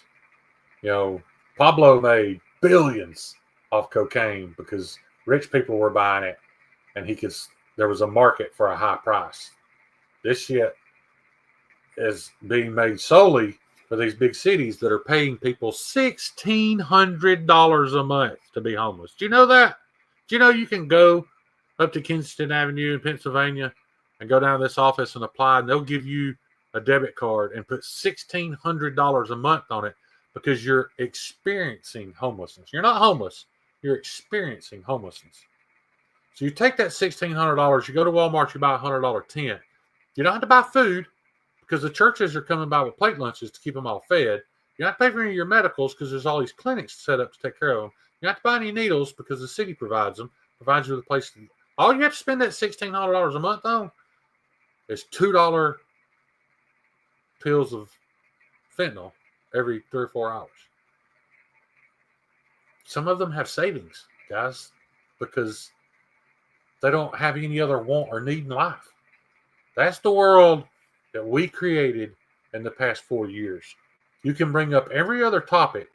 Pablo made billions off cocaine because rich people were buying it, and there was a market for a high price. This shit is being made solely for these big cities that are paying people $1,600 a month to be homeless. Do you know that? Do you know you can go up to Kensington Avenue in Pennsylvania and go down to this office and apply, and they'll give you a debit card and put $1,600 a month on it because you're experiencing homelessness. You're not homeless. You're experiencing homelessness. So you take that $1,600, you go to Walmart, you buy a $100 tent. You don't have to buy food because the churches are coming by with plate lunches to keep them all fed. You don't have to pay for any of your medicals because there's all these clinics set up to take care of them. You don't have to buy any needles because the city provides you with a place to. All you have to spend that $1,600 a month on is $2 pills of fentanyl every 3 or 4 hours. Some of them have savings, guys, because they don't have any other want or need in life. That's the world that we created in the past 4 years. You can bring up every other topic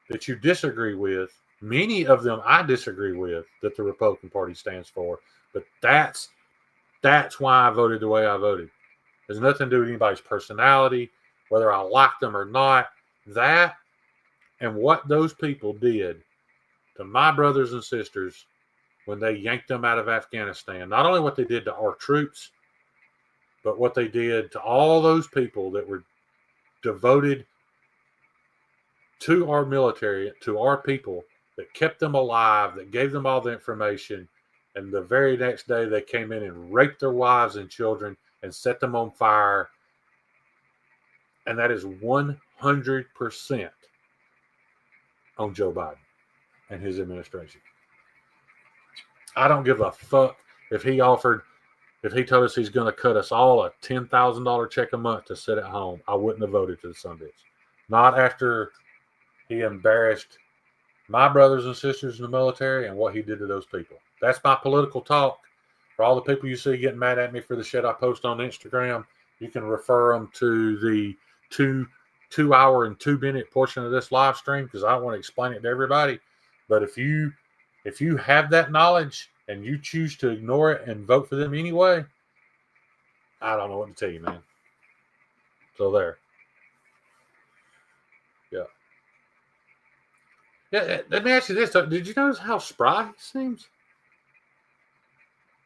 that you disagree with. Many of them I disagree with that the Republican Party stands for. But that's why I voted the way I voted. There's nothing to do with anybody's personality, whether I like them or not. That and what those people did to my brothers and sisters when they yanked them out of Afghanistan. Not only what they did to our troops, but what they did to all those people that were devoted to our military, to our people, that kept them alive, that gave them all the information. And the very next day they came in and raped their wives and children and set them on fire. And that is 100% on Joe Biden and his administration. I don't give a fuck if he told us he's going to cut us all a $10,000 check a month to sit at home. I wouldn't have voted for the son of a bitch. Not after he embarrassed my brothers and sisters in the military and what he did to those people. That's my political talk. For all the people you see getting mad at me for the shit I post on Instagram, you can refer them to the two hour and 2 minute portion of this live stream because I don't want to explain it to everybody. But if you have that knowledge and you choose to ignore it and vote for them anyway, I don't know what to tell you, man. So there. Yeah, let me ask you this. Did you notice how spry he seems?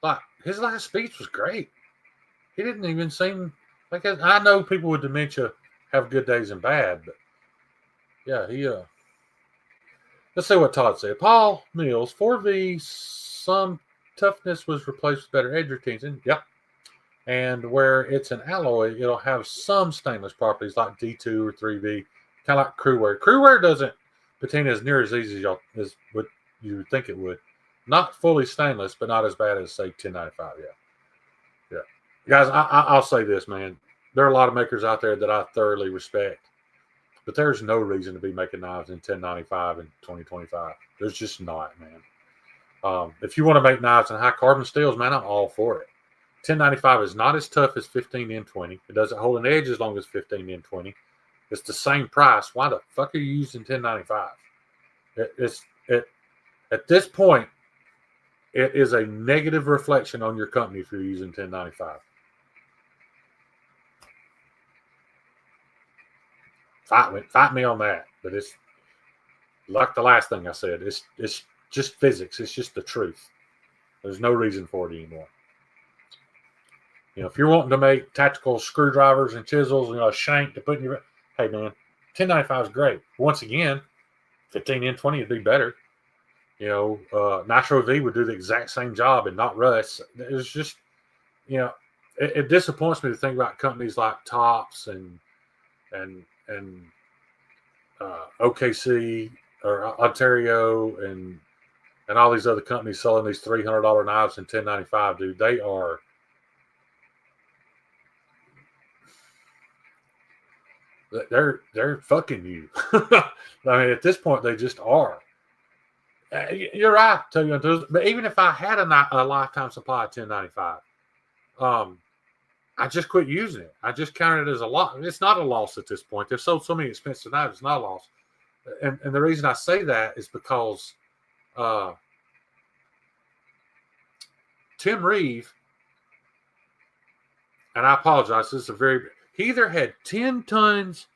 Like, his last speech was great. He didn't even seem like I know people with dementia have good days and bad, but yeah, let's see what Todd said. Paul Mills, 4V, some toughness was replaced with better edge retention. Yep. And where it's an alloy, it'll have some stainless properties like D2 or 3V, kind of like Crewwear. Crewwear doesn't patina as near as easy as what you would think it would. Not fully stainless, but not as bad as, say, 1095. Yeah. Guys, I'll say this, man. There are a lot of makers out there that I thoroughly respect, but there's no reason to be making knives in 1095 and 2025. There's just not, man. If you want to make knives in high carbon steels, man, I'm all for it. 1095 is not as tough as 15N20. It doesn't hold an edge as long as 15N20. It's the same price. Why the fuck are you using 1095? At this point, it is a negative reflection on your company if you're using 1095. Fight me on that. But it's like the last thing I said. It's just physics. It's just the truth. There's no reason for it anymore. If you're wanting to make tactical screwdrivers and chisels, a shank to put in your, hey man, 1095 is great. Once again, 15N20 would be better. Nitro V would do the exact same job and not rust. It's just, it disappoints me to think about companies like Tops and OKC or Ontario and all these other companies selling these $300 knives in 1095, dude. They are. They're fucking you. I mean, at this point, they just are. You're right, tell you. But even if I had a lifetime supply of 1095, I just quit using it. I just counted it as a loss. It's not a loss at this point. They've sold so many expensive knives. It's not a loss. And the reason I say that is because Tim Reeve, and I apologize, this is he either had 10 tons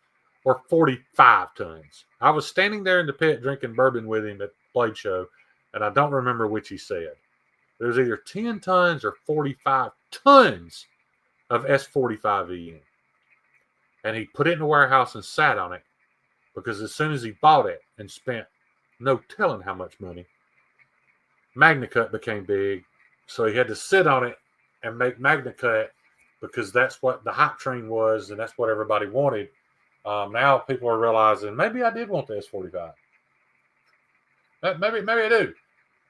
or 45 tons. I was standing there in the pit drinking bourbon with him at Blade Show, and I don't remember which he said. There's either 10 tons or 45 tons of S45E. And he put it in the warehouse and sat on it because as soon as he bought it and spent no telling how much money, MagnaCut became big. So he had to sit on it and make MagnaCut because that's what the hype train was and that's what everybody wanted. Now people are realizing maybe I did want the S45. Maybe I do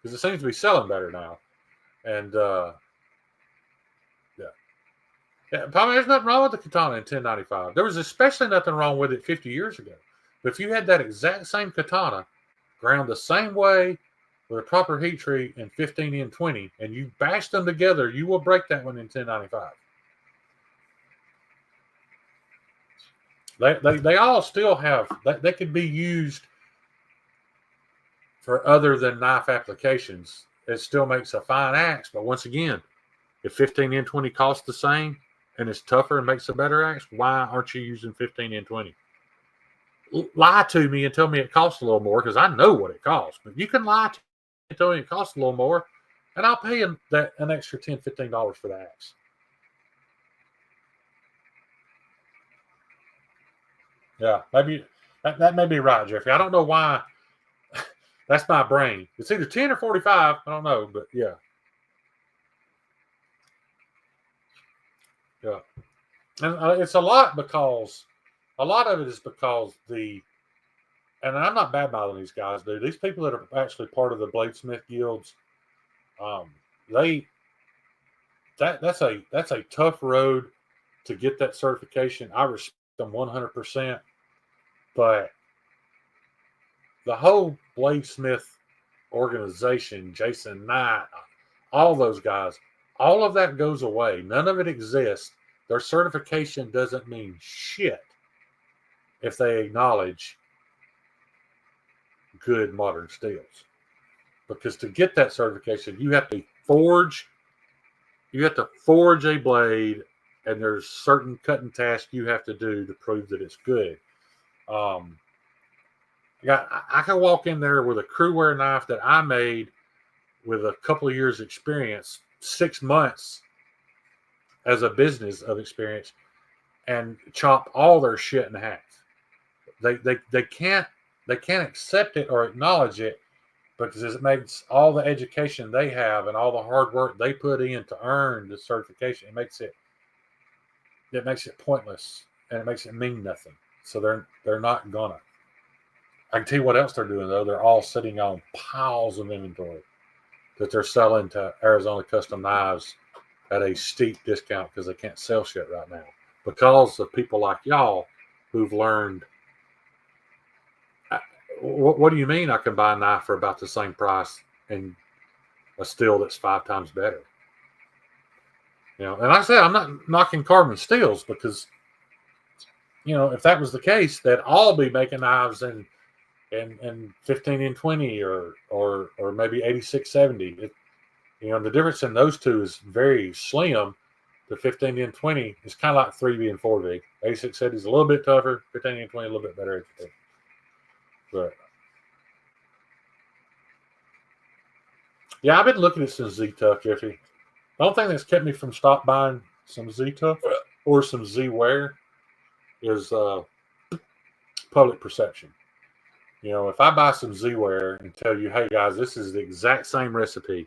because it seems to be selling better now. And probably there's nothing wrong with the katana in 1095. There was especially nothing wrong with it 50 years ago. But if you had that exact same katana ground the same way with a proper heat treat in 15N20 and you bash them together, you will break that one in 1095. They all still have, they could be used for other than knife applications. It still makes a fine axe, but once again, if 15N20 costs the same and it's tougher and makes a better axe, why aren't you using 15N20? Lie to me and tell me it costs a little more because I know what it costs. But you can lie to me and tell me it costs a little more, and I'll pay him an extra $10, $15 for the axe. Yeah, maybe that may be right, Jeffrey. I don't know why. That's my brain. It's either 10 or 45. I don't know, but yeah. Yeah. And it's a lot of it is because and I'm not bad-mouthing these guys, dude. These people that are actually part of the Bladesmith guilds, that's a tough road to get that certification. I respect them 100%, but the whole Bladesmith organization, Jason Knight, all those guys, all of that goes away. None of it exists. Their certification doesn't mean shit if they acknowledge good modern steels. Because to get that certification, you have to forge a blade, and there's certain cutting tasks you have to do to prove that it's good. I can walk in there with a Crewware knife that I made with a couple of years experience, 6 months as a business of experience, and chop all their shit in half. They can't accept it or acknowledge it because it makes all the education they have and all the hard work they put in to earn the certification. It makes it pointless, and it makes it mean nothing. So they're not gonna. I can tell you what else they're doing though. They're all sitting on piles of inventory that they're selling to Arizona Custom Knives at a steep discount because they can't sell shit right now because of people like y'all who've learned. What do you mean I can buy a knife for about the same price and a steel that's 5 times better? And like I said, I'm not knocking carbon steels because, if that was the case, they'd all be making knives in 15 and 20 or maybe 86, 70. The difference in those two is very slim. The 15 and 20 is kind of like 3V and 4V. 86 70 is a little bit tougher. 15 and 20 a little bit better. But yeah, I've been looking at some Z-Tough, Jeffy. The only thing that's kept me from stop buying some Z-Tough or some Z-Wear is public perception. If I buy some Z-Wear and tell you, hey guys, this is the exact same recipe.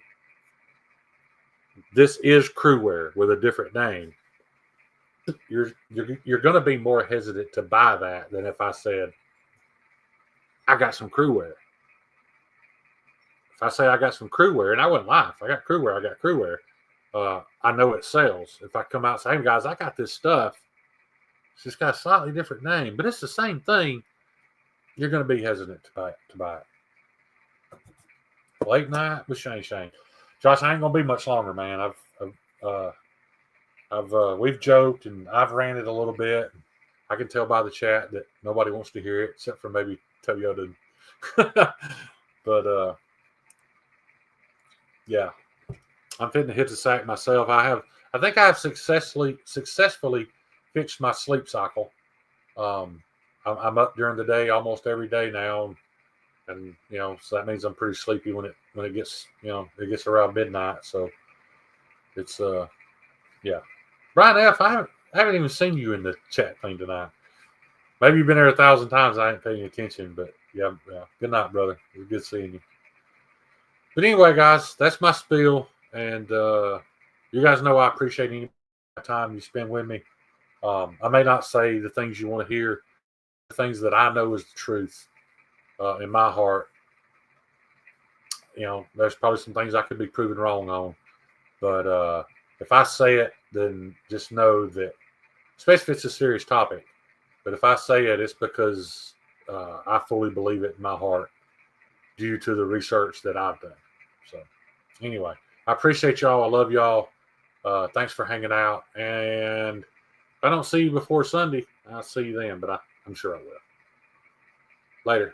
This is Crewware with a different name. You're going to be more hesitant to buy that than if I said, I got some Crewware. If I say I got some Crewware, and I wouldn't lie, if I got Crewware, I know it sells. If I come out and say, hey guys, I got this stuff, it's just got a slightly different name, but it's the same thing, you're going to be hesitant to buy it. Late night with Shane. Josh, I ain't going to be much longer, man. We've joked and I've ranted a little bit. I can tell by the chat that nobody wants to hear it except for maybe Toyota. But yeah, I'm fitting to hit the sack myself. I think I have successfully fixed my sleep cycle. I'm up during the day almost every day now, and so that means I'm pretty sleepy when it gets it gets around midnight. So it's yeah. Brian F., I haven't even seen you in the chat thing tonight. Maybe you've been there 1,000 times. I ain't paying attention, but yeah. Good night, brother. It was good seeing you. But anyway, guys, that's my spiel, and you guys know I appreciate any time you spend with me. I may not say the things you want to hear, the things that I know is the truth in my heart. There's probably some things I could be proven wrong on, but if I say it, then just know that, especially if it's a serious topic, but if I say it, it's because I fully believe it in my heart due to the research that I've done. So anyway, I appreciate y'all. I love y'all. Thanks for hanging out. And if I don't see you before Sunday, I'll see you then, but I'm sure I will. Later.